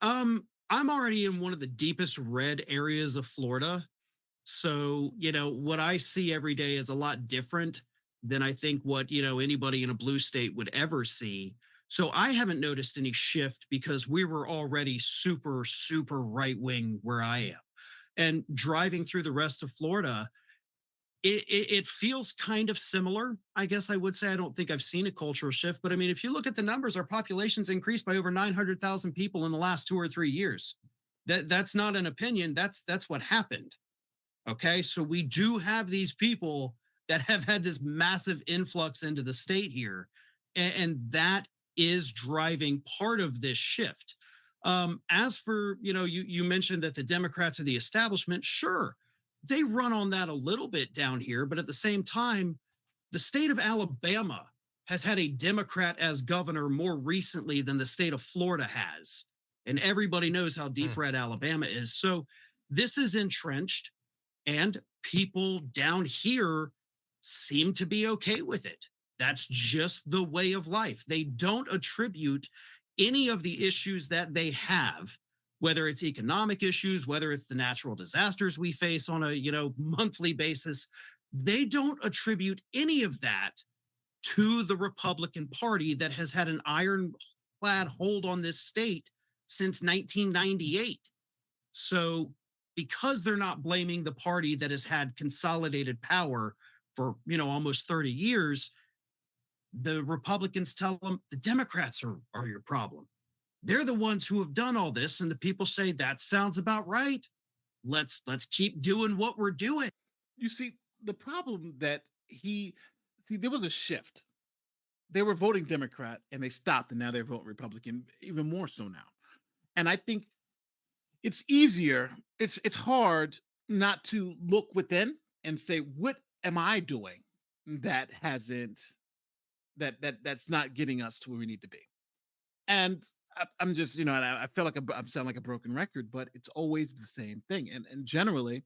I'm already in one of the deepest red areas of Florida. So, what I see every day is a lot different than I think what, anybody in a blue state would ever see. So I haven't noticed any shift because we were already super, super right wing where I am. And driving through the rest of Florida, it feels kind of similar. I guess I would say I don't think I've seen a cultural shift, but I mean, if you look at the numbers, our population's increased by over 900,000 people in the last 2 or 3 years. That's not an opinion. That's what happened. Okay, so we do have these people that have had this massive influx into the state here, and that is driving part of this shift. As for, you mentioned that the Democrats are the establishment. Sure, they run on that a little bit down here, but at the same time, the state of Alabama has had a Democrat as governor more recently than the state of Florida has. And everybody knows how deep red Alabama is. So this is entrenched, and people down here seem to be okay with it. That's just the way of life. They don't attribute any of the issues that they have, whether it's economic issues, whether it's the natural disasters we face on a monthly basis. They don't attribute any of that to the Republican Party that has had an ironclad hold on this state since 1998. So because they're not blaming the party that has had consolidated power for almost 30 years, the Republicans tell them the Democrats are your problem. They're the ones who have done all this, and the people say that sounds about right. Let's keep doing what we're doing. You see, the problem that there was a shift. They were voting Democrat and they stopped, and now they're voting Republican, even more so now. And I think it's easier. It's hard not to look within and say, what am I doing that hasn't that's not getting us to where we need to be. And I'm just, and I feel like I sound like a broken record, but it's always the same thing. And generally,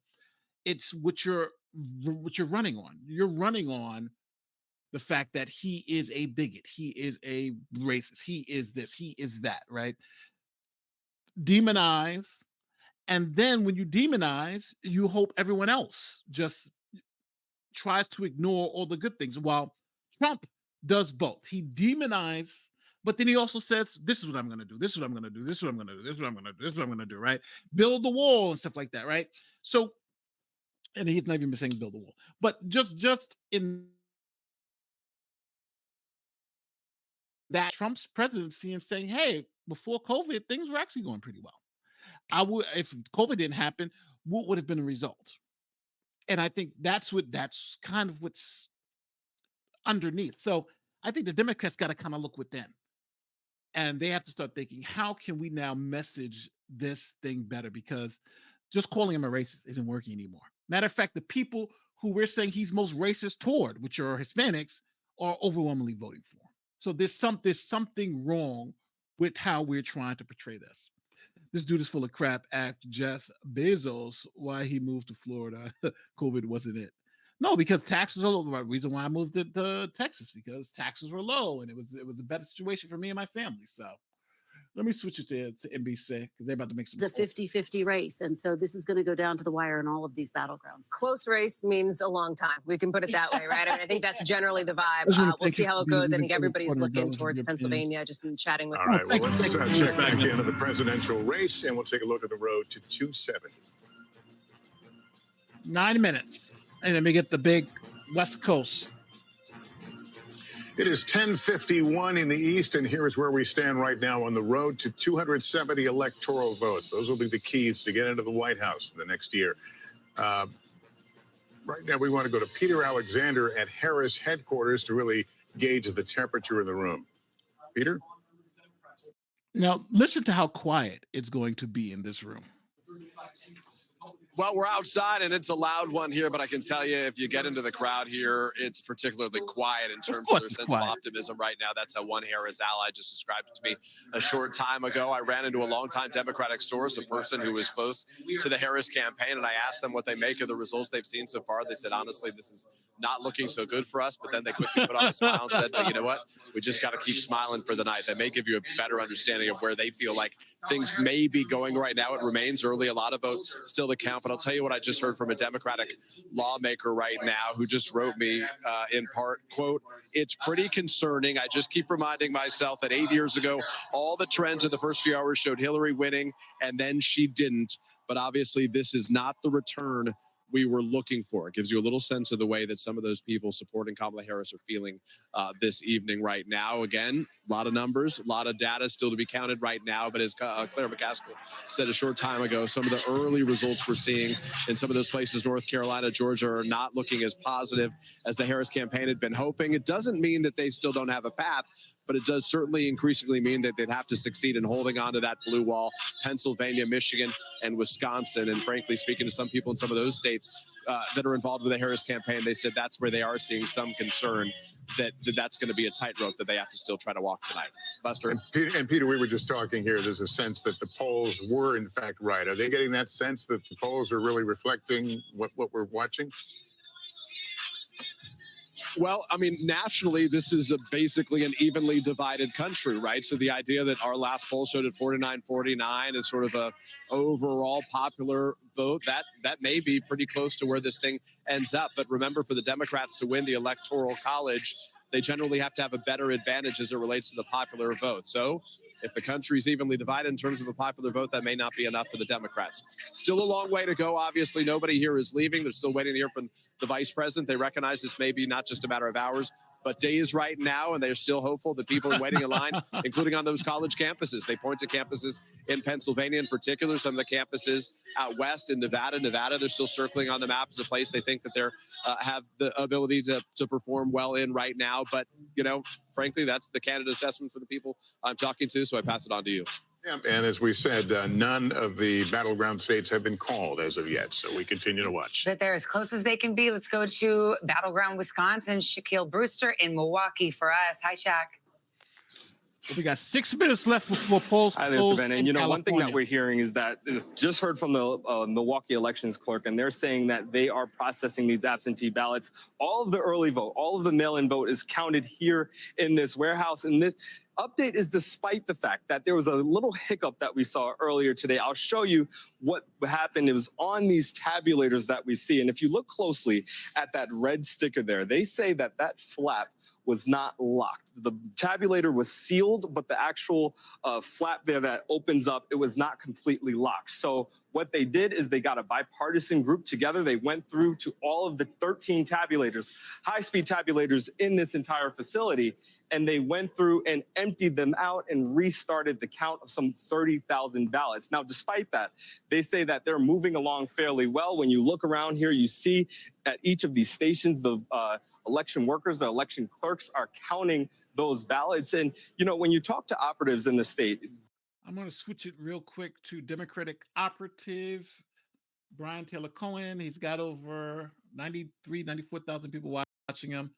it's what you're running on. You're running on the fact that he is a bigot, he is a racist, he is this, he is that, right? Demonize. And then when you demonize, you hope everyone else just tries to ignore all the good things. While Trump does both. He demonizes, but then he also says, this is what I'm going to do. This is what I'm going to do. This is what I'm going to do. This is what I'm going to do. This is what I'm going to do, right? Build the wall and stuff like that, right? So, and he's not even saying build the wall. But just in that Trump's presidency and saying, hey, before COVID, things were actually going pretty well. If COVID didn't happen, what would have been the result? And I think that's kind of what's underneath. So I think the Democrats got to kind of look within, and they have to start thinking, how can we now message this thing better? Because just calling him a racist isn't working anymore. Matter of fact, the people who we're saying he's most racist toward, which are Hispanics, are overwhelmingly voting for him. So there's something wrong with how we're trying to portray this. This dude is full of crap. Asked Jeff Bezos why he moved to Florida. COVID wasn't it. No, because taxes are low. The reason why I moved to Texas, because taxes were low and it was a better situation for me and my family. So let me switch it to NBC because they're about to make some. It's a 50-50 race. And so this is going to go down to the wire in all of these battlegrounds. Close race means a long time. We can put it that way, right? I mean, I think that's generally the vibe. We'll see how it goes. I think everybody's looking towards Pennsylvania, just in chatting with All right, well, let's check back into the presidential race, and we'll take a look at the road to 270. 9 minutes. And then we get the big West Coast. It is 10:51 in the East, and here is where we stand right now on the road to 270 electoral votes. Those will be the keys to get into the White House in the next year. Right now, we want to go to Peter Alexander at Harris headquarters to really gauge the temperature in the room. Peter? Now, listen to how quiet it's going to be in this room. Well, we're outside and it's a loud one here, but I can tell you if you get into the crowd here, it's particularly quiet in terms of their sense of optimism right now. That's how one Harris ally just described it to me a short time ago. I ran into a longtime Democratic source, a person who was close to the Harris campaign, and I asked them what they make of the results they've seen so far. They said, honestly, this is not looking so good for us, but then they quickly put on a smile and said, you know what, we just got to keep smiling for the night. That may give you a better understanding of where they feel like things may be going right now. It remains early, a lot of votes still to count, but I'll tell you what I just heard from a Democratic lawmaker right now who just wrote me in part, quote, it's pretty concerning. I just keep reminding myself that 8 years ago, all the trends in the first few hours showed Hillary winning, and then she didn't. But obviously, this is not the return we were looking for. It gives you a little sense of the way that some of those people supporting Kamala Harris are feeling this evening right now. Again, a lot of numbers, a lot of data still to be counted right now. But as Claire McCaskill said a short time ago, some of the early results we're seeing in some of those places, North Carolina, Georgia, are not looking as positive as the Harris campaign had been hoping. It doesn't mean that they still don't have a path, but it does certainly increasingly mean that they'd have to succeed in holding on to that blue wall. Pennsylvania, Michigan, and Wisconsin. And frankly, speaking to some people in some of those states that are involved with the Harris campaign, they said that's where they are seeing some concern that that's going to be a tightrope that they have to still try to walk tonight. Lester? And Peter, we were just talking here. There's a sense that the polls were, in fact, right. Are they getting that sense that the polls are really reflecting what we're watching? Well, I mean, nationally, this is basically an evenly divided country, right? So the idea that our last poll showed at 49-49 is sort of a overall popular vote, that may be pretty close to where this thing ends up. But remember, for the Democrats to win the Electoral College, they generally have to have a better advantage as it relates to the popular vote. So if the country's evenly divided in terms of a popular vote, that may not be enough for the Democrats. Still a long way to go. Obviously, nobody here is leaving. They're still waiting to hear from the vice president. They recognize this may be not just a matter of hours, but days right now, and they're still hopeful that people are waiting in line, including on those college campuses. They point to campuses in Pennsylvania in particular, some of the campuses out west in Nevada. They're still circling on the map as a place they think that they're have the ability to perform well in right now. But, you know, frankly, that's the candidate assessment for the people I'm talking to. so I pass it on to you. And as we said, none of the battleground states have been called as of yet, so we continue to watch. But they're as close as they can be. Let's go to Battleground, Wisconsin. Shaquille Brewster in Milwaukee for us. Hi, Shaq. We got 6 minutes left before polls Hi there, close Savannah. in And you know, one thing that California. we're hearing is that just heard from the Milwaukee elections clerk, and they're saying that they are processing these absentee ballots. All of the early vote, all of the mail-in vote is counted here in this warehouse. And this update is despite the fact that there was a little hiccup that we saw earlier today. I'll show you what happened. It was on these tabulators that we see. And if you look closely at that red sticker there, they say that that flap was not locked. The tabulator was sealed, but the actual flap there that opens up, it was not completely locked. So what they did is they got a bipartisan group together. They went through to all of the 13 tabulators, high-speed tabulators in this entire facility, and they went through and emptied them out and restarted the count of some 30,000 ballots. Now, despite that, they say that they're moving along fairly well. When you look around here, you see at each of these stations, the election workers, the election clerks are counting those ballots. And, you know, when you talk to operatives in the state, I'm going to switch it real quick to Democratic operative Brian Taylor Cohen. He's got over 94,000 people watching him.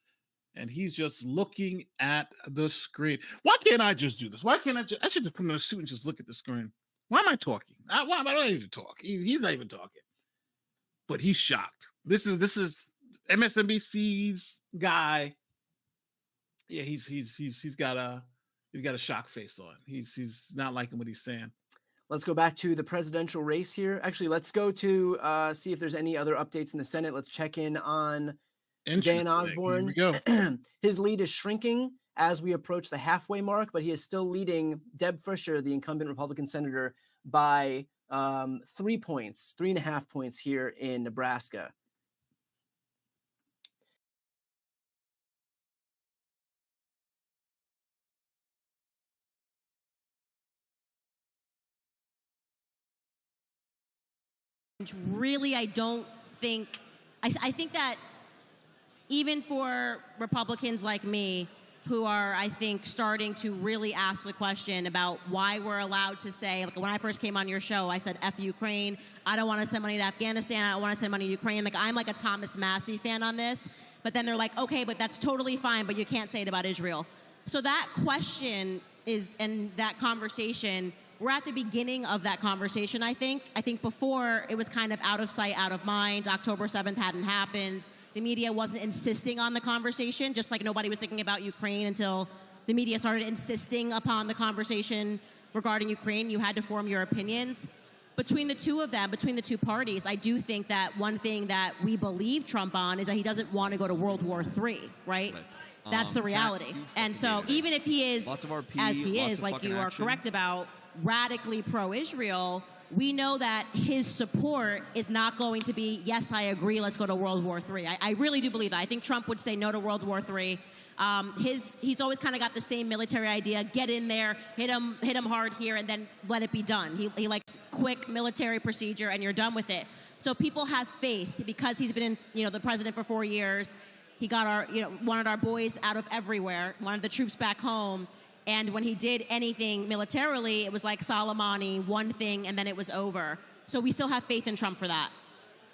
And he's just looking at the screen. Why can't I just do this? Why can't I should just put on a suit and just look at the screen. Why am I talking? Why am I not even talk? He's not even talking. But he's shocked. This is MSNBC's guy. Yeah, he's got a shock face on. He's not liking what he's saying. Let's go back to the presidential race here. Actually, let's go to see if there's any other updates in the Senate. Let's check in on Dan Osborne. Here we go. His lead is shrinking as we approach the halfway mark, but he is still leading Deb Fischer, the incumbent Republican senator, by 3 points, 3.5 points here in Nebraska. Really, I don't think, I think that even for Republicans like me, who are, I think, starting to really ask the question about why we're allowed to say, like when I first came on your show, I said, F Ukraine, I don't want to send money to Afghanistan, I don't want to send money to Ukraine. Like, I'm like a Thomas Massey fan on this, but then they're like, okay, but that's totally fine, but you can't say it about Israel. So that question is, and that conversation, we're at the beginning of that conversation, I think. I think before, it was kind of out of sight, out of mind. October 7th hadn't happened. The media wasn't insisting on the conversation, just like nobody was thinking about Ukraine until the media started insisting upon the conversation regarding Ukraine. You had to form your opinions. Between the two of them, between the two parties, I do think that one thing that we believe Trump on is that he doesn't want to go to World War III, right? That's the reality. And so even if he is, as he is, like you are correct about, radically pro-Israel, we know that his support is not going to be, yes, I agree, let's go to World War III. I really do believe that. I think Trump would say no to World War III. He's always kind of got the same military idea, get in there, hit him hard here, and then let it be done. He likes quick military procedure, and you're done with it. So people have faith because he's been the president for 4 years. He got wanted our boys out of everywhere, wanted the troops back home. And when he did anything militarily, it was like Soleimani, one thing, and then it was over. So we still have faith in Trump for that.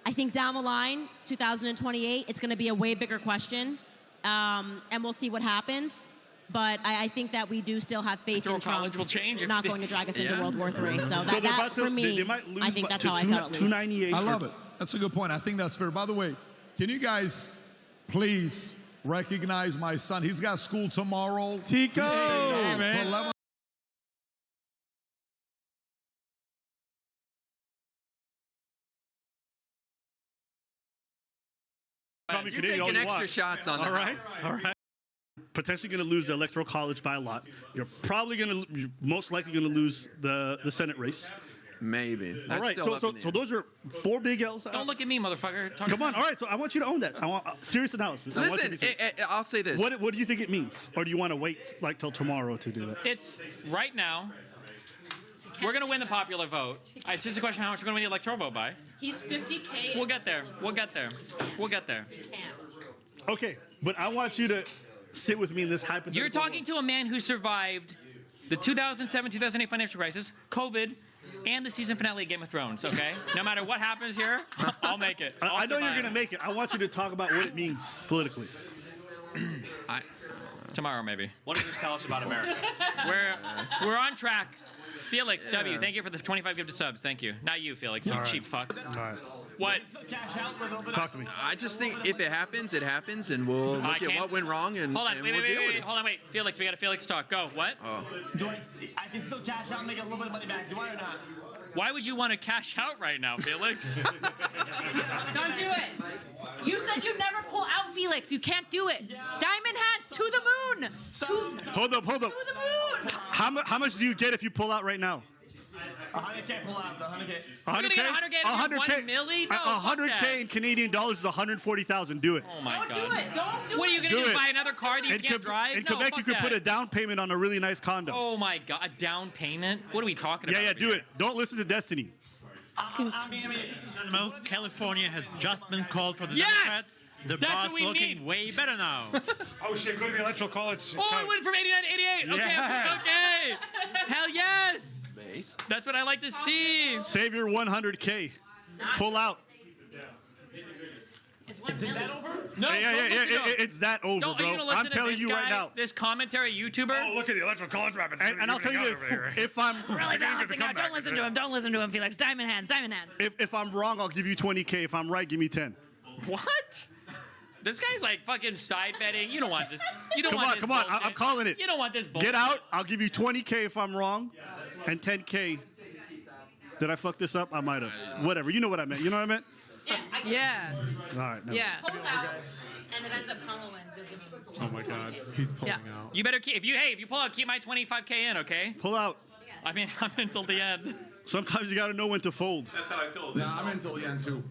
I think down the line, 2028, it's going to be a way bigger question, and we'll see what happens. But I think that we do still have faith in Trump will change not going to drag us into World War III. So that for me, I think that's how I felt at least. I love it. That's a good point. I think that's fair. By the way, can you guys please recognize my son? He's got school tomorrow. Tico! Hey, man. You're taking extra shots on that. All right. Potentially going to lose the Electoral College by a lot. You're most likely going to lose the Senate race. Maybe. All right. So those are 4 big L's. Don't look at me, motherfucker. Come on. All right. So I want you to own that. I want serious analysis. Listen, I'll say this. What do you think it means? Or do you want to wait till tomorrow to do that? It's right now. We're going to win the popular vote. It's just a question of how much we're going to win the electoral vote by. He's 50K. We'll get there. We'll get there. We'll get there. Okay. But I want you to sit with me in this hypothetical. You're talking to a man who survived the 2007-2008 financial crisis, COVID, and the season finale of Game of Thrones, okay? No matter what happens here, I'll make it. I know you're going to make it. I want you to talk about what it means politically. Tomorrow, maybe. What does this tell us about America? We're on track. Felix W, thank you for the 25 gifted subs. Thank you. Not you, Felix. You cheap fuck. All right. What? Talk to me. I just think if it happens, it happens, and we'll look at what went wrong and, Hold on, and wait, we'll wait, deal wait, with wait. it. Hold on, wait. Felix, we got a Felix talk. Go. What? Oh. I can still cash out and make a little bit of money back. Do I or not? Why would you want to cash out right now, Felix? Don't do it. You said you'd never pull out, Felix. You can't do it. Diamond hands to the moon. Hold up. To the moon. How much do you get if you pull out right now? 100K pull out. 100K. 100K? 100K? 1 milli? No, fuck 100K that. in Canadian dollars is 140,000. Do it. Oh my God. Don't do it. Don't do What are you it. gonna do? it. Buy another car that you can't drive? In No, Quebec, you fuck could put that. a down payment on a really nice condo. Oh my God, a down payment? What are we talking about? Yeah, do it. Don't listen to Destiny. California has just been called for the Yes! Democrats. The That's boss what we looking need. way better now. Oh shit, go to the electoral college. Oh, it went from 89 to 88. Okay, Yes. okay. Hell yes. That's what I like to see. Save your 100K. Pull out. Is it that over? No, yeah, don't listen to him. it's that over, Don't, are you bro. gonna listen I'm to telling this you guy, right now. This commentary YouTuber. Oh, look at the electoral college map. And I'll tell you this: if I'm Really balancing out. Don't listen to him. Don't listen to him, Felix. Diamond hands. Diamond hands. if I'm wrong, I'll give you 20K. If I'm right, give me 10. What? This guy's like fucking side betting. You don't want this. You don't want this Come on. bullshit. I'm calling it. You don't want this bullshit. Get out. I'll give you 20K if I'm wrong, and 10K. Did I fuck this up? I might have. Whatever. You know what I meant. You know what I meant? Yeah. All right. never mind. Pulls out, and it ends up Congo wins. Oh my God. He's pulling out. You better keep. If you pull out, keep my 25K in, okay? Pull out. I mean, I'm until the end. Sometimes you got to know when to fold. That's how I feel. Nah, I'm until the end too.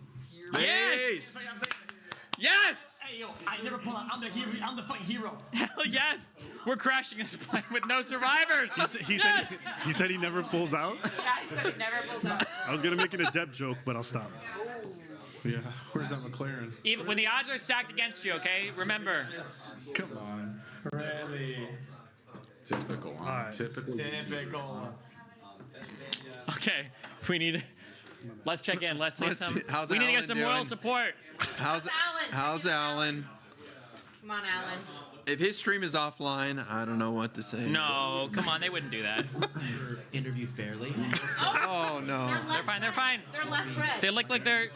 Yes. Yes. Hey yo, I never pull out. I'm the hero. I'm the fucking hero. Hell yes. We're crashing this plane with no survivors. He said he never pulls out. Yeah, he said he never pulls out. I was gonna make it a Deb joke, but I'll stop. Yeah, where's that McLaren? Even when the odds are stacked against you, okay? Remember. Come on, really? Typical, huh? All right. Typical. Okay, we need. Let's check in. Let's say some. How's we need to get Alan some moral doing? support. How's Alan? Come on, Alan. If his stream is offline, I don't know what to say. No, come on, they wouldn't do that. Interviewed fairly. Oh no. They're fine. They're fine. They're less red. They look like they're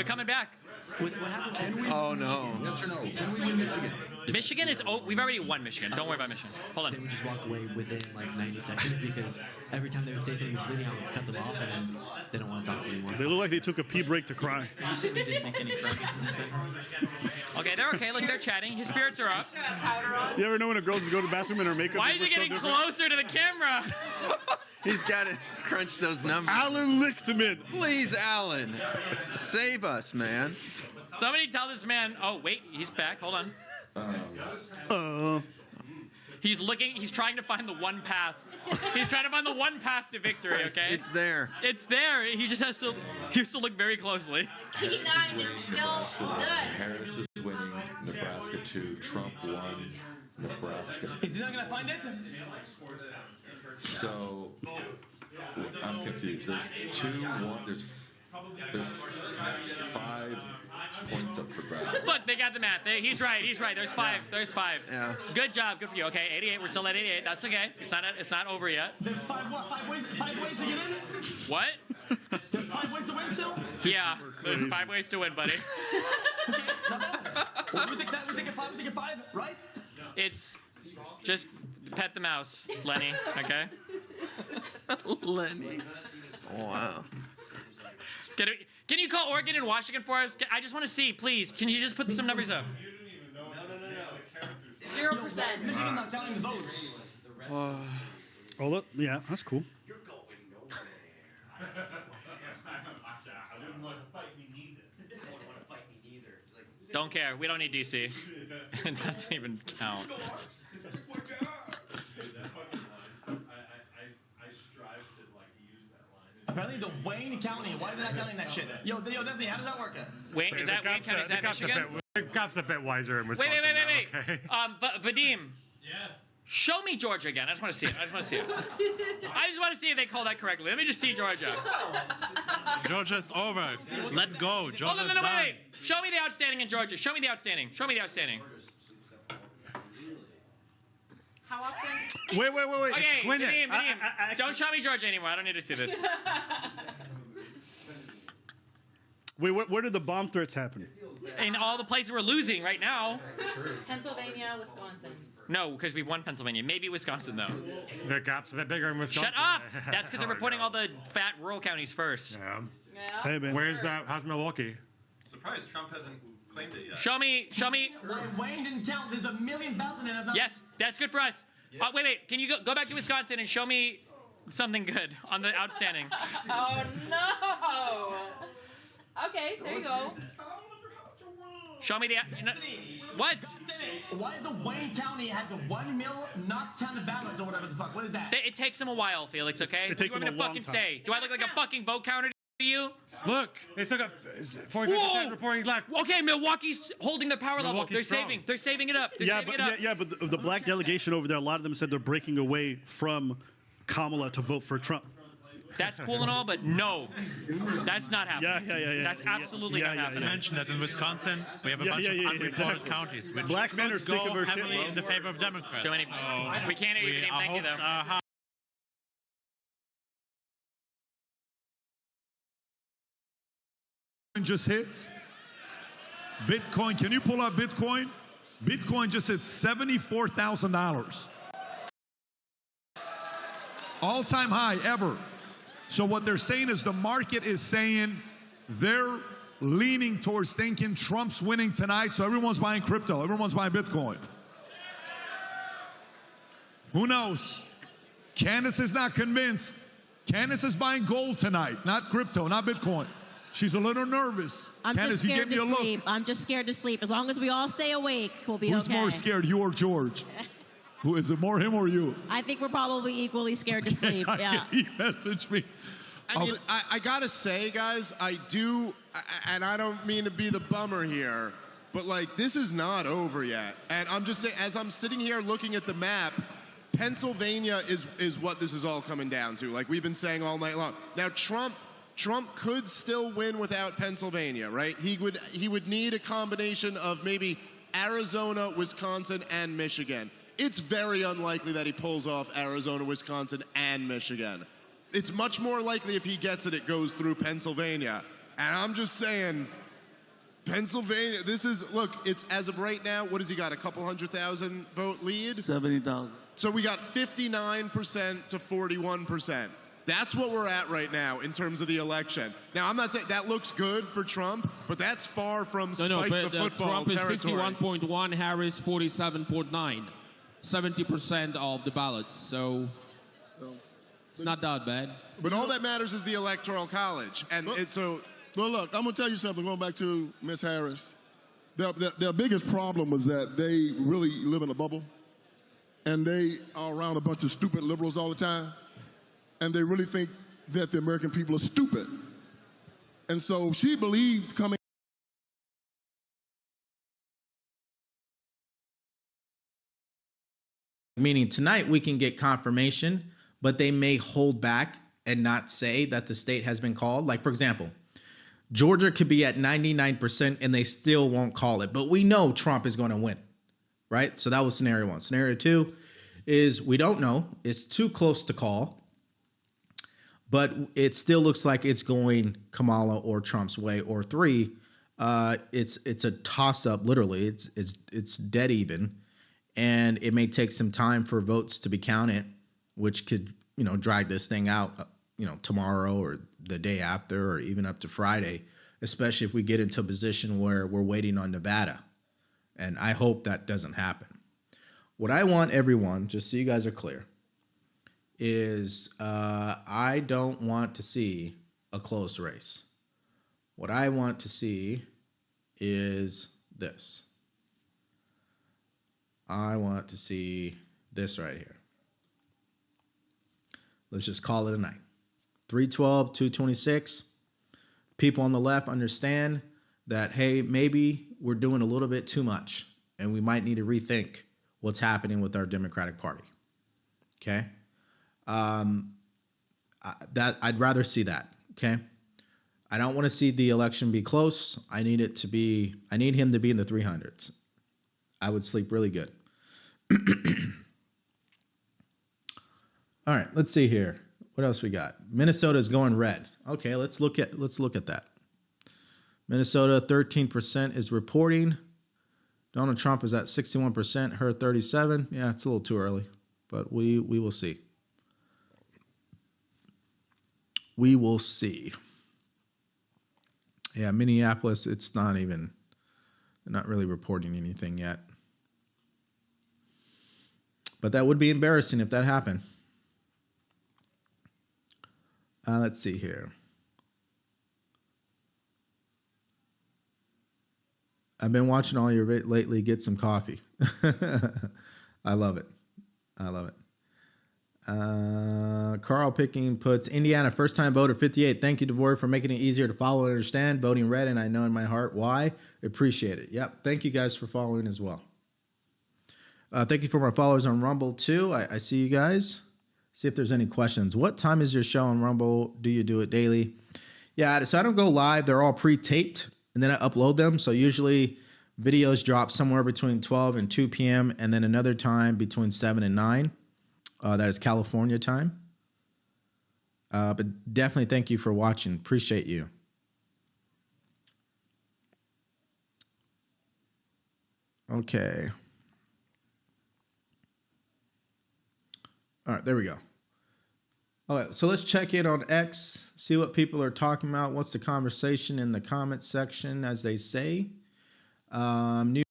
coming back. What happened? Oh no. Yes or no? Can we win Michigan? Michigan is. Oh, we've already won Michigan. Don't worry about Michigan. Hold on. They would just walk away within like 90 seconds because every time they would say something misleading, I would cut them off and then they don't want to talk anymore. They look like they took a pee break to cry. Did you say they didn't make any friends in the spring? Okay, they're okay. Look, they're chatting. His spirits are up. You ever know when a girl just go to the bathroom and her makeup? Why just is he looks so getting different? closer to the camera? He's got to crunch those numbers. Alan Lichtman. Please, Alan, save us, man. Somebody tell this man. Oh wait, he's back. Hold on. He's looking. He's trying to find the one path. He's trying to find the one path to victory. Okay. It's there. It's there. He just has to. He has to look very closely. P9 is still good. Harris is winning Nebraska 2. Trump won Nebraska. Is he not gonna find it? So I'm confused. There's 5 points up for grabs. Look, they got the math. He's right. He's right. There's 5. There's 5. Yeah. Good job. Good for you. Okay, 88. We're still at 88. That's okay. It's not over yet. There's 5 ways to get in? What? There's 5 ways to win still? Yeah. There's 5 ways to win, buddy. Well, we take 5, right? It's just pet the mouse, Lenny. Okay. Lenny. Wow. Can you call Oregon and Washington for us? I just want to see, please. Can you just put some numbers up? 0%. Michigan not counting the votes. Oh, look. Yeah, that's cool. Don't care. We don't need DC. It doesn't even count. Apparently the Wayne County. Why are they not counting that shit? Yo, Destiny, how does that work? Wait, is that Wayne County? Is that Michigan? The cop's a bit wiser in Wait. Wisconsin. Now, okay? Vadim. Yes. Show me Georgia again. I just want to see it. I just want to see it. I just want to see if they call that correctly. Let me just see Georgia. Georgia's over. Let go. Georgia's Hold on, no, done. wait. Show me the outstanding in Georgia. Show me the outstanding. Show me the outstanding. How often? Wait. Okay, Wait a minute. Nadeem, don't show me Georgia anymore. I don't need to see this. Wait, where did the bomb threats happen? In all the places we're losing right now. Pennsylvania, Wisconsin. No, because we've won Pennsylvania. Maybe Wisconsin, though. The gaps a bit bigger in Wisconsin. Shut up! That's because they're reporting all the fat rural counties first. Yeah. Hey, man. Where's that? How's Milwaukee? Surprised Trump hasn't claimed it yet. Show me. Wayne didn't count. There's a million ballots in there. Yes, that's good for us. Wait. Can you go back to Wisconsin and show me something good on the outstanding? Oh no! Okay, there you go. Show me the. What? Why is the Wayne County has a 1 mil not counted ballots or whatever the fuck? What is that? It takes them a while, Felix. Okay. It takes what do you them want me a to long fucking say? Do I look like a fucking vote counter to you? Look, they still got 45% reporting left. Okay, Milwaukee's holding their power level. Milwaukee's They're strong. saving. They're saving it up. They're saving it up. But the black delegation over there, a lot of them said they're breaking away from Kamala to vote for Trump. That's cool and all, but no, that's not happening. Yeah. That's absolutely not happening. You mentioned that in Wisconsin, we have a bunch of unreported counties, which Black men could are sick go of our shit, heavily bro. in the favor of Democrats. So we can't hear you. Our Thank you, hopes though. are high. Just hit. Bitcoin, can you pull up Bitcoin? Bitcoin just hit $74,000. All-time high ever. So what they're saying is the market is saying they're leaning towards thinking Trump's winning tonight, so everyone's buying crypto, everyone's buying Bitcoin. Who knows? Candace is not convinced. Candace is buying gold tonight, not crypto, not Bitcoin. She's a little nervous. I'm Candace, just you scared give me to a sleep. look. I'm just scared to sleep. As long as we all stay awake, we'll be Who's okay. more scared, you or George? Who is it, more him or you? I think we're probably equally scared to sleep. Yeah. He messaged me. I mean, I gotta say, guys, I do, and I don't mean to be the bummer here, but like, this is not over yet. And I'm just saying, as I'm sitting here looking at the map, Pennsylvania is what this is all coming down to. Like we've been saying all night long. Now, Trump could still win without Pennsylvania, right? He would need a combination of maybe Arizona, Wisconsin, and Michigan. It's very unlikely that he pulls off Arizona, Wisconsin, and Michigan. It's much more likely if he gets it, it goes through Pennsylvania. And I'm just saying, Pennsylvania, look, it's as of right now, what has he got, a couple 100,000 vote lead? 70,000. So we got 59% to 41%. That's what we're at right now in terms of the election. Now, I'm not saying that looks good for Trump, but that's far from Spike the football Trump is territory. 51.1, Harris 47.9, 70% of the ballots. So it's not that bad. But all that matters is the Electoral College, and it's so. Well, look, I'm gonna tell you something. Going back to Ms. Harris, their biggest problem was that they really live in a bubble, and they are around a bunch of stupid liberals all the time. And they really think that the American people are stupid. And so she believed coming. Meaning tonight we can get confirmation, but they may hold back and not say that the state has been called. Like, for example, Georgia could be at 99% and they still won't call it. But we know Trump is going to win, right? So that was scenario one. Scenario two is we don't know. It's too close to call. But it still looks like it's going Kamala or Trump's way. Or three, it's a toss-up. Literally, it's dead even, and it may take some time for votes to be counted, which could drag this thing out tomorrow or the day after, or even up to Friday. Especially if we get into a position where we're waiting on Nevada, and I hope that doesn't happen. What I want everyone, just so you guys are clear, is I don't want to see a close race. What I want to see is this. I want to see this right here. Let's just call it a night. 312, 226. People on the left understand that, hey, maybe we're doing a little bit too much and we might need to rethink what's happening with our Democratic Party. Okay, that I'd rather see that. Okay, I don't want to see the election be close. I need him to be in the 300s. I would sleep really good. All right, let's see here. What else we got? Minnesota is going red. Okay, let's look at that. Minnesota 13% is reporting. Donald Trump is at 61%, her 37%. Yeah, it's a little too early, but we will see. We will see. Yeah, Minneapolis, it's not even, they're not really reporting anything yet. But that would be embarrassing if that happened. Let's see here. I've been watching all your lately. Get some coffee. I love it. I love it. Carl Picking puts Indiana first time voter 58. Thank you, DeVore, for making it easier to follow and understand. Voting red, and I know in my heart why. Appreciate it. Yep. Thank you guys for following as well. Thank you for my followers on Rumble too. I see you guys. See if there's any questions. What time is your show on Rumble? Do you do it daily? Yeah, so I don't go live. They're all pre-taped, and then I upload them. So usually videos drop somewhere between 12 and 2 p.m. and then another time between 7 and 9. That is California time. But definitely thank you for watching. Appreciate you. Okay. All right, there we go. All right, so let's check in on X, see what people are talking about. What's the conversation in the comments section, as they say? New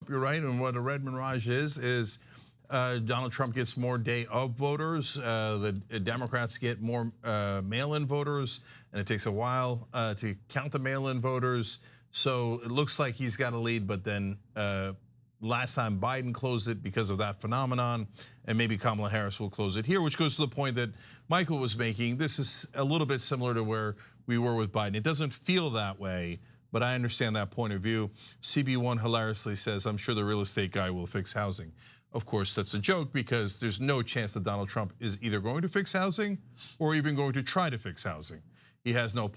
You're right, and what a red mirage is Donald Trump gets more day of voters. The Democrats get more mail-in voters, and it takes a while to count the mail-in voters. So it looks like he's got a lead, but then last time Biden closed it because of that phenomenon, and maybe Kamala Harris will close it here, which goes to the point that Michael was making. This is a little bit similar to where we were with Biden. It doesn't feel that way, but I understand that point of view. CB1 hilariously says, I'm sure the real estate guy will fix housing. Of course, that's a joke because there's no chance that Donald Trump is either going to fix housing or even going to try to fix housing. He has no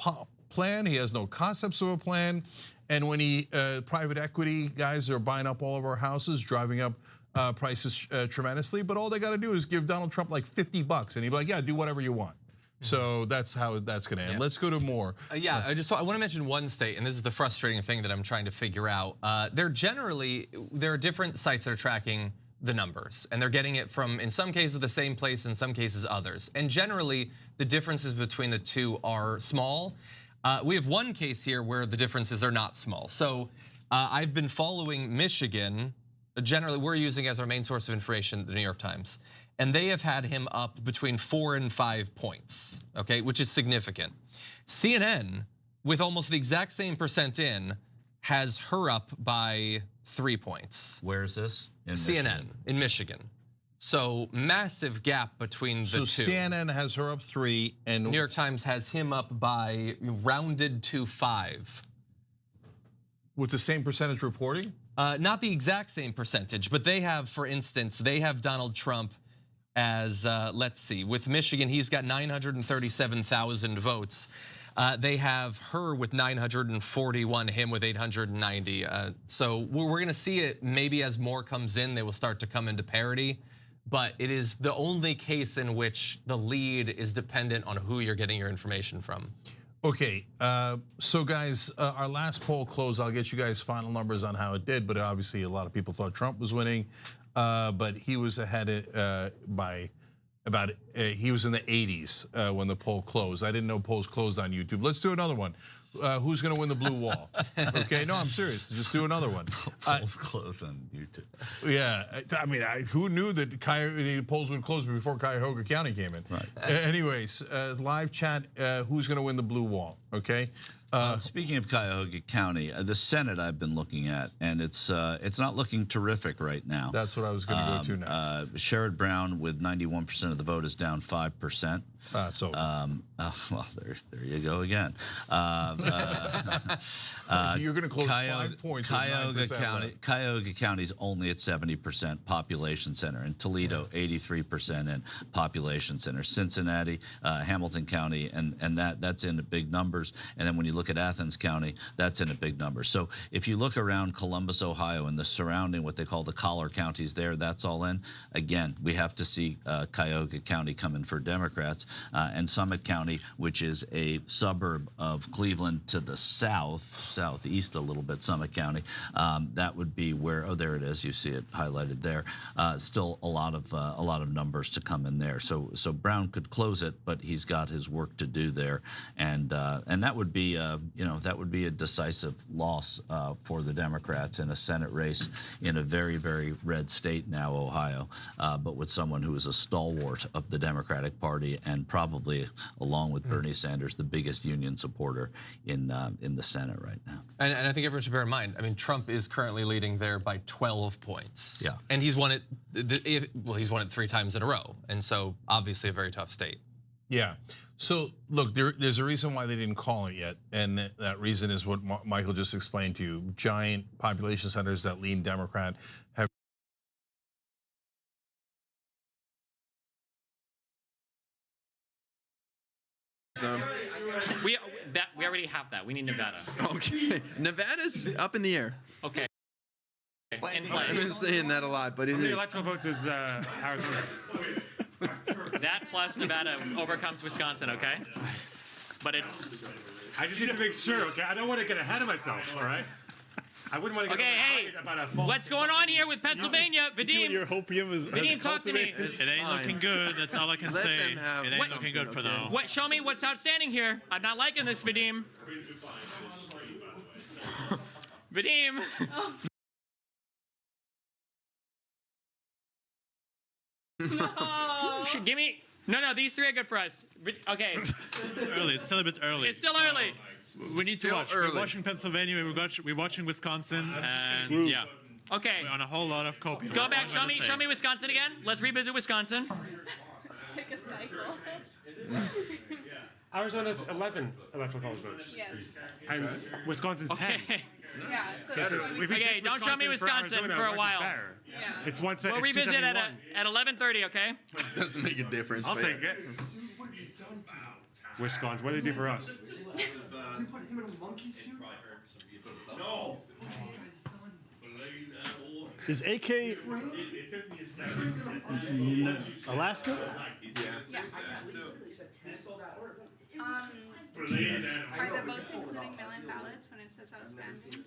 plan, he has no concepts of a plan. And when private equity guys are buying up all of our houses, driving up prices tremendously, but all they gotta do is give Donald Trump like $50 and he'd be like, yeah, do whatever you want. So that's how that's going to end. Let's go to more. Yeah, I want to mention one state, and this is the frustrating thing that I'm trying to figure out. There are different sites that are tracking the numbers, and they're getting it from, in some cases, the same place, in some cases, others. And generally, the differences between the two are small. We have one case here where the differences are not small. So I've been following Michigan. Generally, we're using as our main source of information the New York Times. And they have had him up between 4 and 5 points, okay, which is significant. CNN, with almost the exact same percent in, has her up by 3 points. Where is this? In CNN, Michigan. In Michigan. So massive gap between the two. So CNN has her up 3 and New York Times has him up by rounded to 5. With the same percentage reporting? Not the exact same percentage, but they have, for instance, they have Donald Trump as, let's see, with Michigan, he's got 937,000 votes. They have her with 941, him with 890. So we're gonna see it maybe as more comes in, they will start to come into parity. But it is the only case in which the lead is dependent on who you're getting your information from. Okay, so guys, our last poll closed. I'll get you guys final numbers on how it did, but obviously a lot of people thought Trump was winning. But he was ahead by about, he was in the 80s when the poll closed. I didn't know polls closed on YouTube. Let's do another one. who's going to win the blue wall? Okay, no, I'm serious. Just do another one. Polls close on YouTube. Yeah, I mean, who knew that the polls would close before Cuyahoga County came in? Right. Anyways, live chat. Who's going to win the blue wall? Okay. Speaking of Cuyahoga County, the Senate I've been looking at, and it's not looking terrific right now. That's what I was going to go to next. Sherrod Brown with 91% of the vote is down 5%. So well, there you go again. You're going to close 5 points. Cuyahoga County's only at 70% population center, and Toledo 83% in population center. Cincinnati, Hamilton County, and that's in the big numbers. And then when you look at Athens County, that's in a big number. So if you look around Columbus, Ohio, and the surrounding, what they call the collar counties there, that's all in. Again, we have to see Cuyahoga County come in for Democrats, and Summit County, which is a suburb of Cleveland to the southeast a little bit, Summit County. That would be where, oh, there it is. You see it highlighted there. Still a lot of numbers to come in there. So Brown could close it, but he's got his work to do there, and that would be that would be a decisive loss for the Democrats in a Senate race in a very, very red state now, Ohio, but with someone who is a stalwart of the Democratic Party and probably, along with Bernie Sanders, the biggest union supporter in the Senate right now. And I think everyone should bear in mind, I mean, Trump is currently leading there by 12 points. Yeah. And he's won it, he's won it 3 times in a row. And so obviously a very tough state. Yeah. So look, there's a reason why they didn't call it yet, and that reason is what Michael just explained to you. Giant population centers that lean Democrat have. We already have that. We need Nevada. Okay, Nevada's up in the air. Okay. In play. I've been saying that a lot, but it The is. electoral votes is Arizona. That plus Nevada overcomes Wisconsin, okay? But it's. I just need to make sure, okay? I don't want to get ahead of myself, all right? I wouldn't want to get Okay, about a false. what's going on here with Pennsylvania? Vadim, Your hopium is Vadim, talk to me. It ain't looking good. That's all I can Let say. them have It ain't looking good for them. What? Show me what's outstanding here. I'm not liking this, Vadim. Vadim. No. Give me. No, these 3 are good for us. Okay. Early. It's still a bit early. It's still early. We need to Still watch. early. We're watching Pennsylvania. We're watching Wisconsin, and yeah, Okay. we're on a whole lot of copium. Go That's back. all I'm gonna say. Show me Wisconsin again. Let's revisit Wisconsin. Take a cycle. Arizona's 11 electoral college votes. Yes. And Wisconsin's 10. Okay. Yeah. So If he Okay, gets don't show me Wisconsin Arizona, for a much while. better. Yeah. It's one. We'll It's revisit at 271. 11:30. Okay. Doesn't make a difference. I'll but take it. Wisconsin. What did they do for us? Is AK Alaska? Yeah. Are the votes including mail-in ballots when it says outstanding?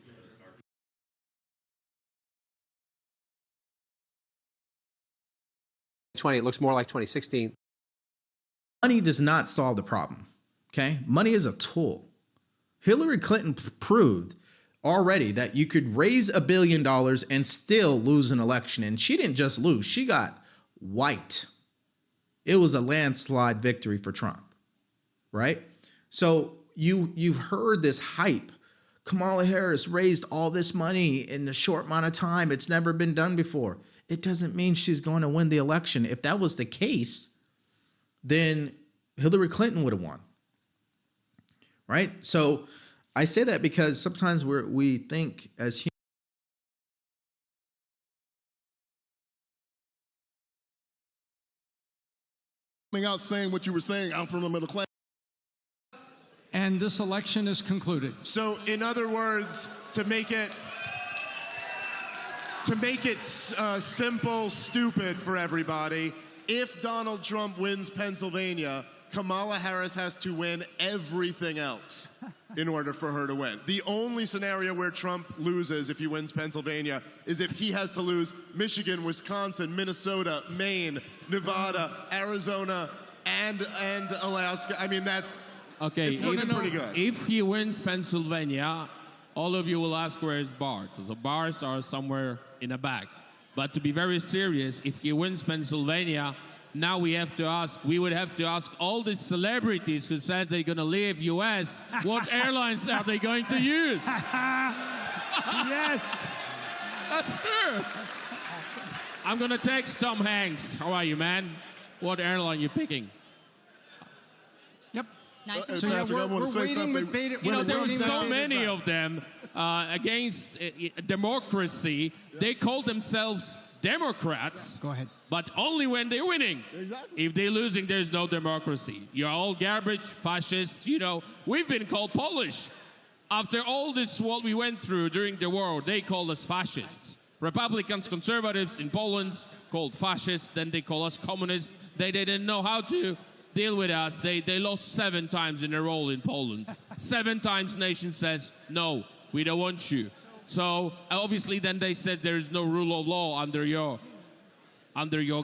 It looks more like 2016. Money does not solve the problem, okay? Money is a tool. Hillary Clinton proved already that you could raise $1 billion and still lose an election. And she didn't just lose, she got wiped. It was a landslide victory for Trump, right? So you've heard this hype. Kamala Harris raised all this money in a short amount of time. It's never been done before. It doesn't mean she's going to win the election. If that was the case, then Hillary Clinton would have won, right? So I say that because sometimes we think as humans, Coming out saying what you were saying, I'm from the middle class. And this election is concluded. So, in other words, to make it simple, stupid for everybody, if Donald Trump wins Pennsylvania, Kamala Harris has to win everything else in order for her to win. The only scenario where Trump loses if he wins Pennsylvania is if he has to lose Michigan, Wisconsin, Minnesota, Maine, Nevada, Arizona, and Alaska. I mean, Okay, It's looking pretty good. If he wins Pennsylvania, all of you will ask where is Bart. The bars are somewhere in the back. But to be very serious, if he wins Pennsylvania, now we would have to ask all the celebrities who says they're going to leave US, what airlines are they going to use? Yes. That's true. I'm going to text Tom Hanks. How are you, man? What airline you picking? Nice. Hey, So yeah, Patrick, I wanna we're say waiting with something. bated. You know, we're there are waiting with so bated many breath. of them against democracy. They call themselves Democrats. Go ahead. But only when they're winning. Exactly. If they're losing, there's no democracy. You're all garbage, fascists. You know, we've been called Polish. After all this, what we went through during the war, they called us fascists. Republicans, conservatives in Poland called fascists. Then they call us communists. They didn't know how to deal with us. They lost 7 times in a row in Poland. 7 times nation says, no, we don't want you. So obviously then they said there is no rule of law under your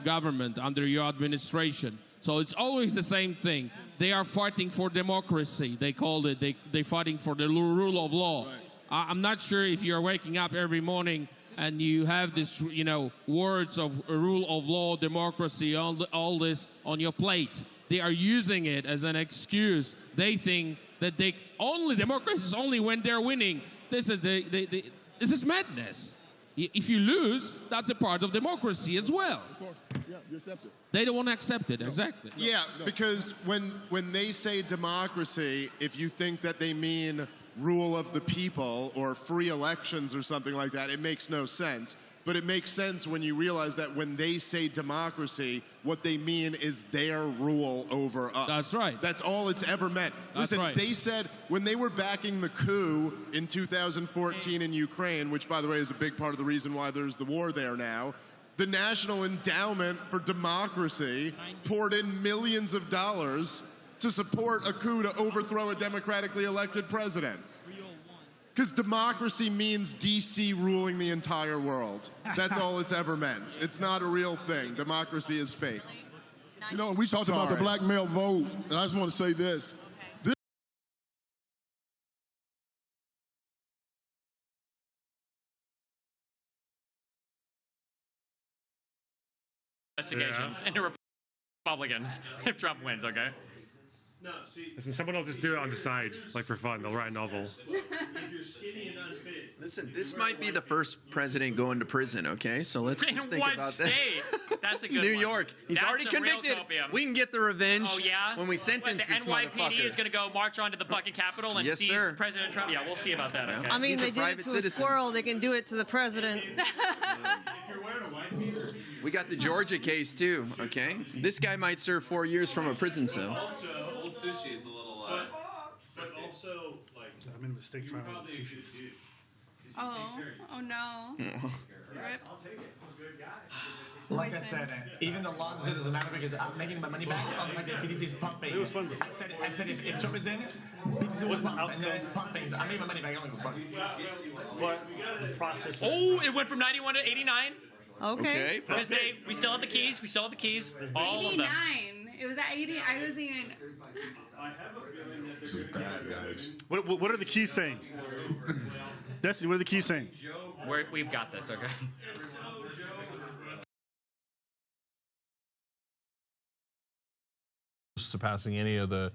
government, under your administration. So it's always the same thing. They are fighting for democracy. They called it. They're fighting for the rule of law. Right. I'm not sure if you're waking up every morning and you have this, you know, words of rule of law, democracy, all this on your plate. They are using it as an excuse. They think that democracy is only when they're winning. This is madness. If you lose, that's a part of democracy as well. Of course. Yeah, you accept it. They don't want to accept it, exactly. Yeah, because when they say democracy, if you think that they mean rule of the people or free elections or something like that, it makes no sense. But it makes sense when you realize that when they say democracy, what they mean is their rule over us. That's right. That's all it's ever meant. That's Listen, right. They said when they were backing the coup in 2014 in Ukraine, which by the way is a big part of the reason why there's the war there now, the National Endowment for Democracy poured in millions of dollars to support a coup to overthrow a democratically elected president. Because democracy means DC ruling the entire world. That's all it's ever meant. It's not a real thing. Democracy is fake. You know, we talked about the black male vote, and I just want to say this. Investigations into Republicans if Trump wins, okay? No, see. Listen, someone will just do it on the side, like for fun. They'll write a novel. If you're skinny and unfit. Listen, this might be the first president going to prison, okay? So let's In just think what about state? that. That's a good New one. York. He's That's already some real convicted. copium. We can get the revenge Oh, yeah? when we sentence the this NYPD motherfucker. is going to go march onto the fucking Capitol and Yes, seize sir. President Trump? Yeah, we'll see about that, okay? I mean, He's a they did it private to citizen. a squirrel. They can do it to the president. We got the Georgia case too, okay? This guy might serve 4 years from a prison cell. Old sushi is a little. But also, like, I made a mistake trying to sushi. Oh no. Rip. Like I said, even the law said it doesn't matter because I'm making my money back on the fact that BTC is pumping. It was fun. I said if Trump is in, BTC was pumped, and then it's pumping. So I made my money back. I don't give a fuck. But the process. Oh, it went from 91 to 89. Okay. Because we still have the keys. We still have the keys. All of them. 89. It was at 80. I wasn't even. I have a feeling that this is bad, guys. What are the keys saying? Destiny, what are the keys saying? We've got this, okay? To passing any of the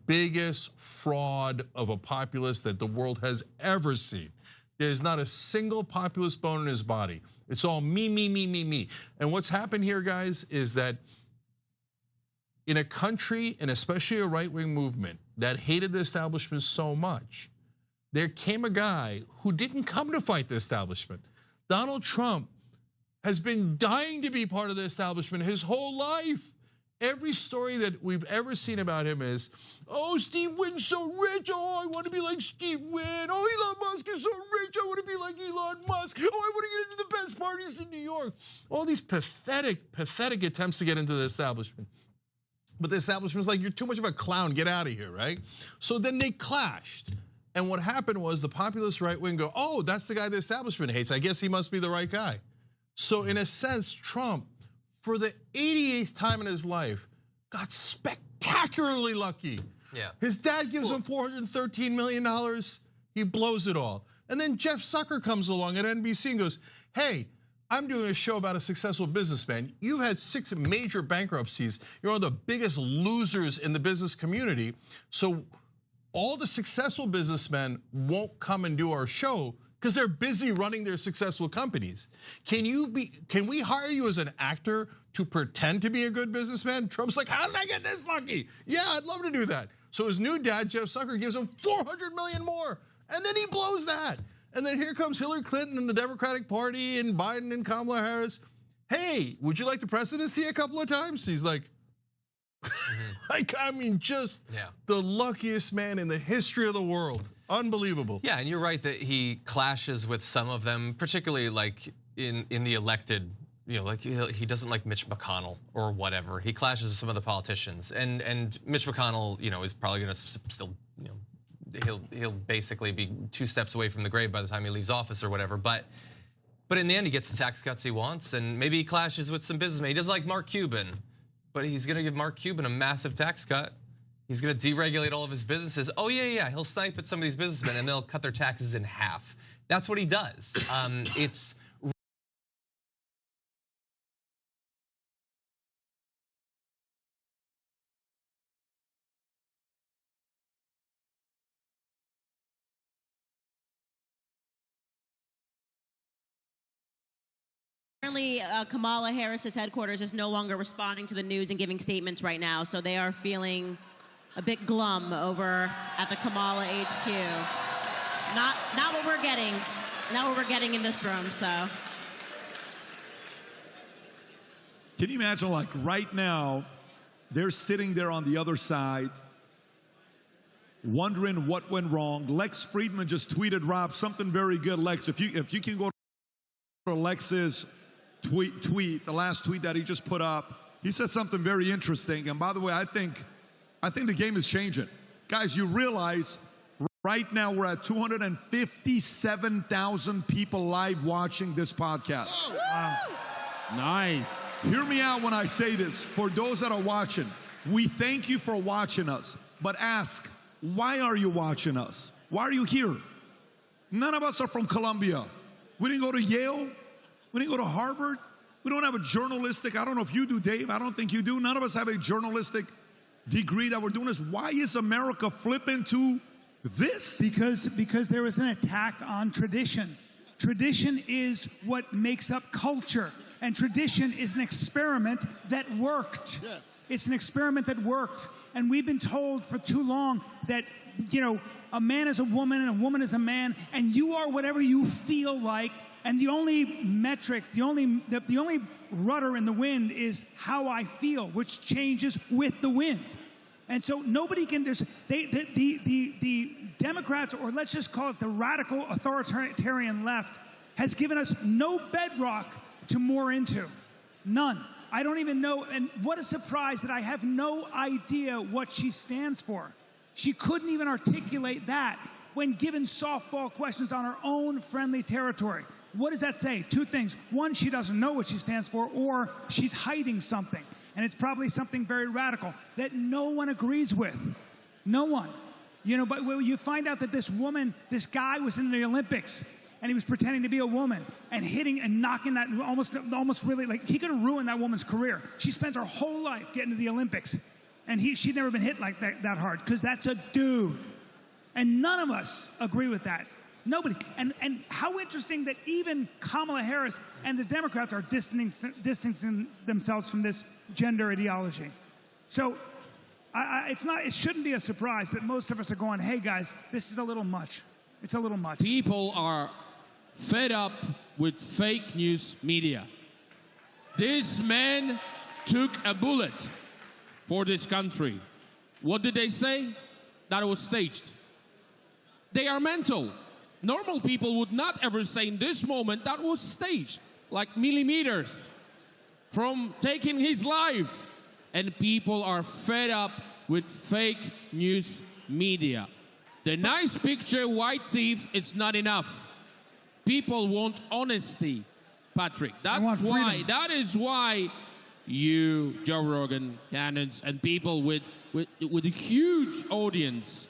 biggest fraud of a populist that the world has ever seen. There's not a single populist bone in his body. It's all me, me, me, me, me. And what's happened here, guys, is that in a country, and especially a right-wing movement that hated the establishment so much, there came a guy who didn't come to fight the establishment. Donald Trump has been dying to be part of the establishment his whole life. Every story that we've ever seen about him is, oh, Steve Wynn's so rich. Oh, I want to be like Steve Wynn. Oh, Elon Musk is so rich. I want to be like Elon Musk. Oh, I want to get into the best parties in New York. All these pathetic, pathetic attempts to get into the establishment. But the establishment's like, you're too much of a clown. Get out of here, right? So then they clashed. And what happened was the populist right wing go, oh, that's the guy the establishment hates. I guess he must be the right guy. So in a sense, Trump, for the 88th time in his life, got spectacularly lucky Yeah. His dad gives him $413 million. He blows it all. And then Jeff Zucker comes along at NBC and goes, hey, I'm doing a show about a successful businessman. You've had 6 major bankruptcies. You're one of the biggest losers in the business community. So all the successful businessmen won't come and do our show because they're busy running their successful companies. Can we hire you as an actor to pretend to be a good businessman? Trump's like, how did I get this lucky? Yeah, I'd love to do that. So his new dad, Jeff Zucker, gives him $400 million more. And then he blows that. And then here comes Hillary Clinton and the Democratic Party and Biden and Kamala Harris. Hey, would you like the presidency a couple of times? He's like, I mean, just the luckiest man in the history of the world. Unbelievable. Yeah, and you're right that he clashes with some of them, particularly like in the elected, like he doesn't like Mitch McConnell or whatever. He clashes with some of the politicians, and Mitch McConnell, is probably going to still, he'll basically be 2 steps away from the grave by the time he leaves office or whatever. But in the end, he gets the tax cuts he wants, and maybe he clashes with some businessmen. He doesn't like Mark Cuban, but he's going to give Mark Cuban a massive tax cut. He's going to deregulate all of his businesses. Oh yeah, he'll snipe at some of these businessmen, and they'll cut their taxes in half. That's what he does. It's Apparently, Kamala Harris's headquarters is no longer responding to the news and giving statements right now, so they are feeling a bit glum over at the Kamala HQ. Not what we're getting, not what we're getting in this room. So, can you imagine, like right now, they're sitting there on the other side, wondering what went wrong. Lex Friedman just tweeted, Rob, something very good. Lex, if you can go to Lex's tweet, the last tweet that he just put up, he said something very interesting. And by the way, I think the game is changing. Guys, you realize right now we're at 257,000 people live watching this podcast. Wow. Nice. Hear me out when I say this. For those that are watching, we thank you for watching us. But ask, why are you watching us? Why are you here? None of us are from Columbia. We didn't go to Yale. We didn't go to Harvard. We don't have a journalistic, I don't know if you do, Dave. I don't think you do. None of us have a journalistic degree that we're doing this. Why is America flipping to this? Because there was an attack on tradition. Tradition is what makes up culture. And tradition is an experiment that worked. Yes. It's an experiment that worked. And we've been told for too long that, a man is a woman and a woman is a man, and you are whatever you feel like. And the only metric, the only rudder in the wind is how I feel, which changes with the wind. And so nobody can. The Democrats, or let's just call it the radical authoritarian left, has given us no bedrock to moor into. None. I don't even know. And what a surprise that I have no idea what she stands for. She couldn't even articulate that when given softball questions on her own friendly territory. What does that say? 2 things. One, she doesn't know what she stands for, or she's hiding something. And it's probably something very radical that no one agrees with. No one. But when you find out that this guy was in the Olympics, and he was pretending to be a woman and hitting and knocking that almost really, like, he could have ruined that woman's career. She spends her whole life getting to the Olympics, and she'd never been hit like that hard, because that's a dude. And none of us agree with that. Nobody. And how interesting that even Kamala Harris and the Democrats are distancing themselves from this gender ideology. So it shouldn't be a surprise that most of us are going, hey guys, this is a little much. It's a little much. People are fed up with fake news media. This man took a bullet for this country. What did they say? That it was staged. They are mental. Normal people would not ever say in this moment that was staged, like millimeters from taking his life. And people are fed up with fake news media. The nice picture, white teeth, it's not enough. People want honesty, Patrick. That is why you, Joe Rogan, canons, and people with a huge audience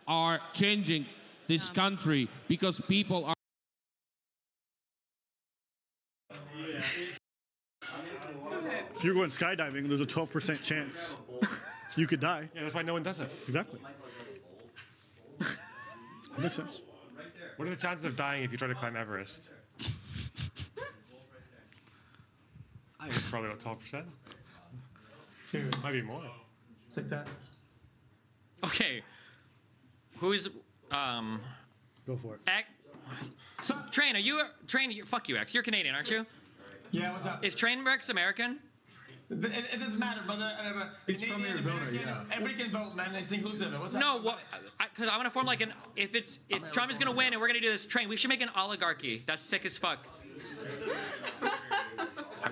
are changing this country because people are. If you're going skydiving, there's a 12% chance you could die. Yeah, that's why no one does it. Exactly. That makes sense. What are the chances of dying if you try to climb Everest? I think it's probably about 12%. Might be more. Like that. Okay. Who's Go for it. Train, fuck you, X. You're Canadian, aren't you? Yeah, what's up? Is Trainwreck's American? It doesn't matter, brother. He's from Arizona, yeah. Everybody can vote, man. It's inclusive. What's up? No, because I want to form like an. If Trump is gonna win and we're gonna do this train, we should make an oligarchy. That's sick as fuck.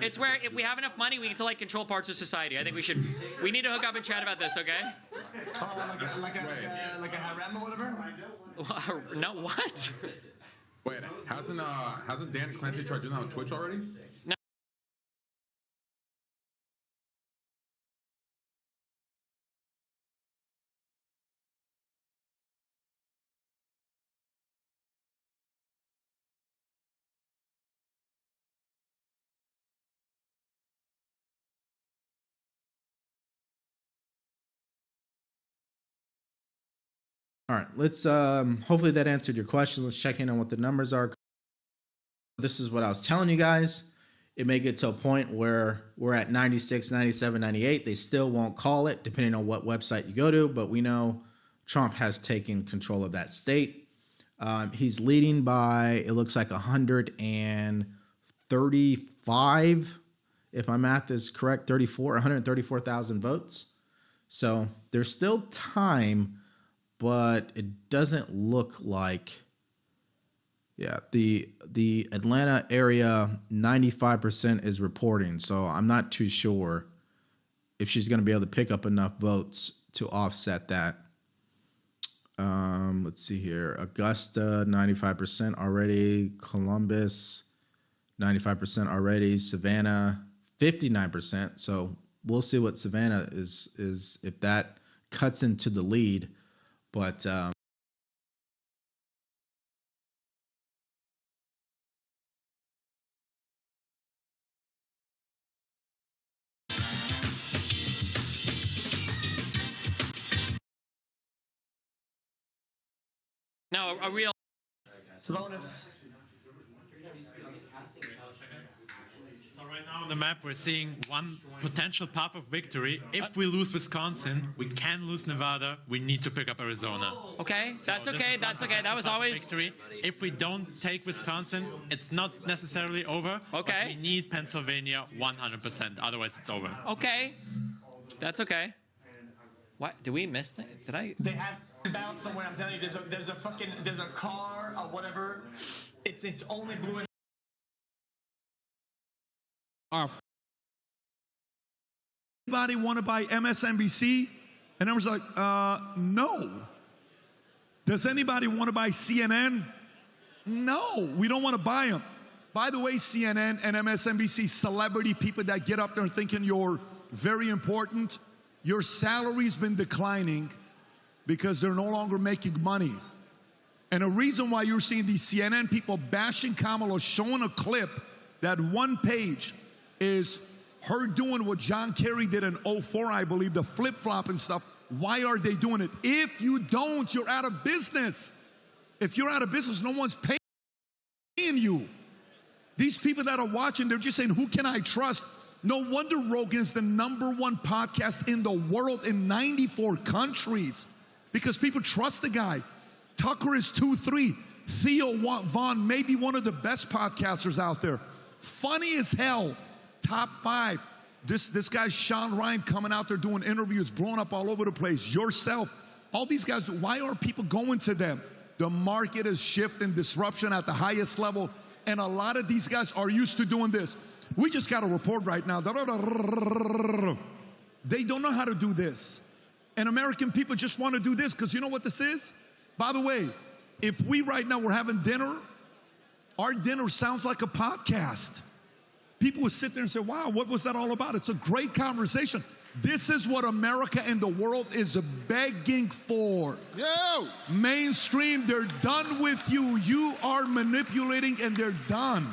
It's where if we have enough money, we get to like control parts of society. I think we need to hook up and chat about this, okay? Oh, like a harem or whatever? No, what? Wait, hasn't Dan Clancy tried doing that on Twitch already? No. All right, let's hopefully that answered your question. Let's check in on what the numbers are. This is what I was telling you guys. It may get to a point where we're at 96, 97, 98. They still won't call it, depending on what website you go to, but we know Trump has taken control of that state. He's leading by, it looks like 135, if my math is correct, 134,000 votes. So there's still time, but it doesn't look like, yeah, the Atlanta area, 95% is reporting. So I'm not too sure if she's going to be able to pick up enough votes to offset that. Let's see here. Augusta, 95% already. Columbus, 95% already. Savannah, 59%. So we'll see what Savannah is if that cuts into the lead. But No, a real. Savonis. So right now on the map, we're seeing one potential path of victory. If we lose Wisconsin, we can lose Nevada. We need to pick up Arizona. Okay, that's So this okay. is That's one okay. That was potential path of always. victory. If we don't take Wisconsin, it's not necessarily over. Okay. But we need Pennsylvania 100%. Otherwise, it's over. Okay, that's okay. What? Did we miss that? Did I? They have a ballot somewhere. I'm telling you, there's a car or whatever. It's only blue and. Anybody want to buy MSNBC? And I was like, no. Does anybody want to buy CNN? No, we don't want to buy them. By the way, CNN and MSNBC, celebrity people that get up there thinking you're very important, your salary's been declining because they're no longer making money. And the reason why you're seeing these CNN people bashing Kamala, showing a clip, that one page is her doing what John Kerry did in 2004, I believe, the flip-flop and stuff. Why are they doing it? If you don't, you're out of business. If you're out of business, no one's paying you. These people that are watching, they're just saying, who can I trust? No wonder Rogan's the #1 podcast in the world in 94 countries, because people trust the guy. Tucker is 2-3. Theo Vaughn, maybe one of the best podcasters out there. Funny as hell. Top 5. This guy Sean Ryan coming out there doing interviews, blowing up all over the place. Yourself. All these guys, why are people going to them? The market is shifting, disruption at the highest level. And a lot of these guys are used to doing this. We just got a report right now. They don't know how to do this. And American people just want to do this because you know what this is? By the way, if we right now were having dinner, our dinner sounds like a podcast. people would sit there and say, wow, what was that all about? It's a great conversation. This is what America and the world is begging for. Yo! Mainstream, they're done with you. You are manipulating and they're done.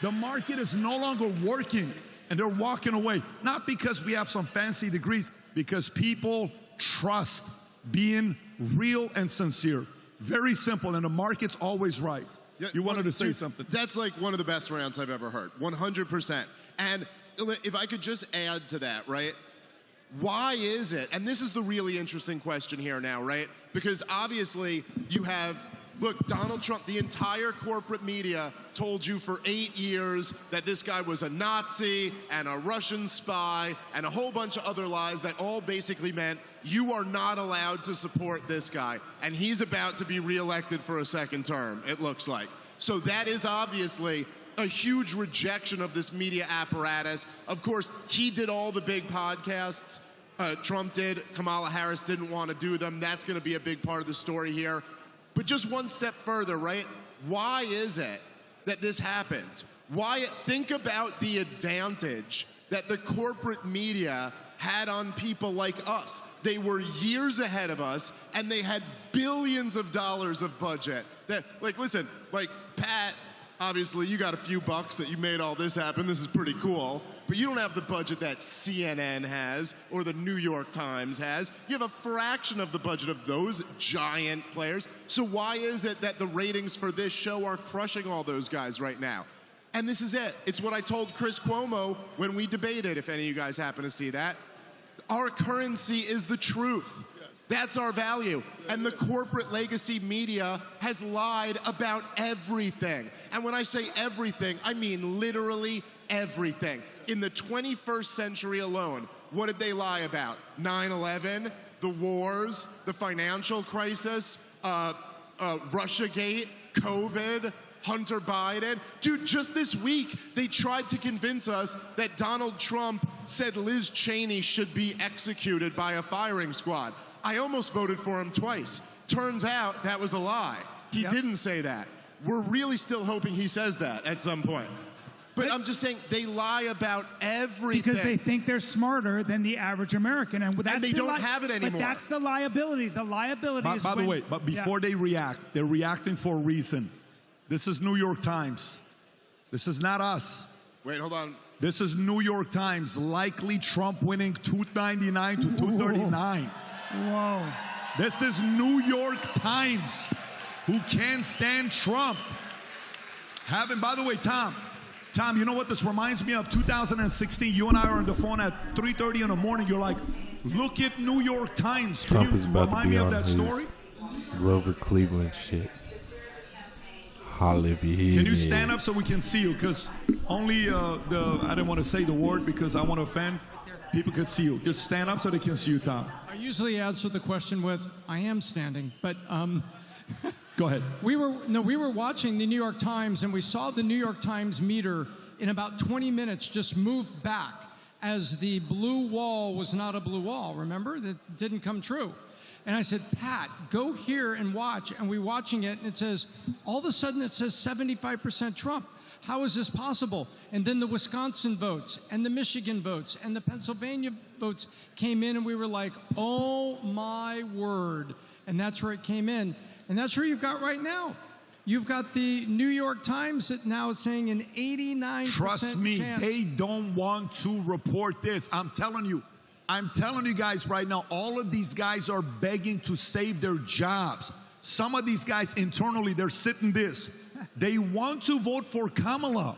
The market is no longer working and they're walking away. Not because we have some fancy degrees, because people trust being real and sincere. Very simple, and the market's always right. Yeah, you wanted to say dude, something. That's like one of the best rants I've ever heard, 100%. And if I could just add to that, right? Why is it, and this is the really interesting question here now, right? Because obviously you have, look, Donald Trump, the entire corporate media told you for 8 years that this guy was a Nazi and a Russian spy and a whole bunch of other lies that all basically meant you are not allowed to support this guy. And he's about to be reelected for a second term, it looks like. So that is obviously a huge rejection of this media apparatus. Of course, he did all the big podcasts. Trump did. Kamala Harris didn't want to do them. That's going to be a big part of the story here. But just one step further, right? Why is it that this happened? Think about the advantage that the corporate media had on people like us. They were years ahead of us, and they had billions of dollars of budget. That, like, listen, like Pat, obviously you got a few bucks that you made all this happen. This is pretty cool. But you don't have the budget that CNN has or the New York Times has. You have a fraction of the budget of those giant players. So why is it that the ratings for this show are crushing all those guys right now? And this is it. It's what I told Chris Cuomo when we debated, if any of you guys happen to see that. Our currency is the truth. That's our value. And the corporate legacy media has lied about everything. And when I say everything, I mean literally everything. In the 21st century alone, what did they lie about? 9/11, the wars, the financial crisis, Russiagate, COVID, Hunter Biden. Dude, just this week, they tried to convince us that Donald Trump said Liz Cheney should be executed by a firing squad. I almost voted for him twice. Turns out that was a lie. He didn't say that. We're really still hoping he says that at some point. But I'm just saying, they lie about everything. Because they think they're smarter than the average American. And they don't have it anymore. But that's the liability. The liability is by the way, but before they react, they're reacting for a reason. This is New York Times. This is not us. Wait, hold on. This is New York Times. Likely Trump winning 299 to 239. Whoa. This is New York Times, who can't stand Trump. By the way, Tom, you know what this reminds me of? 2016, you and I are on the phone at 3:30 in the morning. You're like, look at New York Times. Trump is about to be on that his story? Grover Cleveland shit. Holla if you hear Can you me. stand up so we can see you? Because only I didn't want to say the word because I want to offend. People could see you. Just stand up so they can see you, Tom. I usually answer the question with, I am standing, but go ahead. We were watching the New York Times, and we saw the New York Times meter in about 20 minutes just move back as the blue wall was not a blue wall. Remember? That didn't come true. And I said, Pat, go here and watch. And we're watching it, and it says, all of a sudden it says 75% Trump. How is this possible? And then the Wisconsin votes, and the Michigan votes, and the Pennsylvania votes came in, and we were like, oh my word. And that's where it came in. And that's where you've got right now. You've got the New York Times that now is saying an 89% Trust me, chance. they don't want to report this. I'm telling you guys right now, all of these guys are begging to save their jobs. Some of these guys internally, they're sitting this. They want to vote for Kamala,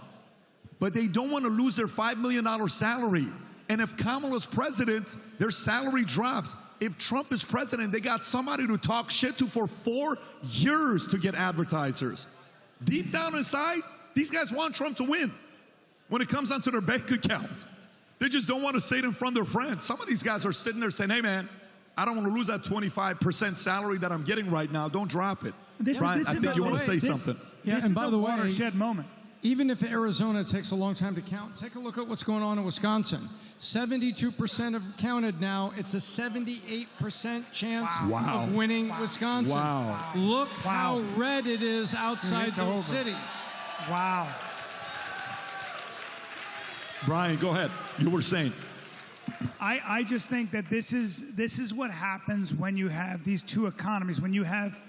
but they don't want to lose their $5 million salary. And if Kamala's president, their salary drops. If Trump is president, they got somebody to talk shit to for 4 years to get advertisers. Deep down inside, these guys want Trump to win. When it comes onto their bank account, they just don't want to say it in front of their friends. Some of these guys are sitting there saying, hey man, I don't want to lose that 25% salary that I'm getting right now. Don't drop it. Brian, I think you want to say something. Yeah, and by the way, watershed moment. Even if Arizona takes a long time to count, take a look at what's going on in Wisconsin. 72% have counted now. It's a 78% chance of winning Wisconsin. Wow. Look how red it is outside those cities. Wow. Brian, go ahead. You were saying. I just think that this is what happens when you have these two economies, when you have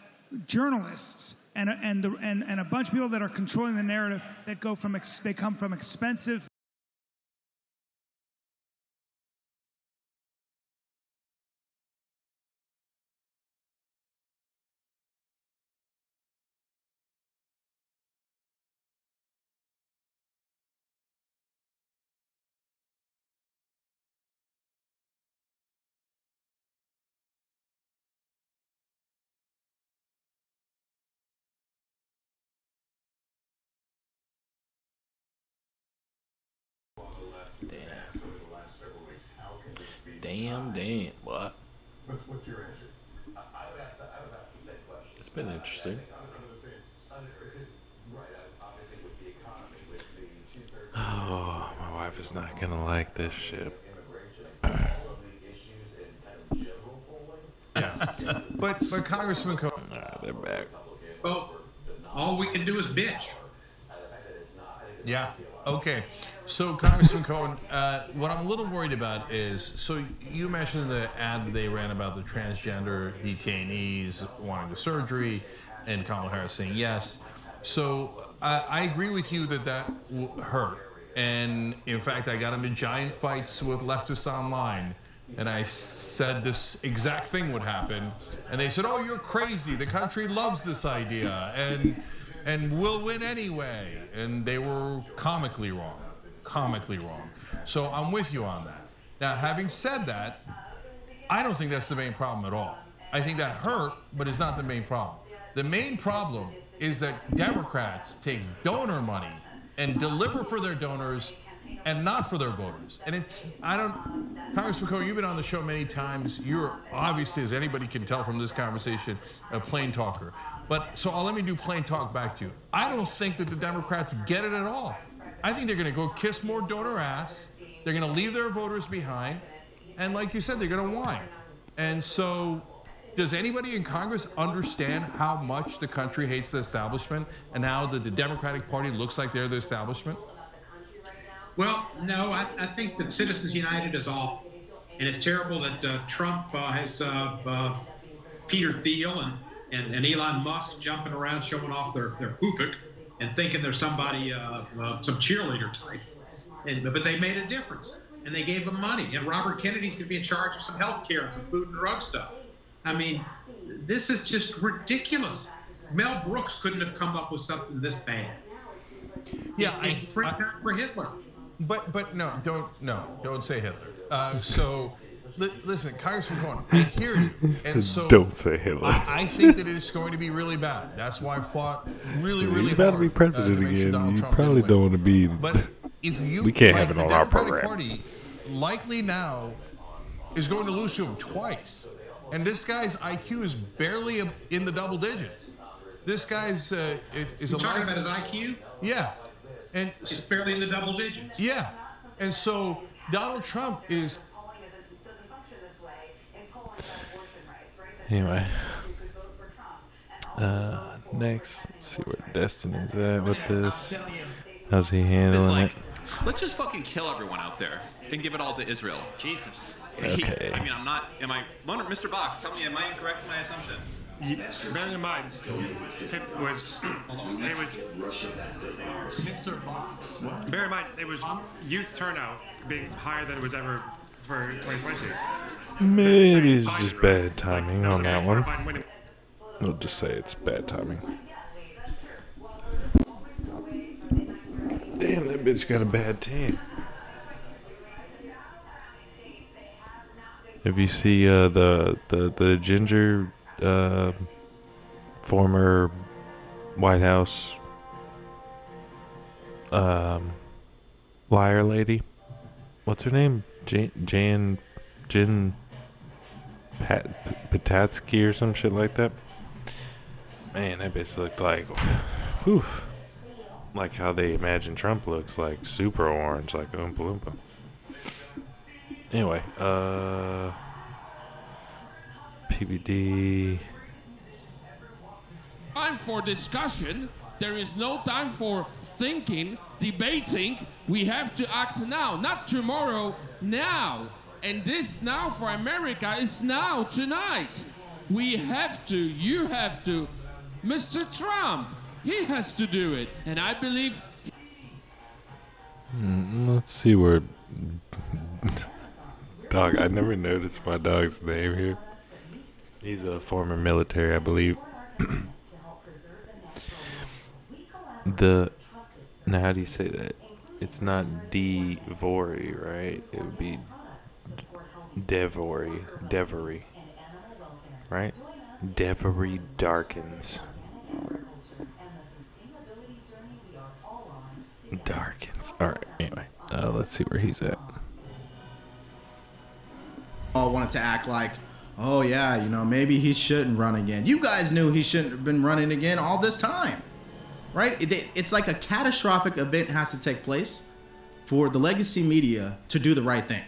journalists and a bunch of people that are controlling the narrative that come from expensive. Damn, what? It's been interesting. Oh, my wife is not gonna like this shit. Yeah, but Congressman Cohen. They're back. Well, all we can do is bitch. Yeah. Okay. So, Congressman Cohen, what I'm a little worried about is, so you mentioned the ad that they ran about the transgender detainees wanting the surgery, and Kamala Harris saying yes. So, I agree with you that hurt. And in fact, I got into giant fights with leftists online, and I said this exact thing would happen, and they said, "Oh, you're crazy. The country loves this idea, and we'll win anyway." And they were comically wrong. So I'm with you on that. Now, having said that, I don't think that's the main problem at all. I think that hurt, but it's not the main problem. The main problem is that Democrats take donor money and deliver for their donors and not for their voters. And Congressman Cohen, you've been on the show many times. You're obviously, as anybody can tell from this conversation, a plain talker. So let me do plain talk back to you. I don't think that the Democrats get it at all. I think they're going to go kiss more donor ass. They're going to leave their voters behind. And like you said, they're going to whine. And so does anybody in Congress understand how much the country hates the establishment and how the Democratic Party looks like they're the establishment? Well, no, I think that Citizens United is off. And it's terrible that Trump has Peter Thiel and Elon Musk jumping around showing off their poopik and thinking they're somebody, some cheerleader type. But they made a difference, and they gave them money. And Robert Kennedy's going to be in charge of some health care and some food and drug stuff. I mean, this is just ridiculous. Mel Brooks couldn't have come up with something this bad. Yeah, it's for Hitler. But no, don't say Hitler. Listen, Congressman Cohen, I hear you. And so don't say Hitler. I think that it's going to be really bad. That's why I fought really hard. He's about to be president again. You probably don't want to be. But if you, we can't have it on our program. Party likely now is going to lose to him twice, and this guy's IQ is barely in the double digits. This guy's is talking about his IQ. Yeah, and it's barely in the double digits. Yeah, and so Donald Trump is. Anyway, next, let's see where Destiny's at with this. How's he handling it? Let's just fucking kill everyone out there and give it all to Israel. Jesus. Okay. I mean, Mr. Box, tell me, am I incorrect in my assumption? Bear in mind, bear in mind, it was youth turnout being higher than it was ever for 2020. Maybe it's just bad timing on that one. We'll just say it's bad timing. Damn, that bitch got a bad tan. If you see the ginger former White House liar lady, what's her name? Jen Patatsky or some shit like that. Man, that bitch looked like, whew, like how they imagine Trump looks, like super orange, like Oompa Loompa. Anyway, PBD. Time for discussion. There is no time for thinking. debating. We have to act now, not tomorrow, now. And this now for America is now, tonight. We have to, you have to. Mr. Trump, he has to do it. And I believe... Let's see where... Dog, I never noticed my dog's name here. He's a former military, I believe. Now how do you say that? It's not Devory, right? It would be Devory, right? Devory Darkins. All right. Anyway, let's see where he's at. All wanted to act like, oh yeah, you know, maybe he shouldn't run again. You guys knew he shouldn't have been running again all this time, right? It's like a catastrophic event has to take place for the legacy media to do the right thing,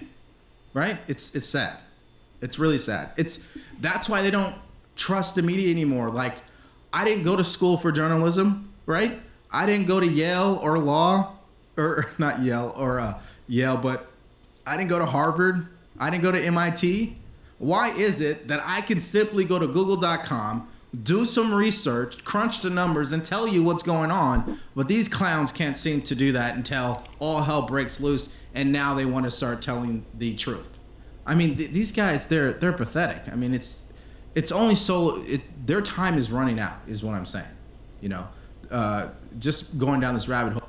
right? It's sad. It's really sad. That's why they don't trust the media anymore. Like, I didn't go to school for journalism, right? I didn't go to Yale or law, or not Yale or Yale, but I didn't go to Harvard. I didn't go to MIT. Why is it that I can simply go to google.com, do some research, crunch the numbers, and tell you what's going on, but these clowns can't seem to do that until all hell breaks loose, and now they want to start telling the truth? I mean, these guys, they're pathetic. I mean, it's only so their time is running out, is what I'm saying. You know, just going down this rabbit hole.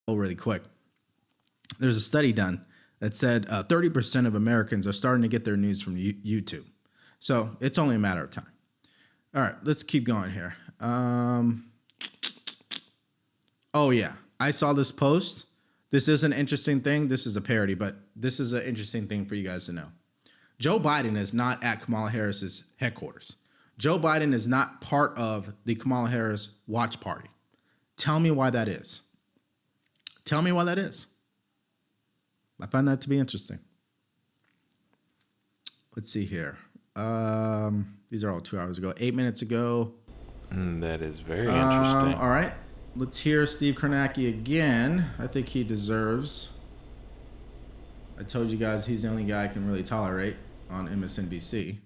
Really quick. There's a study done that said 30% of Americans are starting to get their news from YouTube. So it's only a matter of time. All right, let's keep going here. Oh yeah, I saw this post. This is an interesting thing. This is a parody, but this is an interesting thing for you guys to know. Joe Biden is not at Kamala Harris's headquarters. Joe Biden is not part of the Kamala Harris watch party. Tell me why that is. Tell me why that is. I find that to be interesting. Let's see here. These are all 2 hours ago. 8 minutes ago. That is very interesting. All right. Let's hear Steve Kornacki again. I think he deserves. I told you guys he's the only guy I can really tolerate on MSNBC.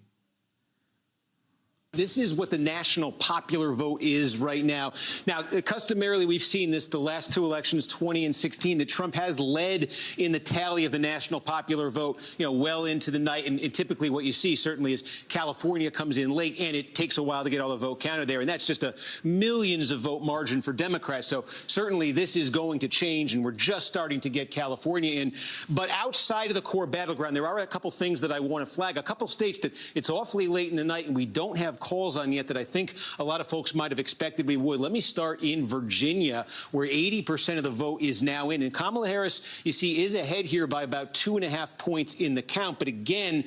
This is what the national popular vote is right now. Now, customarily, we've seen this the last two elections, 20 and 16, that Trump has led in the tally of the national popular vote, well into the night. And typically what you see certainly is California comes in late, and it takes a while to get all the vote counted there. And that's just a millions of vote margin for Democrats. So certainly this is going to change, and we're just starting to get California in. But outside of the core battleground, there are a couple things that I want to flag. A couple states that it's awfully late in the night, and we don't have calls on yet that I think a lot of folks might have expected we would. Let me start in Virginia, where 80% of the vote is now in. And Kamala Harris, you see, is ahead here by about 2.5 points in the count. But again,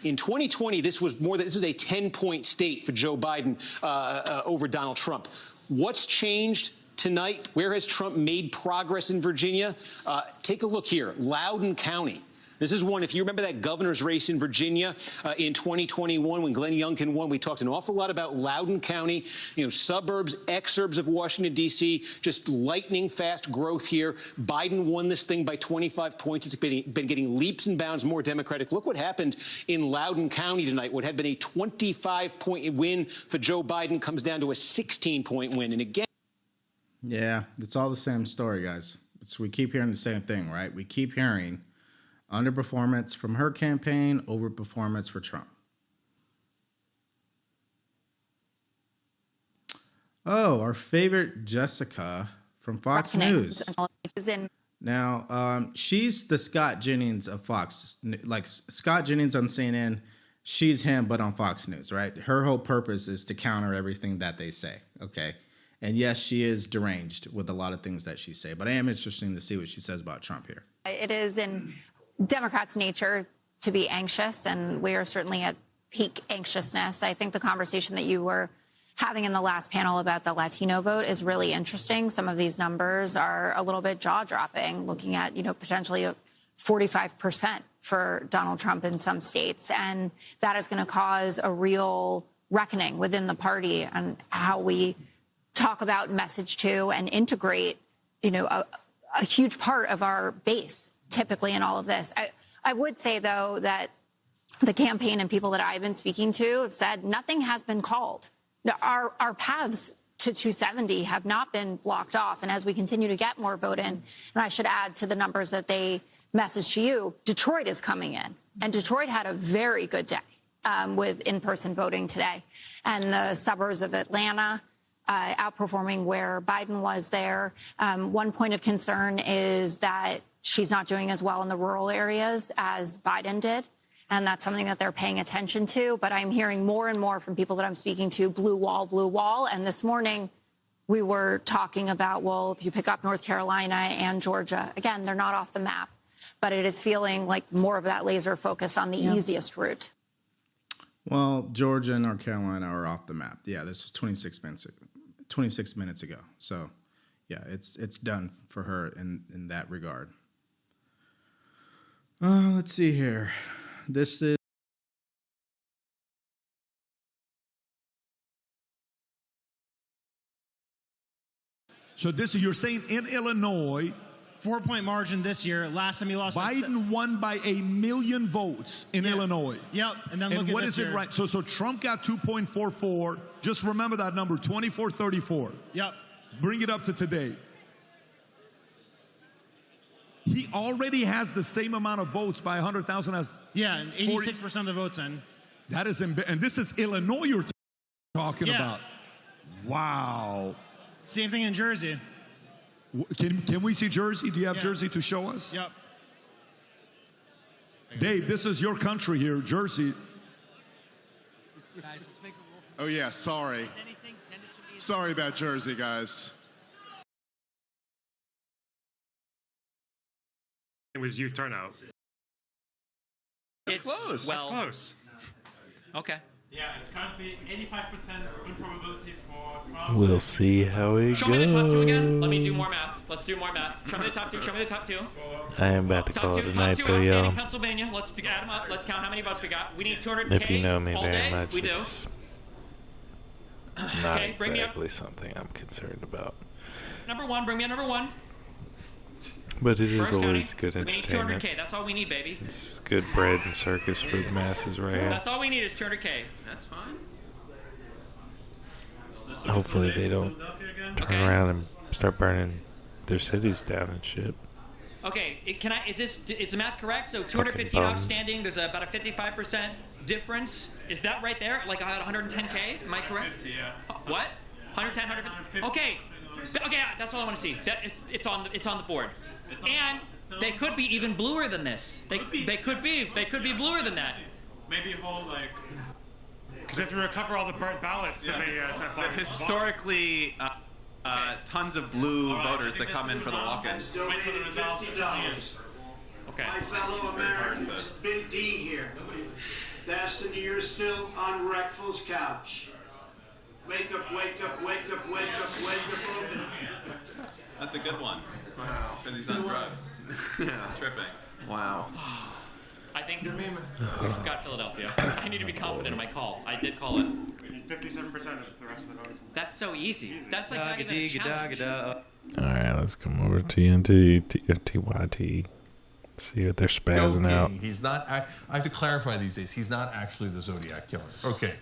in 2020, this was a 10-point state for Joe Biden over Donald Trump. What's changed tonight? Where has Trump made progress in Virginia? Take a look here. Loudoun County. This is one, if you remember that governor's race in Virginia in 2021 when Glenn Youngkin won, we talked an awful lot about Loudoun County, suburbs, exurbs of Washington, D.C., just lightning fast growth here. Biden won this thing by 25 points. It's been getting leaps and bounds more Democratic. Look what happened in Loudoun County tonight. What had been a 25-point win for Joe Biden comes down to a 16-point win. And again. Yeah, it's all the same story, guys. We keep hearing the same thing, right? We keep hearing underperformance from her campaign, overperformance for Trump. Oh, our favorite Jessica from Fox News. Now, she's the Scott Jennings of Fox. Like Scott Jennings on CNN, she's him, but on Fox News, right? Her whole purpose is to counter everything that they say, okay? And yes, she is deranged with a lot of things that she say, but I am interested to see what she says about Trump here. It is in Democrats' nature to be anxious, and we are certainly at peak anxiousness. I think the conversation that you were having in the last panel about the Latino vote is really interesting. Some of these numbers are a little bit jaw-dropping, looking at, potentially 45% for Donald Trump in some states. And that is going to cause a real reckoning within the party and how we talk about, message to, and integrate, a huge part of our base typically in all of this. I would say, though, that the campaign and people that I've been speaking to have said nothing has been called. Our paths to 270 have not been blocked off. And as we continue to get more vote in, and I should add to the numbers that they messaged to you, Detroit is coming in. And Detroit had a very good day with in-person voting today. And the suburbs of Atlanta outperforming where Biden was there. One point of concern is that she's not doing as well in the rural areas as Biden did. And that's something that they're paying attention to. But I'm hearing more and more from people that I'm speaking to, blue wall, blue wall. And this morning we were talking about, well, if you pick up North Carolina and Georgia, again, they're not off the map. But it is feeling like more of that laser focus on the easiest route. Well, Georgia and North Carolina are off the map. Yeah, this was 26 minutes ago. So, yeah, it's done for her in that regard. Let's see here. This is So this is, you're saying in Illinois, 4-point margin this year. Last time he lost, Biden won by 1 million votes in Illinois. Yep. And then look at what this is it year. right? So Trump got 2.44. Just remember that number, 24-34. Yep. Bring it up to today. He already has the same amount of votes by 100,000 as and 86% of the votes in. That is and this is Illinois you're talking about. Wow. Same thing in Jersey. Can we see Jersey? Do you have Jersey to show us? Yep. Dave, this is your country here, Jersey. Oh yeah, sorry. Sorry about Jersey, guys. It was youth turnout. It's close. Well, That's close. Okay. Yeah, it's currently 85% improbability for Trump. We'll see how it Show me the top two again. goes. Let me do more math. Let's do more math. Show me the top two. Show me the top two. I am about to call it a night Top though, two outstanding y'all. Pennsylvania. Let's add them up. Let's count how many votes we got. We need 200K If you know me all very day. much, We do. it's not Okay, bring me up. exactly something I'm concerned about. Number one. Bring me up number one. But it is First always county, good we need entertainment. 200K. That's all we need, baby. It's good bread and circus for the masses right here. That's all we need is 200K. That's fine. Hopefully they don't turn around and start burning their cities down and shit. Okay, is the math correct? So Fucking 215 bums. outstanding. There's about a 55% difference. Is that right there? Like I had 110K. Am I correct? 150, yeah. What? 110, 150. Okay. Okay, that's all I want to see. It's on the board. And they could be even bluer than this. They could be bluer than that. Maybe hold like. Because if you recover all the burnt ballots that they set There are historically tons of blue voters that come in for the walk-ins. Wait for the results. Okay. My fellow Americans, Big D here. Destiny, you're still on Reckful's couch. Wake up, wake up, wake up, wake up, wake up, open. That's a good one. Wow. Because he's on drugs. Tripping. Wow. I think we got Philadelphia. I need to be confident in my call. I did call it. 57% of the rest of the voters. That's so easy. That's like not even a challenge. Alright, let's come over to TNT, TYT. See what they're spazzing out. He's not. I have to clarify these days. He's not actually the Zodiac killer. Okay,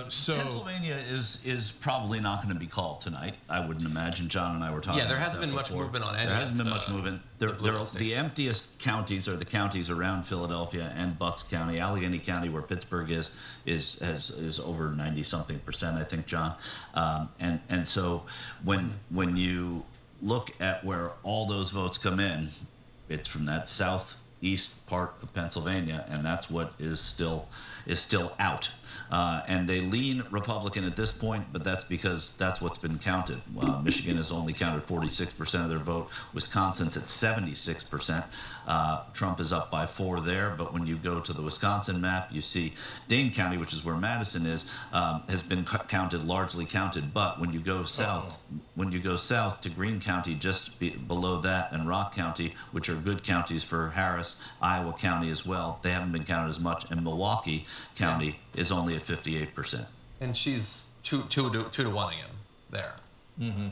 so Pennsylvania is probably not going to be called tonight. I wouldn't imagine. John and I were talking. Yeah, there about hasn't that been much before. movement on any There hasn't of been much movement. The emptiest counties are the counties around Philadelphia and Bucks County, Allegheny County, where Pittsburgh is over 90-something%, I think, John. And so when you look at where all those votes come in, it's from that southeast part of Pennsylvania, and that's what is still out. And they lean Republican at this point, but that's because that's what's been counted. Michigan has only counted 46% of their vote. Wisconsin's at 76%. Trump is up by 4 there, but when you go to the Wisconsin map, you see Dane County, which is where Madison is, has been largely counted. But when you go south, to Greene County, just below that, and Rock County, which are good counties for Harris, Iowa County as well, they haven't been counted as much. And Milwaukee County is only at 58%. And she's two to 1 him there. And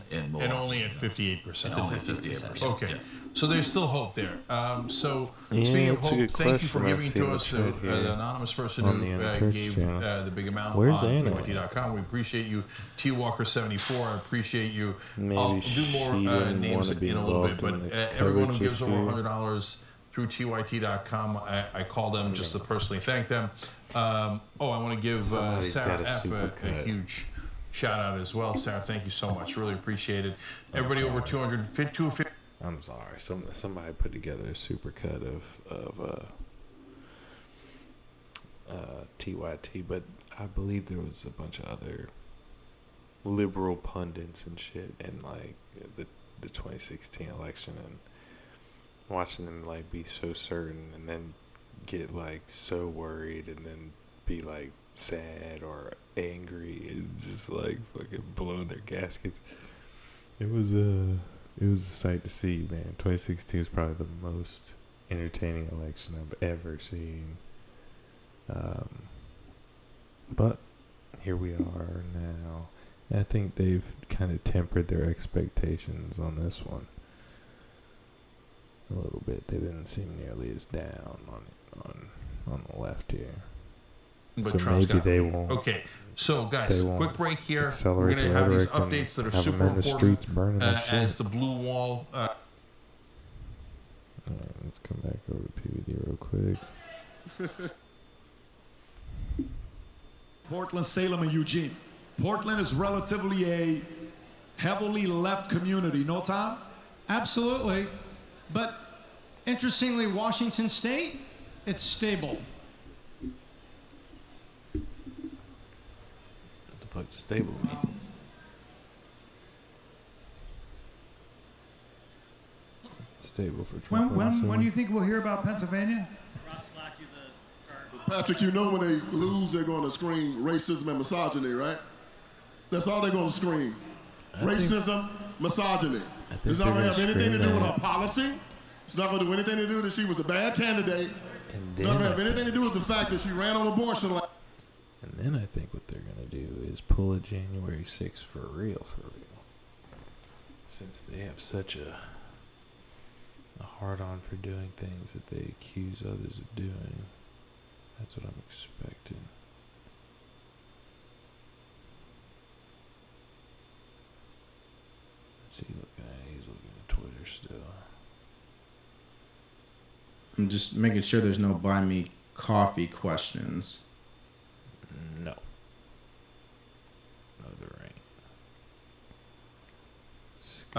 only at 58%. It's at 58%. Okay, so there's still hope there. So Yeah, speaking of it's a hope, good thank you for question. I giving see to in the us chat here the anonymous person on who the Unchurched gave channel. the big amount Where's on Anna? TYT.com. We appreciate you, T Walker 74. I appreciate you. Maybe I'll do she more didn't names wanna be in a little bit, involved but in the everyone who coverage gives this over year. $100 through TYT.com, I call them just to personally thank them. I want to give Somebody's Sarah got a F. a supercut. huge shout out as well. Sarah, thank you so much. Really appreciate it. Everybody over 250. I'm sorry. Somebody put together a supercut of TYT, but I believe there was a bunch of other liberal pundits and shit, and like the 2016 election, and watching them like be so certain, and then get like so worried, and then be like sad or angry, and just like fucking blowing their gaskets. It was a sight to see, man. 2016 was probably the most entertaining election I've ever seen. But here we are now. I think they've kind of tempered their expectations on this one a little bit. They didn't seem nearly as down on the left here. But So Trump's maybe got- they won't. Okay, so guys, they won't quick break here. We're accelerate going to the have these rhetoric and updates that are have super them in the important streets burning that shit. as the blue wall. Alright, let's come back over to PVD real quick. Portland, Salem, and Eugene. Portland is relatively a heavily left community, no, Tom? Absolutely. But interestingly, Washington State, it's stable. What the fuck does stable mean? Stable for Trump. When do you think we'll hear about Pennsylvania? Patrick, you know when they lose, they're going to scream racism and misogyny, right? That's all they're going to scream. Racism, misogyny. It's not going to have anything to do with her policy. It's not going to do anything to do that she was a bad candidate. It's not going to have anything to do with the fact that she ran on abortion. And then I think what they're going to do is pull a January 6th for real. Since they have such a hard-on for doing things that they accuse others of doing. That's what I'm expecting. What's he looking at? He's looking at Twitter still. I'm just making sure there's no buy me coffee questions. No. No, there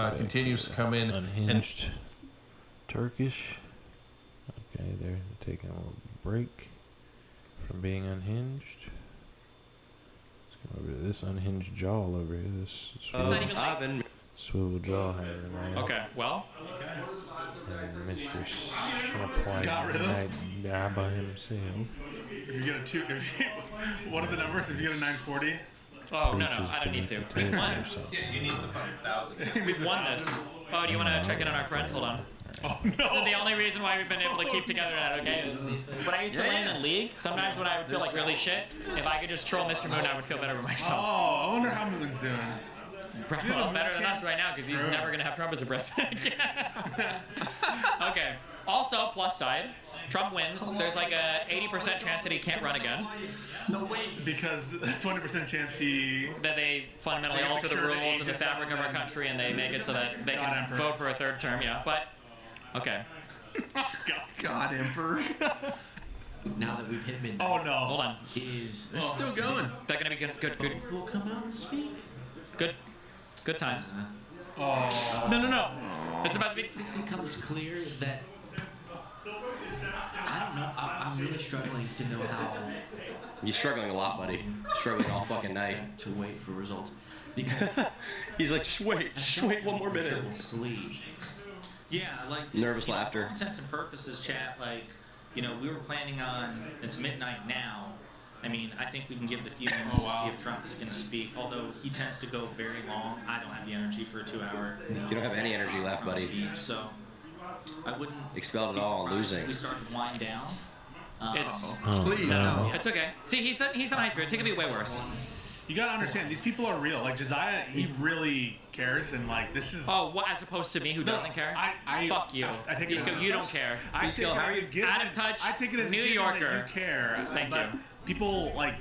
ain't. Continues to come in. Unhinged. Turkish. Okay, they're taking a little break from being unhinged. Let's come over to this unhinged jaw over here. This swivel jaw hanger, man. Okay, well. And Mr. Champagne by himself. If you get one of the numbers, if you get a 940. Oh, no, Reaches I don't need beneath to. the We've table won. or something. Yeah, you need the fucking 1,000. We've won this. Oh, do you want to check in on our friends? Hold on. Oh, no. This is the only reason why we've been able to keep together that, okay? When I used to land in League, sometimes when I would feel like really shit, if I could just troll Mr. Moon, I would feel better with myself. Oh, I wonder how Moon's doing. Well, better than us right now, because he's never going to have Trump as a president again. Okay. Also, plus side, Trump wins. There's like a 80% chance that he can't run again. No, wait. Because 20% chance that they fundamentally alter the rules and the fabric of our country, and they make it so that they can vote for a third term. Yeah, but okay. God, Emperor. Now that we've hit midnight. Oh no! Hold on. They're still going. They're gonna be good. Will come out and speak. Good times. Oh. No. It's about to be. It becomes clear that I don't know. I'm really struggling to know how. You're struggling a lot, buddy. Struggling all fucking night. To wait for results. Because He's like, just wait one more minute. Sleep. Yeah, like Nervous you know, laughter. For intents and purposes, chat. Like, we were planning on. It's midnight now. I mean, I think we can give it a few minutes to see if Trump is going to speak. Although he tends to go very long, I don't have the energy for a 2-hour. You don't have any energy left, buddy. Speech, so I wouldn't. Expelled be it all, surprised losing. If we start to wind down. It's Please, no. It's okay. See, he's a nice spirits. He could be way worse. You gotta understand, these people are real. Like Josiah, he really cares, and like this is. Oh, what, as opposed to me, who doesn't care? Fuck you. I take it. You don't care. Out of touch. I take it as New a given Yorker. that you care. Thank but you. People like.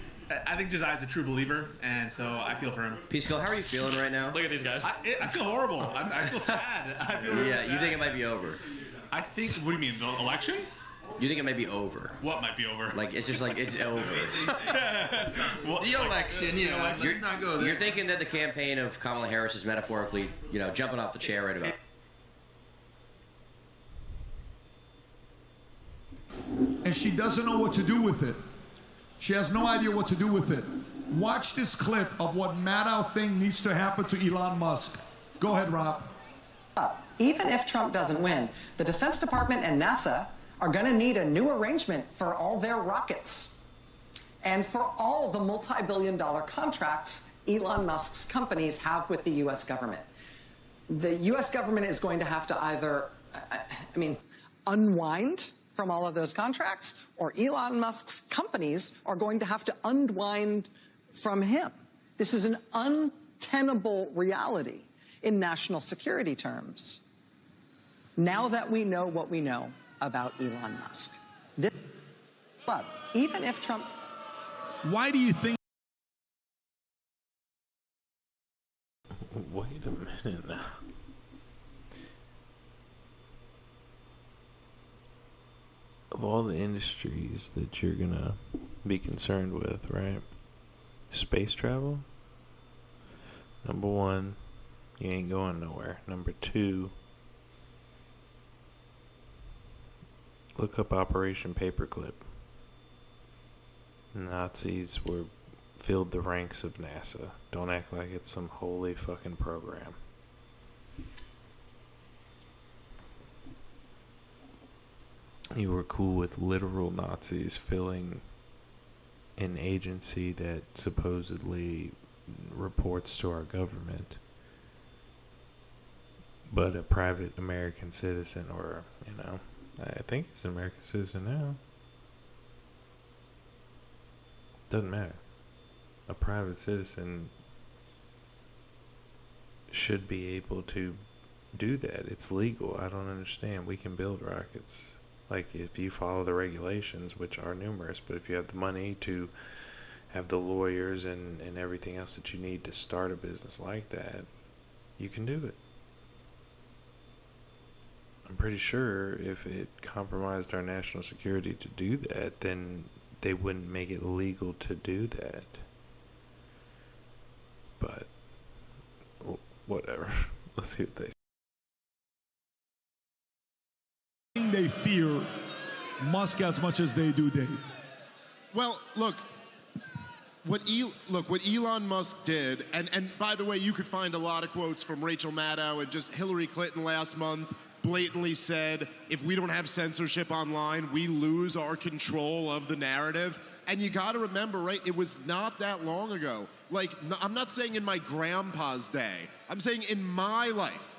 I think Josiah's a true believer, and so I feel for him. Peace Girl, how are you feeling right now? Look at these guys. I feel horrible. I feel sad. I feel really sad. You think it might be over? I think. What do you mean, the election? You think it might be over? What might be over? Like it's just like it's over. The election, let's not go there. You're thinking that the campaign of Kamala Harris is metaphorically, jumping off the chair right about. And she doesn't know what to do with it. She has no idea what to do with it. Watch this clip of what Maddow think needs to happen to Elon Musk. Go ahead, Rob. Even if Trump doesn't win, the Defense Department and NASA are going to need a new arrangement for all their rockets and for all the multi-billion-dollar contracts Elon Musk's companies have with the U.S. government. The U.S. government is going to have to either, unwind from all of those contracts, or Elon Musk's companies are going to have to unwind from him. This is an untenable reality in national security terms. Now that we know what we know about Elon Musk. But even if Trump... Why do you think... Wait a minute now. Of all the industries that you're gonna be concerned with, right? Space travel? Number one, you ain't going nowhere. Number two, look up Operation Paperclip. Nazis filled the ranks of NASA. Don't act like it's some holy fucking program. You were cool with literal Nazis filling an agency that supposedly reports to our government, but a private American citizen, or, I think he's an American citizen now. Doesn't matter. A private citizen should be able to do that. It's legal. I don't understand. We can build rockets. Like, if you follow the regulations, which are numerous, but if you have the money to have the lawyers and everything else that you need to start a business like that, you can do it. I'm pretty sure if it compromised our national security to do that, then they wouldn't make it legal to do that. But, whatever. Let's see what they say. They fear Musk as much as they do Dave. Well, look, what Elon Musk did, and by the way, you could find a lot of quotes from Rachel Maddow, and just Hillary Clinton last month blatantly said, if we don't have censorship online, we lose our control of the narrative. And you got to remember, right, it was not that long ago. Like, I'm not saying in my grandpa's day. I'm saying in my life,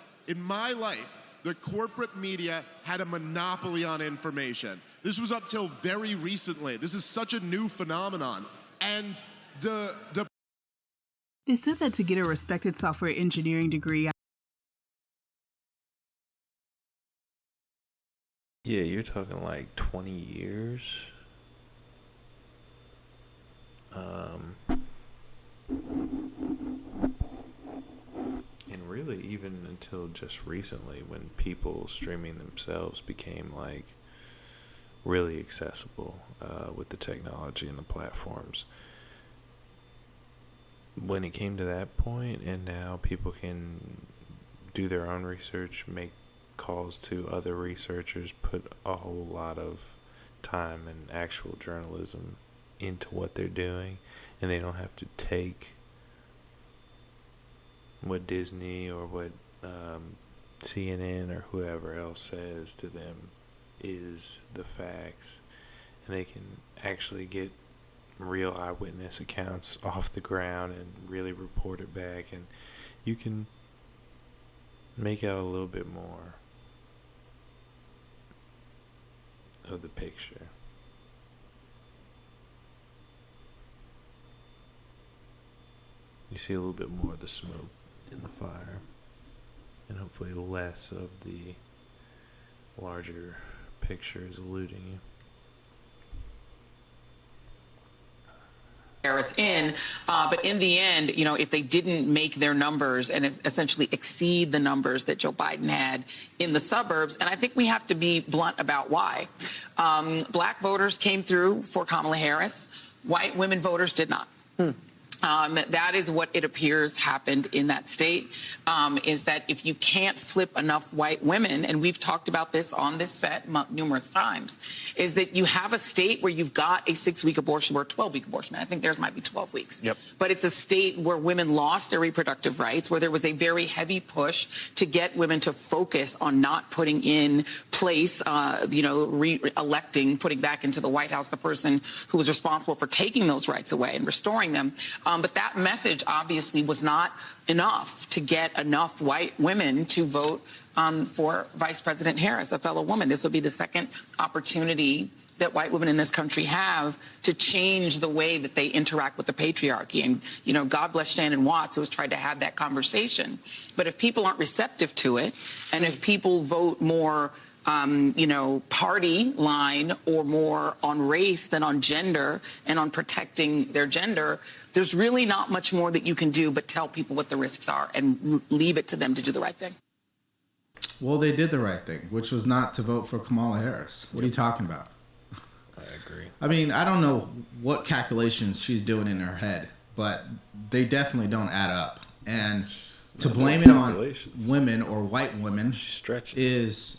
the corporate media had a monopoly on information. This was up till very recently. This is such a new phenomenon. And They said that to get a respected software engineering degree. Yeah, you're talking like 20 years. And really even until just recently, when people streaming themselves became like really accessible with the technology and the platforms. When it came to that point, and now people can do their own research, make calls to other researchers, put a whole lot of time and actual journalism into what they're doing, and they don't have to take what Disney or what CNN or whoever else says to them is the facts, and they can actually get real eyewitness accounts off the ground and really report it back, and you can make out a little bit more of the picture. You see a little bit more of the smoke in the fire, and hopefully less of the larger picture is eluding you. Harris in, but in the end, you know, if they didn't make their numbers and essentially exceed the numbers that Joe Biden had in the suburbs, and I think we have to be blunt about why. Black voters came through for Kamala Harris. White women voters did not. That is what it appears happened in that state, is that if you can't flip enough white women, and we've talked about this on this set numerous times, is that you have a state where you've got a 6-week abortion or a 12-week abortion. I think theirs might be 12 weeks. Yep. But it's a state where women lost their reproductive rights, where there was a very heavy push to get women to focus on not putting in place, re-electing, putting back into the White House the person who was responsible for taking those rights away and restoring them. But that message obviously was not enough to get enough white women to vote for Vice President Harris, a fellow woman. This will be the second opportunity that white women in this country have to change the way that they interact with the patriarchy. And, you know, God bless Shannon Watts, who has tried to have that conversation. But if people aren't receptive to it, and if people vote more party line or more on race than on gender and on protecting their gender, there's really not much more that you can do but tell people what the risks are and leave it to them to do the right thing. Well, they did the right thing, which was not to vote for Kamala Harris. What are you talking about? I agree. I mean, I don't know what calculations she's doing in her head, but they definitely don't add up. And to blame it on women or white women is...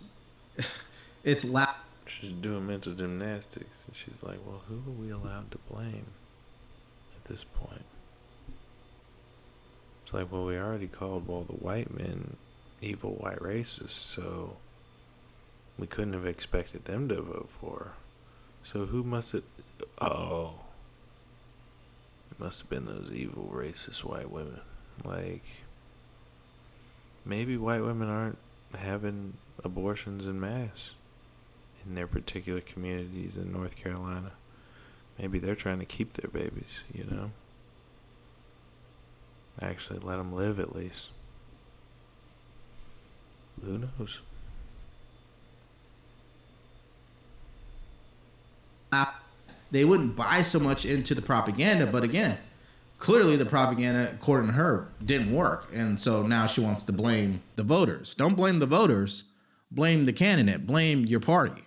It's loud. She's doing mental gymnastics, and she's like, well, who are we allowed to blame at this point? It's like, well, we already called all the white men evil white racists, so we couldn't have expected them to vote for her. So who must it... Oh. It must have been those evil racist white women. Like, maybe white women aren't having abortions en masse in their particular communities in North Carolina. Maybe they're trying to keep their babies, you know? Actually, let them live at least. Who knows? They wouldn't buy so much into the propaganda, but again, clearly the propaganda, according to her, didn't work. And so now she wants to blame the voters. Don't blame the voters. Blame the candidate. Blame your party.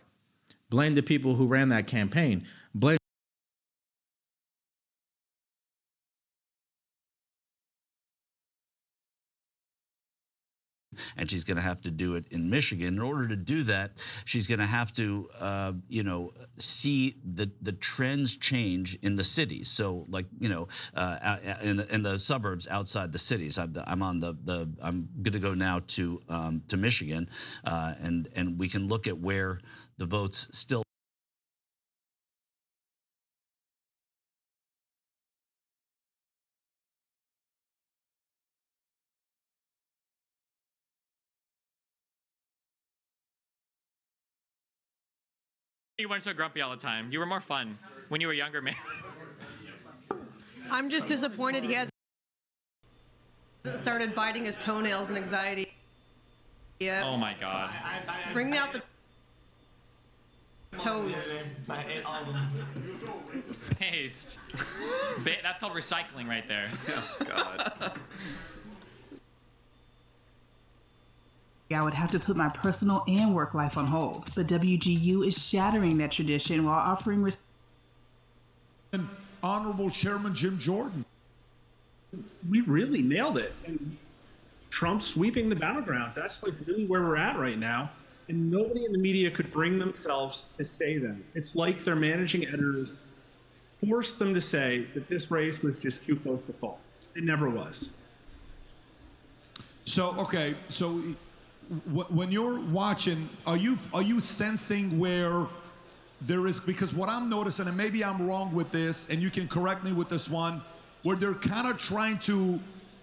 Blame the people who ran that campaign. Blame. And she's going to have to do it in Michigan. In order to do that, she's going to have to, see the trends change in the cities. So, like, in the suburbs outside the cities. I'm going to go now to Michigan, and we can look at where the votes still. You weren't so grumpy all the time. You were more fun when you were younger, man. I'm just disappointed he hasn't started biting his toenails in anxiety yet. Oh my God. Bring me out the toes. Paste. That's called recycling right there. Oh God. I would have to put my personal and work life on hold. But WGU is shattering that tradition while offering Honorable Chairman Jim Jordan. We really nailed it. And Trump sweeping the battlegrounds. That's like really where we're at right now. And nobody in the media could bring themselves to say that. It's like their managing editors forced them to say that this race was just too close to call. It never was. So, okay, so when you're watching, are you sensing where there is, because what I'm noticing, and maybe I'm wrong with this, and you can correct me with this one, where they're kind of trying to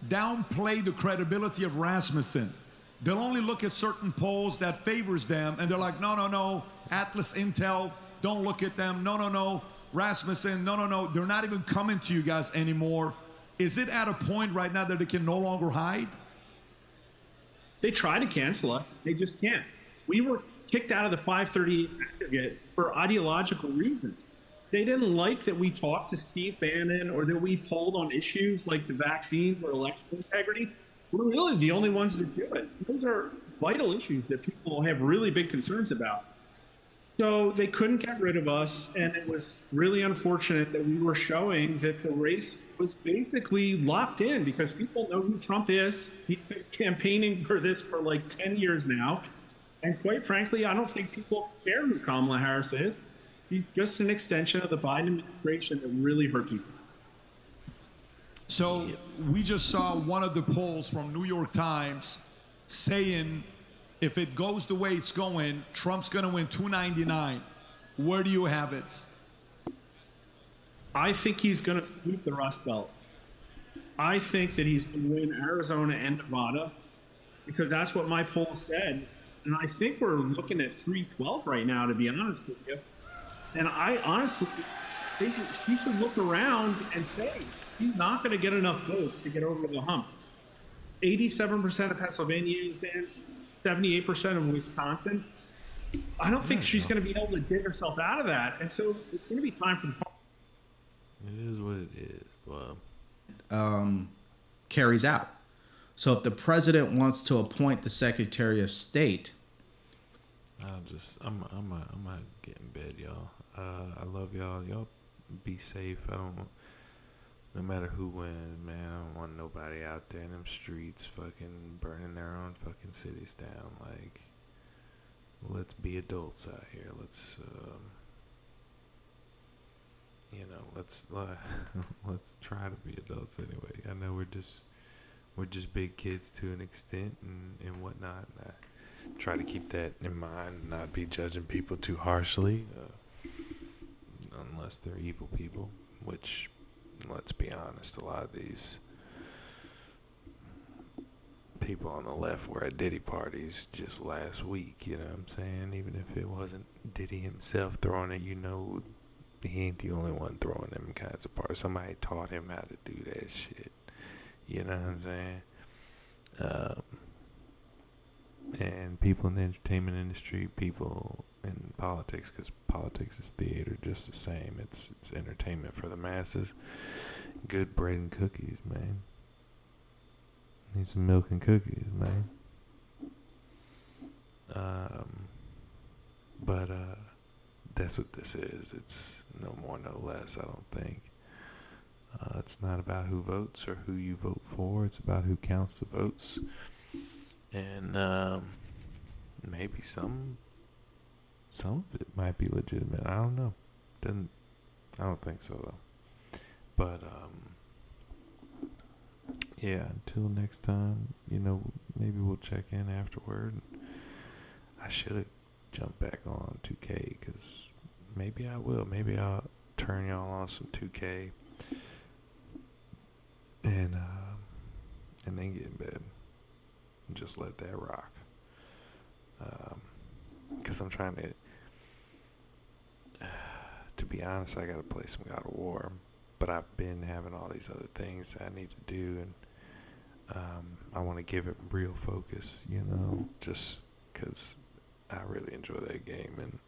downplay the credibility of Rasmussen. They'll only look at certain polls that favors them, and they're like, no, Atlas Intel, don't look at them, no, Rasmussen, no. They're not even coming to you guys anymore. Is it at a point right now that they can no longer hide? They try to cancel us. They just can't. We were kicked out of the 538 aggregate for ideological reasons. They didn't like that we talked to Steve Bannon or that we polled on issues like the vaccines or election integrity. We're really the only ones that do it. Those are vital issues that people have really big concerns about. So they couldn't get rid of us, and it was really unfortunate that we were showing that the race was basically locked in because people know who Trump is. He's been campaigning for this for like 10 years now. And quite frankly, I don't think people care who Kamala Harris is. He's just an extension of the Biden administration that really hurt people. So we just saw one of the polls from New York Times saying if it goes the way it's going, Trump's going to win 299. Where do you have it? I think he's going to sweep the Rust Belt. I think that he's going to win Arizona and Nevada because that's what my poll said. And I think we're looking at 312 right now, to be honest with you. And I honestly think she should look around and say she's not going to get enough votes to get over the hump. 87% of Pennsylvania fans, 78% of Wisconsin. I don't think she's going to be able to dig herself out of that. And so it's going to be time for the fall. It is what it is. Well, carries out. So if the president wants to appoint the Secretary of State, I'm gonna get in bed, y'all. I love y'all. Y'all be safe. No matter who wins, man, I don't want nobody out there in them streets fucking burning their own fucking cities down. Like, let's be adults out here. Let's, let's try to be adults anyway. I know we're just big kids to an extent and whatnot. And I try to keep that in mind and not be judging people too harshly, unless they're evil people, which, let's be honest, a lot of these people on the left were at Diddy parties just last week, you know what I'm saying? Even if it wasn't Diddy himself throwing it, he ain't the only one throwing them kinds of parties. Somebody taught him how to do that shit. You know what I'm saying? And people in the entertainment industry, people in politics, because politics is theater just the same. It's entertainment for the masses. Good bread and cookies, man. Need some milk and cookies, man. But that's what this is. It's no more, no less, I don't think. It's not about who votes or who you vote for. It's about who counts the votes. And maybe some of it might be legitimate. I don't know. I don't think so though. But yeah. Until next time, maybe we'll check in afterward. I should have jumped back on 2K because maybe I will. Maybe I'll turn y'all on some 2K and then get in bed. Just let that rock. Because I'm trying to be honest, I got to play some God of War. But I've been having all these other things that I need to do. And I want to give it real focus, just because I really enjoy that game.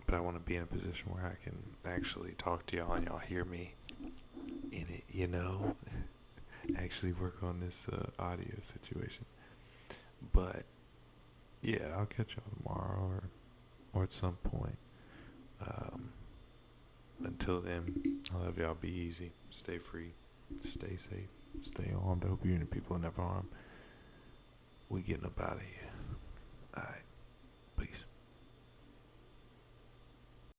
But I want to be in a position where I can actually talk to y'all and y'all hear me in it, actually work on this audio situation. But yeah, I'll catch y'all tomorrow or at some point. Until then, I love y'all. Be easy, stay free, stay safe, stay armed. I hope you and the people are never harmed. We getting up out of here. All right.